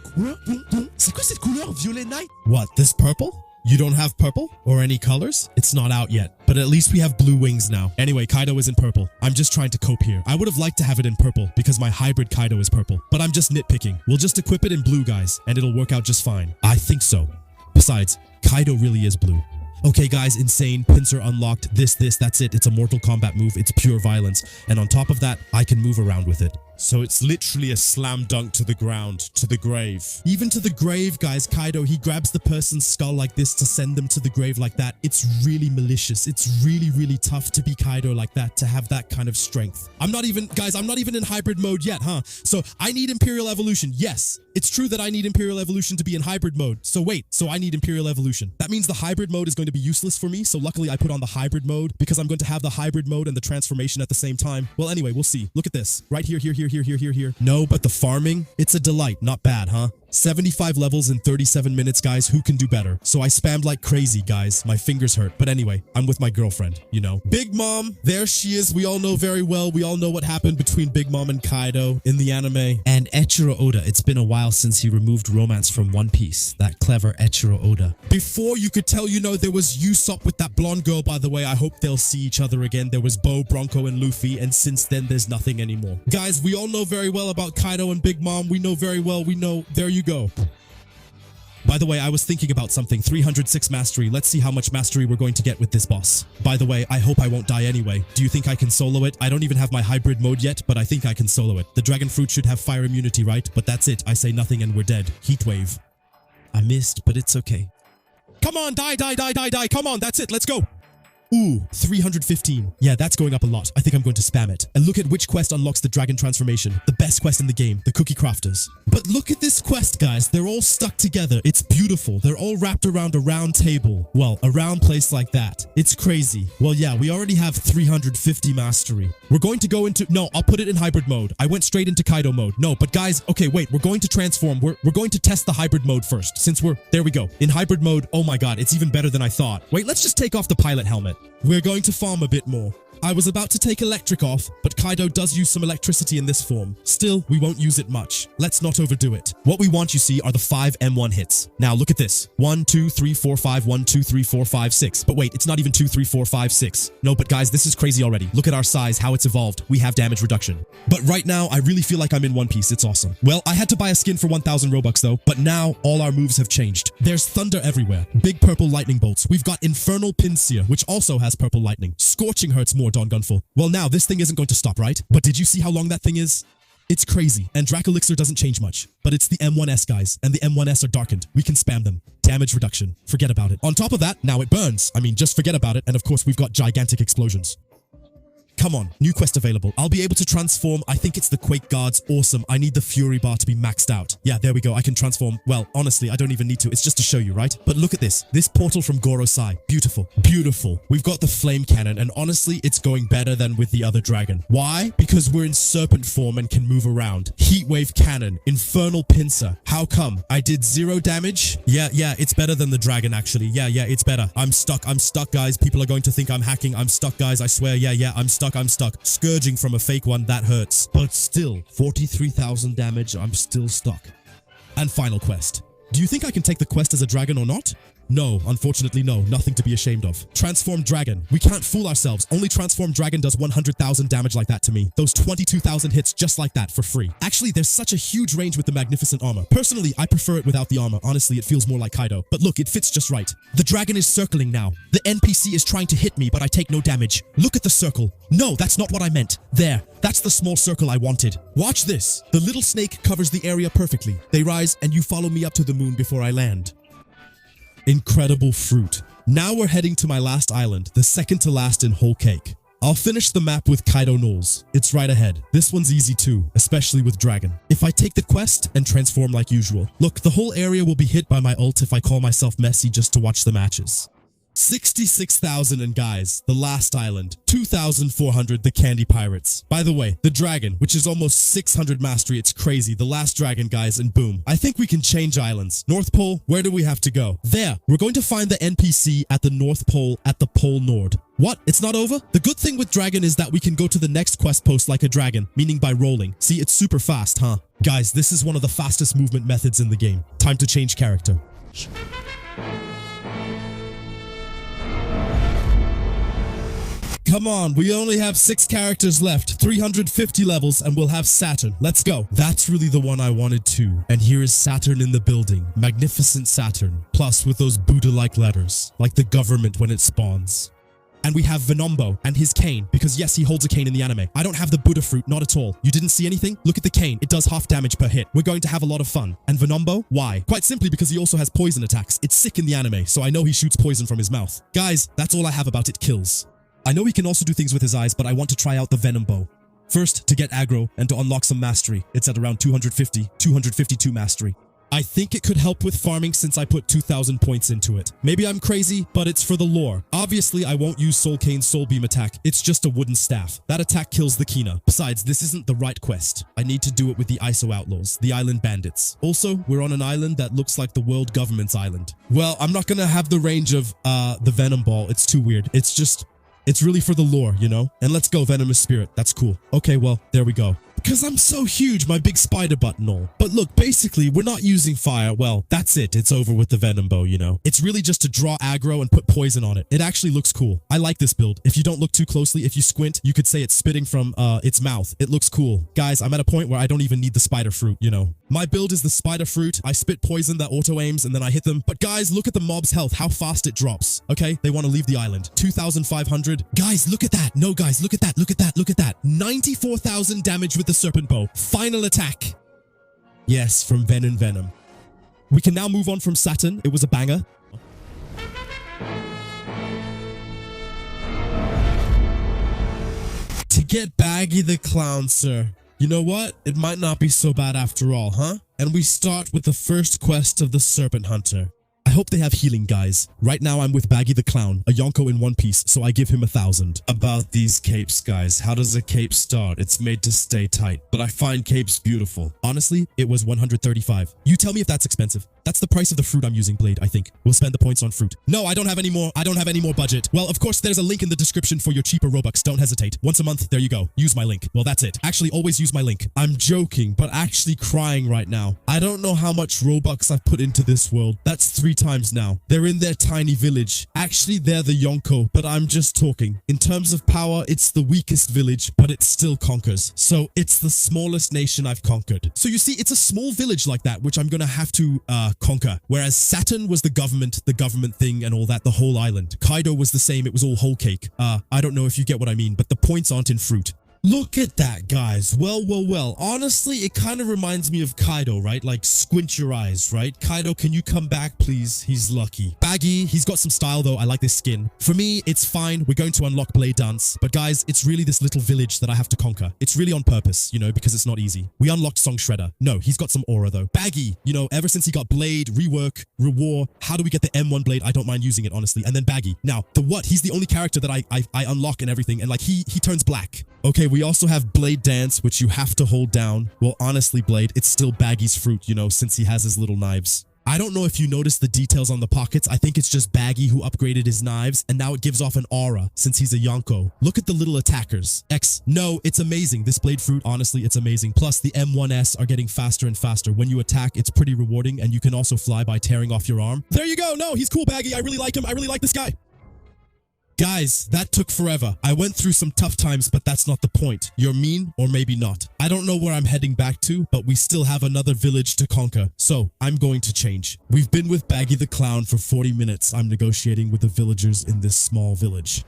C'est quoi cette couleur? Violet Night? What, this purple? You don't have purple? Or any colors? It's not out yet, but at least we have blue wings now. Anyway, Kaido is in purple. I'm just trying to cope here. I would have liked to have it in purple because my hybrid Kaido is purple, but I'm just nitpicking. We'll just equip it in blue, guys, and it'll work out just fine. I think so. Besides, Kaido really is blue. Okay, guys, insane. Pincer unlocked. That's it. It's a Mortal Kombat move. It's pure violence. And on top of that, I can move around with it. So it's literally a slam dunk to the ground, to the grave. Even to the grave, guys. Kaido, he grabs the person's skull like this to send them to the grave like that. It's really malicious. It's really, really tough to be Kaido like that, to have that kind of strength. I'm not even in hybrid mode yet, huh? So I need Imperial Evolution. Yes, it's true that I need Imperial Evolution to be in hybrid mode. So wait, so I need Imperial Evolution. That means the hybrid mode is going to be useless for me. So luckily I put on the hybrid mode because I'm going to have the hybrid mode and the transformation at the same time. Well, anyway, we'll see. Look at this. Right here. No, but the farming, it's a delight. Not bad, huh? 75 levels in 37 minutes, guys. Who can do better? So I spammed like crazy, guys. My fingers hurt. But anyway, I'm with my girlfriend, you know. Big Mom, there she is. We all know very well. We all know what happened between Big Mom and Kaido in the anime. And Eiichiro Oda, it's been a while since he removed romance from One Piece. That clever Eiichiro Oda. Before you could tell, you know, there was Usopp with that blonde girl, by the way. I hope they'll see each other again. There was Bo, Bronco, and Luffy. And since then, there's nothing anymore. Guys, we all know very well about Kaido and Big Mom. We know very well. We know. There you go. By the way, I was thinking about something. 306 mastery. Let's see how much mastery we're going to get with this boss. By the way, I hope I won't die anyway. Do you think I can solo it? I don't even have my hybrid mode yet, but I think I can solo it. The dragon fruit should have fire immunity, right? But that's it. I say nothing and we're dead. Heat wave. I missed, but it's okay. Come on, die. Come on, that's it. Let's go. Ooh, 315. Yeah, that's going up a lot. I think I'm going to spam it. And look at which quest unlocks the dragon transformation. The best quest in the game, the Cookie Crafters. But look at this quest, guys. They're all stuck together. It's beautiful. They're all wrapped around a round table. Well, a round place like that. It's crazy. Well, yeah, we already have 350 mastery. We're going to go into... No, I'll put it in hybrid mode. I went straight into Kaido mode. No, but guys, okay, wait. We're going to transform. We're going to test the hybrid mode first. Since we're... There we go. In hybrid mode, oh my god, it's even better than I thought. Wait, let's just take off the pilot helmet. We're going to farm a bit more. I was about to take electric off, but Kaido does use some electricity in this form. Still, we won't use it much. Let's not overdo it. What we want, you see, are the 5 M1 hits. Now, look at this. 1, 2, 3, 4, 5, 1, 2, 3, 4, 5, 6. But wait, it's not even 2, 3, 4, 5, 6. No, but guys, this is crazy already. Look at our size, how it's evolved. We have damage reduction. But right now, I really feel like I'm in One Piece. It's awesome. Well, I had to buy a skin for 1,000 Robux though, but now all our moves have changed. There's thunder everywhere. Big purple lightning bolts. We've got Infernal Pinseer, which also has purple lightning. Scorching hurts more, Don Gunful. Well, now this thing isn't going to stop, right? But did you see how long that thing is? It's crazy, and Dracolixir doesn't change much. But it's the M1S, guys, and the M1S are darkened. We can spam them. Damage reduction. Forget about it. On top of that, now it burns. I mean, just forget about it, and of course we've got gigantic explosions. Come on, new quest available. I'll be able to transform. I think it's the Quake Guards. Awesome. I need the Fury Bar to be maxed out. Yeah, there we go. I can transform. Well, honestly, I don't even need to. It's just to show you, right? But look at this. This portal from Gorosei. Beautiful. Beautiful. We've got the Flame Cannon, and honestly, it's going better than with the other dragon. Why? Because we're in serpent form and can move around. Heatwave Cannon. Infernal Pincer. How come? I did 0 damage? Yeah, it's better than the dragon, actually. Yeah, it's better. I'm stuck, guys. People are going to think I'm hacking. I'm stuck, guys. I swear. Yeah, I'm stuck. Scourging from a fake one, that hurts. But still, 43,000 damage, I'm still stuck. And final quest. Do you think I can take the quest as a dragon or not? No, unfortunately no, nothing to be ashamed of. Transform Dragon. We can't fool ourselves. Only Transform Dragon does 100,000 damage like that to me. Those 22,000 hits just like that for free. Actually, there's such a huge range with the Magnificent Armor. Personally, I prefer it without the armor. Honestly, it feels more like Kaido. But look, it fits just right. The dragon is circling now. The NPC is trying to hit me, but I take no damage. Look at the circle. No, that's not what I meant. There. That's the small circle I wanted. Watch this. The little snake covers the area perfectly. They rise, and you follow me up to the moon before I land. Incredible fruit. Now we're heading to my last island, the second to last in Whole Cake. I'll finish the map with Kaido Knolls. It's right ahead. This one's easy too, especially with Dragon. If I take the quest and transform like usual. Look, the whole area will be hit by my ult if I call myself Messi just to watch the matches. 66,000 and guys, the last island. 2,400, the Candy Pirates. By the way, the Dragon, which is almost 600 mastery, it's crazy. The last Dragon, guys, and boom. I think we can change islands. North Pole, where do we have to go? There, we're going to find the NPC at the North Pole at the Pole Nord. What? It's not over? The good thing with Dragon is that we can go to the next quest post like a dragon, meaning by rolling. See, it's super fast, huh? Guys, this is one of the fastest movement methods in the game. Time to change character. Come on, we only have 6 characters left, 350 levels, and we'll have Saturn. Let's go. That's really the one I wanted too. And here is Saturn in the building. Magnificent Saturn. Plus with those Buddha-like letters, like the government when it spawns. And we have Venombo and his cane, because yes, he holds a cane in the anime. I don't have the Buddha fruit, not at all. You didn't see anything? Look at the cane. It does half damage per hit. We're going to have a lot of fun. And Venombo? Why? Quite simply because he also has poison attacks. It's sick in the anime, so I know he shoots poison from his mouth. Guys, that's all I have about it kills. I know he can also do things with his eyes, but I want to try out the Venom Bow. First, to get aggro and to unlock some mastery. It's at around 252 mastery. I think it could help with farming since I put 2,000 points into it. Maybe I'm crazy, but it's for the lore. Obviously, I won't use Soul Cane's Soul Beam attack. It's just a wooden staff. That attack kills the Kina. Besides, this isn't the right quest. I need to do it with the ISO Outlaws, the Island Bandits. Also, we're on an island that looks like the world government's island. Well, I'm not gonna have the range of the Venom Ball. It's too weird. It's really for the lore, you know? And let's go, Venomous Spirit. That's cool. Okay, well, there we go. Because I'm so huge, my big spider butt and all. But look, basically, we're not using fire. Well, that's it. It's over with the Venom Bow, you know? It's really just to draw aggro and put poison on it. It actually looks cool. I like this build. If you don't look too closely, if you squint, you could say it's spitting from its mouth. It looks cool. Guys, I'm at a point where I don't even need the spider fruit, you know? My build is the spider fruit. I spit poison that auto-aims and then I hit them. But guys, look at the mob's health, how fast it drops. Okay, they want to leave the island. 2,500. Guys, look at that. No, guys, look at that. Look at that. Look at that. 94,000 damage with the Serpent Bow. Final attack. Yes, from Venom. We can now move on from Saturn. It was a banger. To get Baggy the Clown, sir. You know what? It might not be so bad after all, huh? And we start with the first quest of the Serpent Hunter. I hope they have healing, guys. Right now, I'm with Baggy the Clown, a Yonko in One Piece, so I give him 1,000. About these capes, guys. How does a cape start? It's made to stay tight, but I find capes beautiful. Honestly, it was 135. You tell me if that's expensive. That's the price of the fruit I'm using, Blade, I think. We'll spend the points on fruit. No, I don't have any more. I don't have any more budget. Well, of course, there's a link in the description for your cheaper Robux. Don't hesitate. Once a month, there you go. Use my link. Well, that's it. Actually, always use my link. I'm joking, but actually crying right now. I don't know how much Robux I've put into this world. That's 3 times now. They're in their tiny village. Actually, they're the Yonko, but I'm just talking. In terms of power, it's the weakest village, but it still conquers. So it's the smallest nation I've conquered. So you see, it's a small village like that, which I'm gonna have to conquer. Whereas Saturn was the government thing and all that, the whole island. Kaido was the same, it was all whole cake. I don't know if you get what I mean, but the points aren't in fruit. Look at that, guys. Well. Honestly, it kind of reminds me of Kaido, right? Like, squint your eyes, right? Kaido, can you come back, please? He's lucky. Baggy, he's got some style, though. I like this skin. For me, it's fine. We're going to unlock Blade Dance. But guys, it's really this little village that I have to conquer. It's really on purpose, you know, because it's not easy. We unlocked Song Shredder. No, he's got some aura, though. Baggy, you know, ever since he got Blade, Rework, Rewar, how do we get the M1 Blade? I don't mind using it, honestly. And then Baggy. Now, the what? He's the only character that I unlock and everything. And, like, he turns black. Okay, we also have Blade Dance, which you have to hold down. Well, honestly, Blade, it's still Baggy's fruit, you know, since he has his little knives. I don't know if you noticed the details on the pockets. I think it's just Baggy who upgraded his knives, and now it gives off an aura since he's a Yonko. Look at the little attackers. No, it's amazing. This Blade fruit, honestly, it's amazing. Plus, the M1S are getting faster and faster. When you attack, it's pretty rewarding, and you can also fly by tearing off your arm. There you go. No, he's cool, Baggy. I really like him. I really like this guy. Guys, that took forever. I went through some tough times, but that's not the point. You're mean, or maybe not. I don't know where I'm heading back to, but we still have another village to conquer. So, I'm going to change. We've been with Baggy the Clown for 40 minutes. I'm negotiating with the villagers in this small village.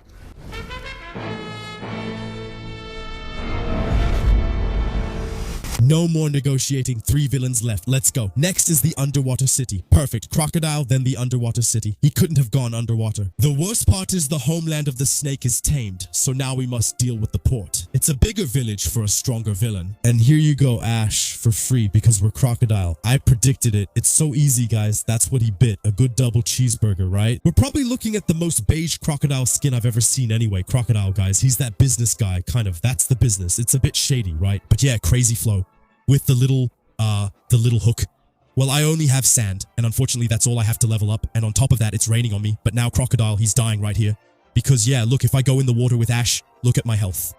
No more negotiating. 3 villains left. Let's go. Next is the underwater city. Perfect. Crocodile, then the underwater city. He couldn't have gone underwater. The worst part is the homeland of the snake is tamed, so now we must deal with the port. It's a bigger village for a stronger villain. And here you go, Ash, for free because we're Crocodile. I predicted it. It's so easy, guys. That's what he bit. A good double cheeseburger, right? We're probably looking at the most beige crocodile skin I've ever seen anyway. Crocodile, guys. He's that business guy, kind of. That's the business. It's a bit shady, right? But yeah, crazy flow. With the little hook. Well, I only have sand, and unfortunately that's all I have to level up, and on top of that it's raining on me, but now Crocodile, he's dying right here. Because yeah, look, if I go in the water with Ash, look at my health.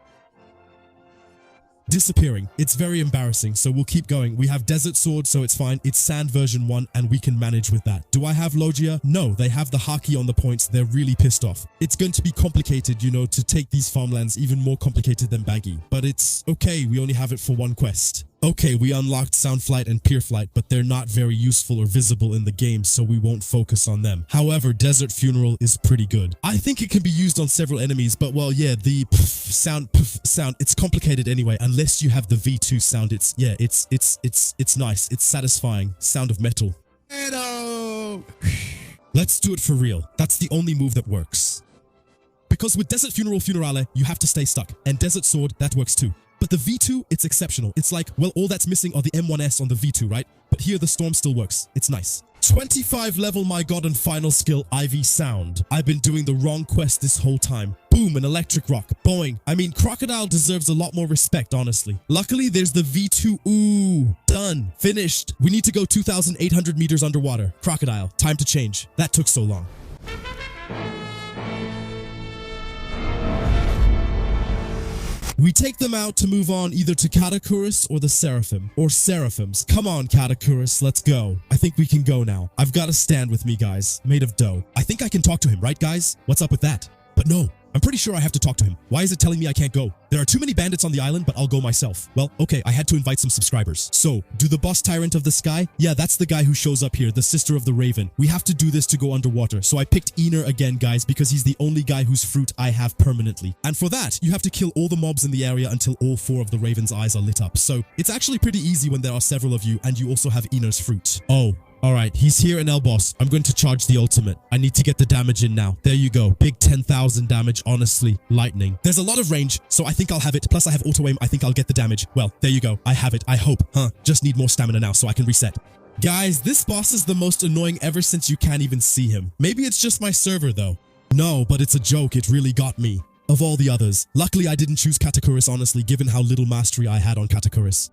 Disappearing. It's very embarrassing, so we'll keep going. We have Desert Sword, so it's fine. It's Sand version 1, and we can manage with that. Do I have Logia? No, they have the Haki on the points. They're really pissed off. It's going to be complicated, you know, to take these farmlands, even more complicated than Baggy. But it's okay, we only have it for 1 quest. Okay, we unlocked Sound Flight and Peer Flight, but they're not very useful or visible in the game, so we won't focus on them. However, Desert Funeral is pretty good. I think it can be used on several enemies, but well, yeah, the sound, it's complicated anyway. Unless you have the V2 sound, it's nice. It's satisfying. Sound of metal. Let's do it for real. That's the only move that works. Because with Desert Funeral Funerale, you have to stay stuck, and Desert Sword, that works too. But the V2, it's exceptional. It's like, well, all that's missing are the M1S on the V2, right? But here the storm still works. It's nice. 25 level, my god, and final skill, IV Sound. I've been doing the wrong quest this whole time. Boom, an electric rock. Boing. I mean, Crocodile deserves a lot more respect, honestly. Luckily, there's the V2. Ooh, done. Finished. We need to go 2,800 meters underwater. Crocodile, time to change. That took so long. We take them out to move on either to Katakuris or the Seraphim. Or Seraphims. Come on, Katakuris, let's go. I think we can go now. I've got a stand with me, guys. Made of dough. I think I can talk to him, right, guys? What's up with that? But no. I'm pretty sure I have to talk to him. Why is it telling me I can't go? There are too many bandits on the island, but I'll go myself. Well, okay, I had to invite some subscribers. So, do the boss Tyrant of the Sky? Yeah, that's the guy who shows up here, the sister of the Raven. We have to do this to go underwater. So I picked Ener again, guys, because he's the only guy whose fruit I have permanently. And for that, you have to kill all the mobs in the area until all 4 of the Raven's eyes are lit up. So, it's actually pretty easy when there are several of you, and you also have Ener's fruit. Oh. Alright, he's here in El Boss. I'm going to charge the ultimate. I need to get the damage in now. There you go. Big 10,000 damage, honestly. Lightning. There's a lot of range, so I think I'll have it. Plus I have auto-aim. I think I'll get the damage. Well, there you go. I have it. I hope. Just need more stamina now so I can reset. Guys, this boss is the most annoying ever since you can't even see him. Maybe it's just my server though. No, but it's a joke. It really got me. Of all the others. Luckily I didn't choose Katakuris, honestly, given how little mastery I had on Katakuris.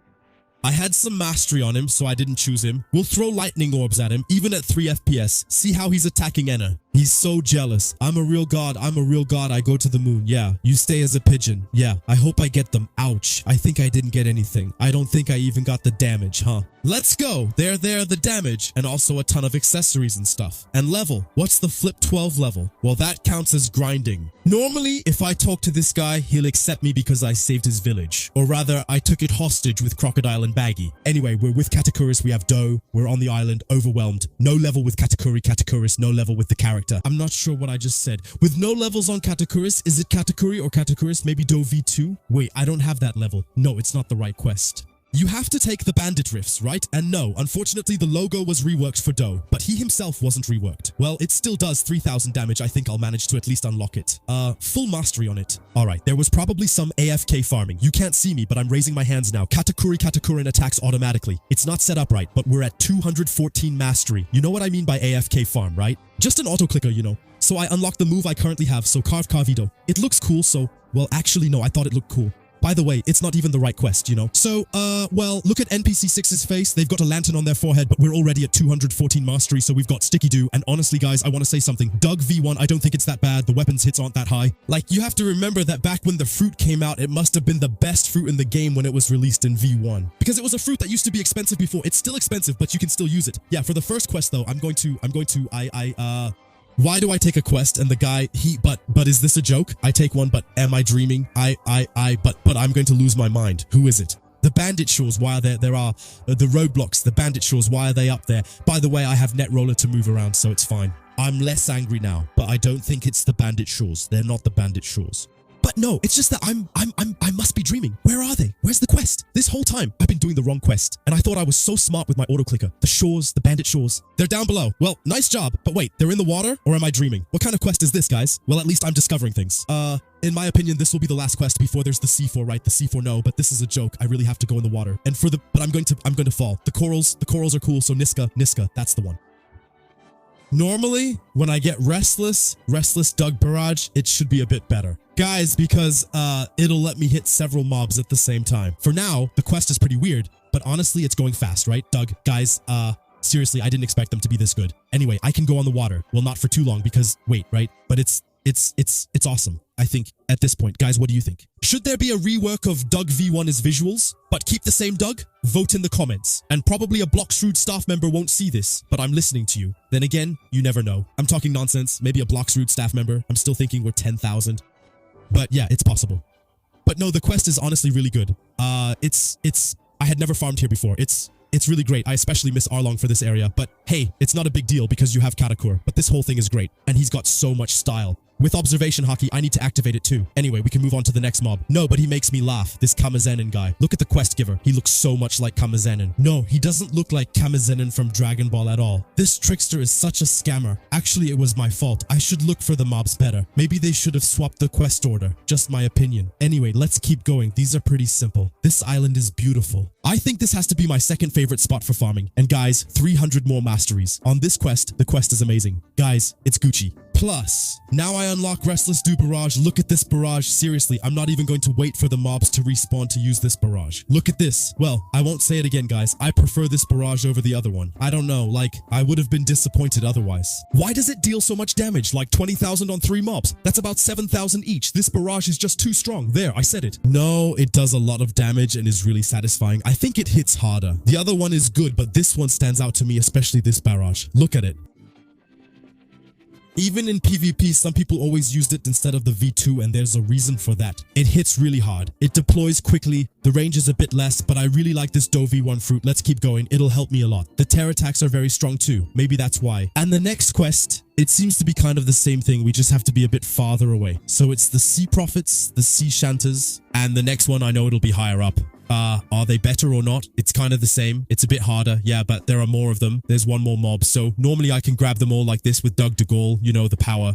I had some mastery on him, so I didn't choose him. We'll throw lightning orbs at him, even at 3 FPS. See how he's attacking Enna. He's so jealous. I'm a real god. I'm a real god. I go to the moon. Yeah. You stay as a pigeon. Yeah. I hope I get them. Ouch. I think I didn't get anything. I don't think I even got the damage, huh? Let's go. There, the damage. And also a ton of accessories and stuff. And level. What's the flip 12 level? Well, that counts as grinding. Normally, if I talk to this guy, he'll accept me because I saved his village. Or rather, I took it hostage with Crocodile and Baggy. Anyway, we're with Katakuris. We have Dough. We're on the island, overwhelmed. No level with Katakuris. No level with the character. I'm not sure what I just said. With no levels on Katakuris, is it Katakuri or Katakuris? Maybe Dough V2? Wait, I don't have that level. No, it's not the right quest. You have to take the bandit rifts, right? And no, unfortunately the logo was reworked for Dough, but he himself wasn't reworked. Well, it still does 3,000 damage. I think I'll manage to at least unlock it. Full mastery on it. Alright, there was probably some AFK farming. You can't see me, but I'm raising my hands now. Katakurin attacks automatically. It's not set up right, but we're at 214 mastery. You know what I mean by AFK farm, right? Just an auto-clicker, you know. So I unlocked the move I currently have, so Carve Carvido. It looks cool, so... Well, actually no, I thought it looked cool. By the way, it's not even the right quest, you know? So, well, look at NPC6's face. They've got a lantern on their forehead, but we're already at 214 mastery, so we've got Sticky Doo. And honestly, guys, I want to say something. Doug V1, I don't think it's that bad. The weapons hits aren't that high. Like, you have to remember that back when the fruit came out, it must have been the best fruit in the game when it was released in V1. Because it was a fruit that used to be expensive before. It's still expensive, but you can still use it. Yeah, for the first quest, though, why do I take a quest and the guy, but is this a joke? I take one, but am I dreaming? But I'm going to lose my mind. Who is it? The bandit shores, why are there are the roadblocks, the bandit shores, why are they up there? By the way, I have net roller to move around, so it's fine. I'm less angry now, but I don't think it's the bandit shores. They're not the bandit shores. But What? No, it's just that I must be dreaming. Where are they? Where's the quest? This whole time, I've been doing the wrong quest. And I thought I was so smart with my auto-clicker. The shores, the bandit shores. They're down below. Well, nice job. But wait, they're in the water? Or am I dreaming? What kind of quest is this, guys? Well, at least I'm discovering things. In my opinion, this will be the last quest before there's the C4, right? The C4, no, but this is a joke. I really have to go in the water. And but I'm going to fall. The corals are cool, so Niska, that's the one. Normally, when I get restless Doug Barrage, it should be a bit better. Guys, because it'll let me hit several mobs at the same time. For now, the quest is pretty weird, but honestly, it's going fast, right? Doug, guys, seriously, I didn't expect them to be this good. Anyway, I can go on the water. Well, not for too long because, wait, right? But it's awesome, I think, at this point. Guys, what do you think? Should there be a rework of Doug V1 as visuals, but keep the same Doug? Vote in the comments. And probably a Blox staff member won't see this, but I'm listening to you. Then again, you never know. I'm talking nonsense. Maybe a Blox staff member. I'm still thinking we're 10,000. But yeah, it's possible. But no, the quest is honestly really good. I had never farmed here before. It's really great. I especially miss Arlong for this area, but hey, it's not a big deal because you have Katakur, but this whole thing is great, and he's got so much style. With observation hockey, I need to activate it too. Anyway, we can move on to the next mob. No, but he makes me laugh, this Kamazenin guy. Look at the quest giver. He looks so much like Kamazenin. No, he doesn't look like Kamazenin from Dragon Ball at all. This trickster is such a scammer. Actually, it was my fault. I should look for the mobs better. Maybe they should have swapped the quest order. Just my opinion. Anyway, let's keep going. These are pretty simple. This island is beautiful. I think this has to be my second favorite spot for farming. And guys, 300 more masteries. On this quest, the quest is amazing. Guys, it's Gucci. Plus, now I unlock Restless Du Barrage. Look at this barrage. Seriously, I'm not even going to wait for the mobs to respawn to use this barrage. Look at this. Well, I won't say it again, guys. I prefer this barrage over the other one. I don't know, like, I would have been disappointed otherwise. Why does it deal so much damage? Like 20,000 on 3 mobs. That's about 7,000 each. This barrage is just too strong. There, I said it. No, it does a lot of damage and is really satisfying. I think it hits harder. The other one is good, but this one stands out to me, especially this barrage. Look at it. Even in PvP, some people always used it instead of the V2, and there's a reason for that. It hits really hard. It deploys quickly. The range is a bit less, but I really like this Doe V1 fruit. Let's keep going. It'll help me a lot. The terror attacks are very strong too. Maybe that's why. And the next quest, it seems to be kind of the same thing. We just have to be a bit farther away. So it's the Sea Prophets, the Sea Shanters, and the next one I know it'll be higher up. Are they better or not? It's kind of the same. It's a bit harder, yeah, but there are more of them. There's one more mob, so normally I can grab them all like this with Doug de Gaulle, you know, the power.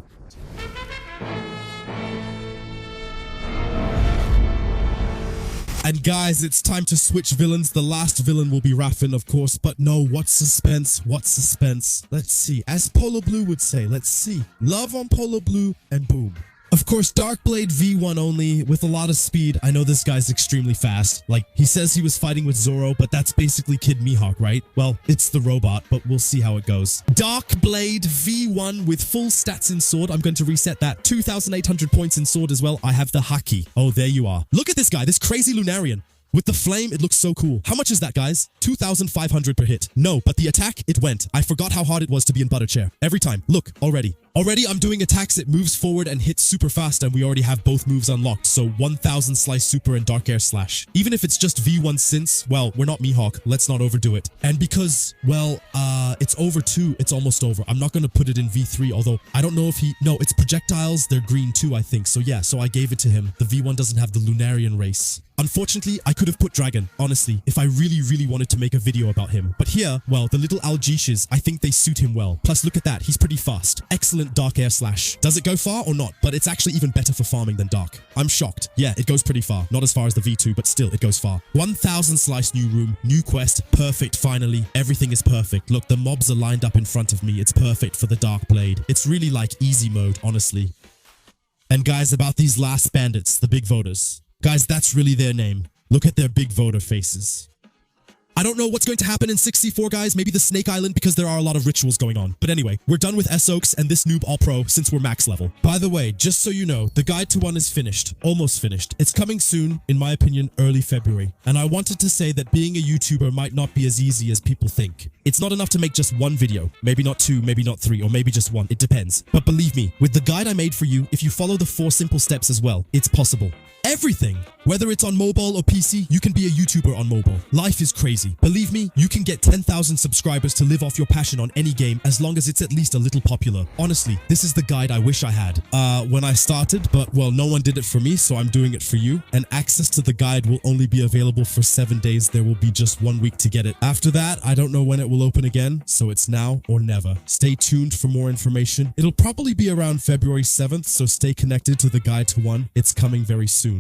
And guys, it's time to switch villains. The last villain will be Raffin, of course, but no, what suspense, what suspense. Let's see, as Polo Blue would say, let's see. Love on Polo Blue, and boom. Of course, Darkblade V1 only, with a lot of speed. I know this guy's extremely fast. Like, he says he was fighting with Zoro, but that's basically Kid Mihawk, right? Well, it's the robot, but we'll see how it goes. Darkblade V1 with full stats in sword. I'm going to reset that. 2,800 points in sword as well. I have the Haki. Oh, there you are. Look at this guy, this crazy Lunarian. With the flame, it looks so cool. How much is that, guys? 2,500 per hit. No, but the attack, it went. I forgot how hard it was to be in Butter Chair. Every time. Look, already. Already, I'm doing attacks. It moves forward and hits super fast, and we already have both moves unlocked. So 1,000 Slice Super and Dark Air Slash. Even if it's just V1 since, well, we're not Mihawk. Let's not overdo it. And because, well, it's over 2, it's almost over. I'm not going to put it in V3, although I don't know if he... No, it's projectiles. They're green too, I think. So yeah, so I gave it to him. The V1 doesn't have the Lunarian race. Unfortunately, I could have put Dragon, honestly, if I really wanted to make a video about him. But here, well, the little Algishes, I think they suit him well. Plus, look at that, he's pretty fast. Excellent Dark Air Slash. Does it go far or not? But it's actually even better for farming than Dark. I'm shocked. Yeah, it goes pretty far. Not as far as the V2, but still, it goes far. 1,000 Slice New Room, new quest, perfect finally. Everything is perfect. Look, the mobs are lined up in front of me. It's perfect for the Dark Blade. It's really like easy mode, honestly. And guys, about these last bandits, the big voters. Guys, that's really their name. Look at their big voter faces. I don't know what's going to happen in 64, guys. Maybe the Snake Island, because there are a lot of rituals going on. But anyway, we're done with S-Oaks and this Noob All-Pro since we're max level. By the way, just so you know, the Guide to 1 is finished. Almost finished. It's coming soon, in my opinion, early February. And I wanted to say that being a YouTuber might not be as easy as people think. It's not enough to make just one video. Maybe not 2, maybe not 3, or maybe just 1. It depends. But believe me, with the guide I made for you, if you follow the 4 simple steps as well, it's possible. Everything. Whether it's on mobile or PC, you can be a YouTuber on mobile. Life is crazy. Believe me, you can get 10,000 subscribers to live off your passion on any game as long as it's at least a little popular. Honestly, this is the guide I wish I had when I started, but well, no one did it for me, so I'm doing it for you. And access to the guide will only be available for 7 days. There will be just 1 week to get it. After that, I don't know when it will open again, so it's now or never. Stay tuned for more information. It'll probably be around February 7th, so stay connected to the guide to one. It's coming very soon.